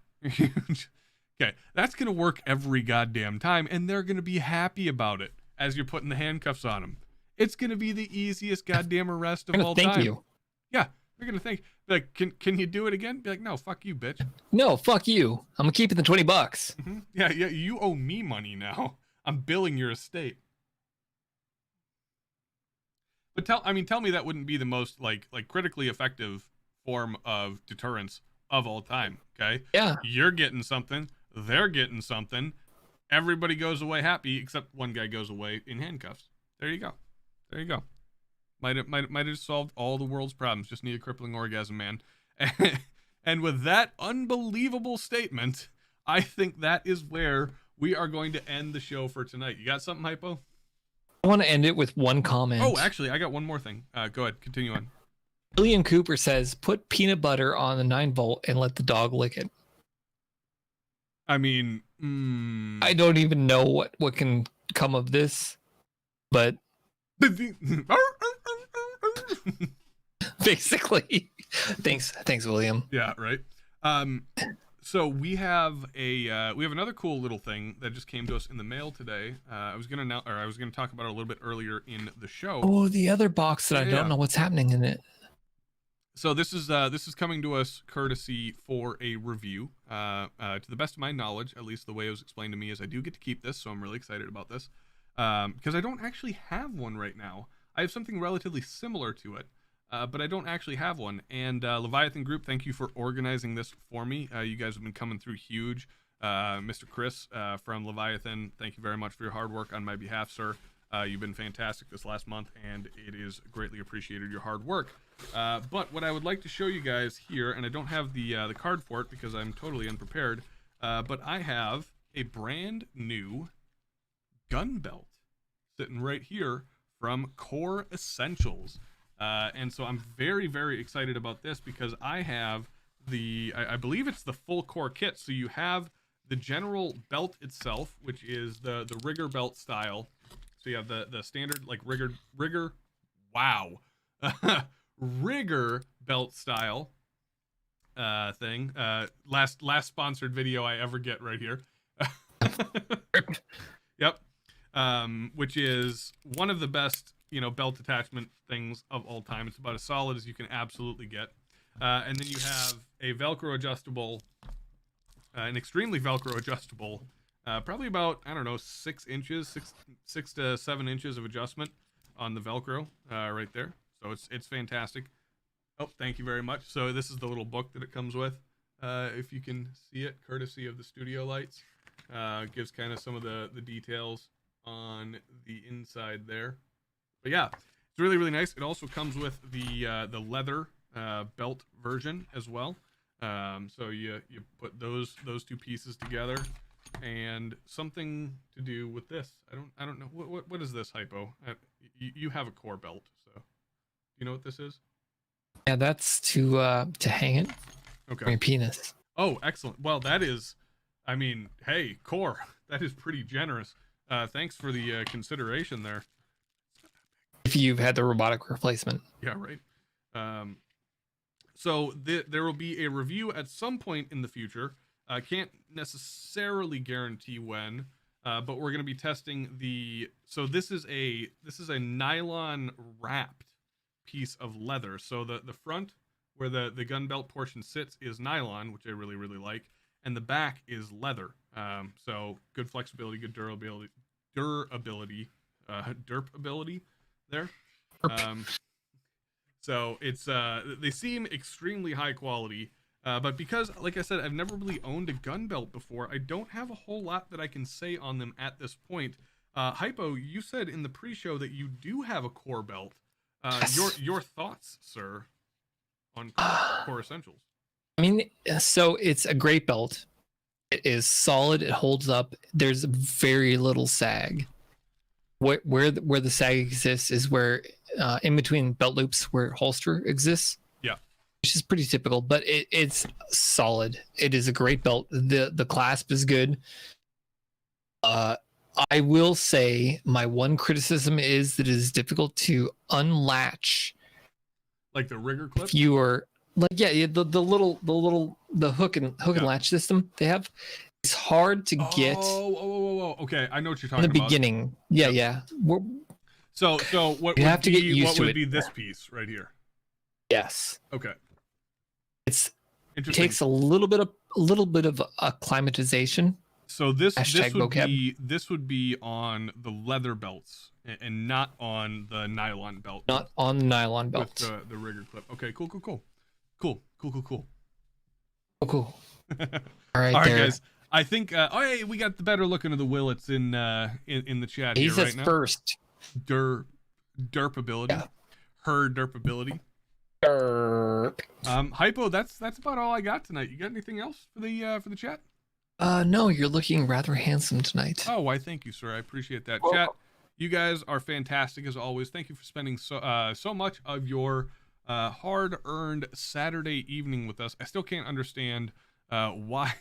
that's gonna work every goddamn time, and they're gonna be happy about it. As you're putting the handcuffs on him, it's gonna be the easiest goddamn arrest of all time. Thank you. Yeah, they're gonna think, like, can you do it again? Be like, no, fuck you, bitch. No, fuck you. I'm gonna keep it the $20. Mm-hmm. Yeah, you owe me money now. I'm billing your estate. But tell me that wouldn't be the most like critically effective form of deterrence of all time. Okay. Yeah. You're getting something. They're getting something. Everybody goes away happy, except one guy goes away in handcuffs. There you go. Might have solved all the world's problems. Just need a crippling orgasm, man. And with that unbelievable statement, I think that is where we are going to end the show for tonight. You got something, Hypo? I want to end it with one comment. Oh, actually, I got one more thing. Go ahead. Continue on. William Cooper says, put peanut butter on the 9-volt and let the dog lick it. I mean, I don't even know what can come of this, but basically, thanks, William. Yeah, right. So we have another cool little thing that just came to us in the mail today. I was gonna talk about it a little bit earlier in the show. Oh, the other box that I don't know what's happening in it. So this is coming to us courtesy for a review. To the best of my knowledge, at least the way it was explained to me, is I do get to keep this, so I'm really excited about this. Because I don't actually have one right now. I have something relatively similar to it, but I don't actually have one. And Leviathan Group, thank you for organizing this for me. You guys have been coming through huge. Mr. Chris from Leviathan, thank you very much for your hard work on my behalf, sir. You've been fantastic this last month, and it is greatly appreciated, your hard work. But what I would like to show you guys here, and I don't have the card for it because I'm totally unprepared, but I have a brand new gun belt sitting right here from Core Essentials. And so I'm very, very excited about this because I have I believe it's the full core kit. So you have the general belt itself, which is the rigger belt style. So you have the standard like rigger, wow, rigger belt style thing. Last sponsored video I ever get right here. Yep. Which is one of the best, belt attachment things of all time. It's about as solid as you can absolutely get. And then you have a Velcro adjustable, an extremely Velcro adjustable, probably about, I don't know, 6 inches, 6 to 7 inches of adjustment on the Velcro right there. So it's fantastic. Oh, thank you very much. So this is the little book that it comes with. If you can see it, courtesy of the studio lights. Gives kind of some of the details on the inside there. But yeah, it's really, really nice. It also comes with the leather belt version as well. So you put those two pieces together, and something to do with this. I don't know what is this, Hypo? You have a core belt, so you know what this is? Yeah, that's to hang it. Okay. On your penis. Oh, excellent. Well, that is, I mean, hey, Core, that is pretty generous. Thanks for the consideration there. If you've had the robotic replacement. Yeah, right. So there will be a review at some point in the future. I can't necessarily guarantee when, but we're going to be testing so this is a nylon wrapped piece of leather. So the front where the gun belt portion sits is nylon, which I really, really like. And the back is leather. So good flexibility, good durability there. So it's they seem extremely high quality, but because, like I said, I've never really owned a gun belt before, I don't have a whole lot that I can say on them at this point. Hypo, you said in the pre-show that you do have a core belt. Yes. Your thoughts, sir, on Core Essentials? I mean, so it's a great belt. It is solid. It holds up. There's very little sag. Where the sag exists is where in between belt loops where holster exists. Yeah, which is pretty typical. But it's solid. It is a great belt. The clasp is good. I will say my one criticism is that it is difficult to unlatch. Like the rigger clip. If you are like the hook and latch system they have, it's hard to get. Oh, okay, I know what you're talking in the about. beginning. Yeah. So what you have to get used what to would it. be this piece right here? Yes. Okay. It takes a little bit of acclimatization. So this vocab. would be on the leather belts and not on the nylon belt. Not on the nylon belt. With the rigger clip. Okay, cool. Cool. All All right, right, guys. I think. Hey, we got the better looking of the Willets in the chat he here says right now. First. Derpability. Yeah. Her derpability. Derp. Hypo, that's about all I got tonight. You got anything else for the chat? No, you're looking rather handsome tonight. Oh, why, thank you, sir. I appreciate that. Well, chat, you guys are fantastic as always. Thank you for spending so much of your hard-earned Saturday evening with us. I still can't understand why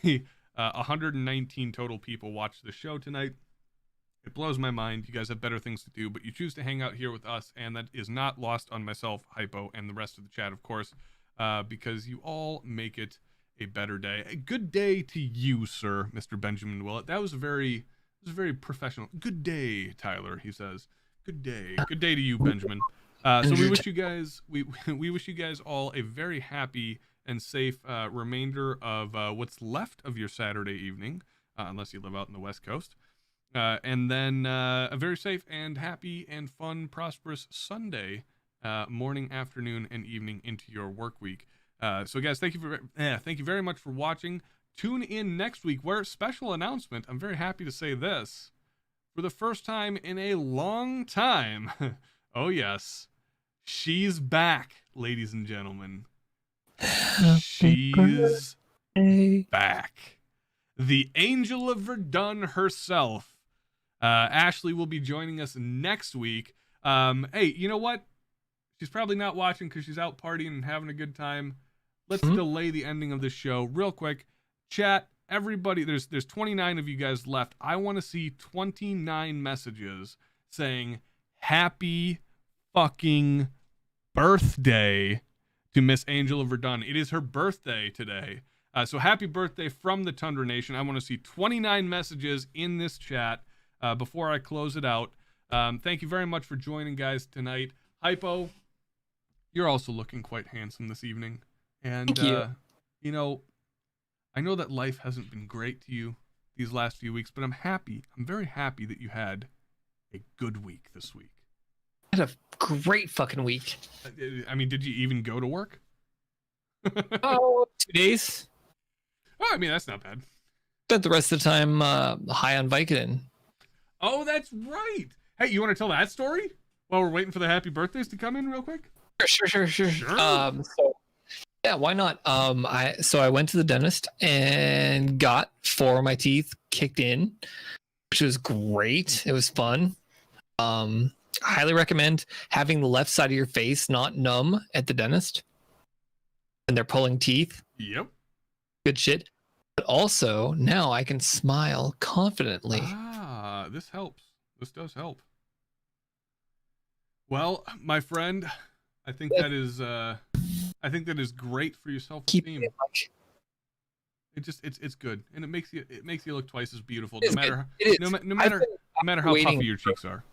119 total people watched the show tonight. It blows my mind. You guys have better things to do, but you choose to hang out here with us, and that is not lost on myself, Hypo, and the rest of the chat, of course, because you all make it a better day. A good day to you, sir, Mr. Benjamin Willett. That was very professional. Good day, Tyler, he says. Good day. Good day to you, Benjamin. So we wish you guys we wish you guys all a very happy and safe remainder of what's left of your Saturday evening, unless you live out in the West Coast. And then a very safe and happy and fun, prosperous Sunday morning, afternoon, and evening into your work week. So, guys, thank you very much for watching. Tune in next week, where special announcement. I'm very happy to say this. For the first time in a long time, oh yes, she's back, ladies and gentlemen. She's back. The Angel of Verdun herself. Ashley will be joining us next week. Hey, you know what? She's probably not watching because she's out partying and having a good time. Let's delay the ending of this show real quick. Chat, everybody, there's 29 of you guys left. I want to see 29 messages saying happy fucking birthday to Miss Angel of Verdun. It is her birthday today. So happy birthday from the Tundra Nation. I want to see 29 messages in this chat before I close it out. Thank you very much for joining, guys, tonight. Hypo, you're also looking quite handsome this evening. And, Thank you. You know, I know that life hasn't been great to you these last few weeks, but I'm happy. I'm very happy that you had a good week this week. I had a great fucking week. I mean, did you even go to work? Oh, 2 days. Oh, I mean, that's not bad. Spent the rest of the time high on Vicodin. Oh, that's right. Hey, you want to tell that story while we're waiting for the happy birthdays to come in real quick? Sure. Sure. So yeah, why not? I went to the dentist and got 4 of my teeth kicked in, which was great. It was fun. Highly recommend having the left side of your face not numb at the dentist when they're pulling teeth. Yep. Good shit. But also now I can smile confidently. Ah, this helps. This does help. Well, my friend, I think that is great for your self-esteem. It's good, and it makes you look twice as beautiful, no matter how puffy your cheeks are.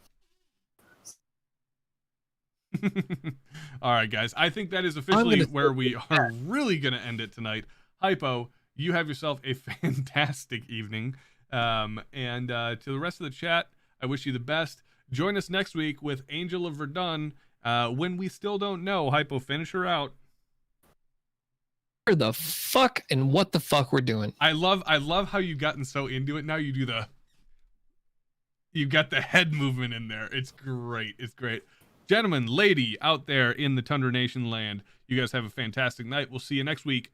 All right, guys, I think that is officially where we are really gonna end it tonight. Hypo, you have yourself a fantastic evening, and to the rest of the chat, I wish you the best. Join us next week with Angel of Verdun. When we still don't know, Hypo, finish her out. Where the fuck and what the fuck we're doing. I love how you've gotten so into it. Now you've got the head movement in there. It's great. It's great. Gentlemen, lady out there in the Tundra Nation land, you guys have a fantastic night. We'll see you next week.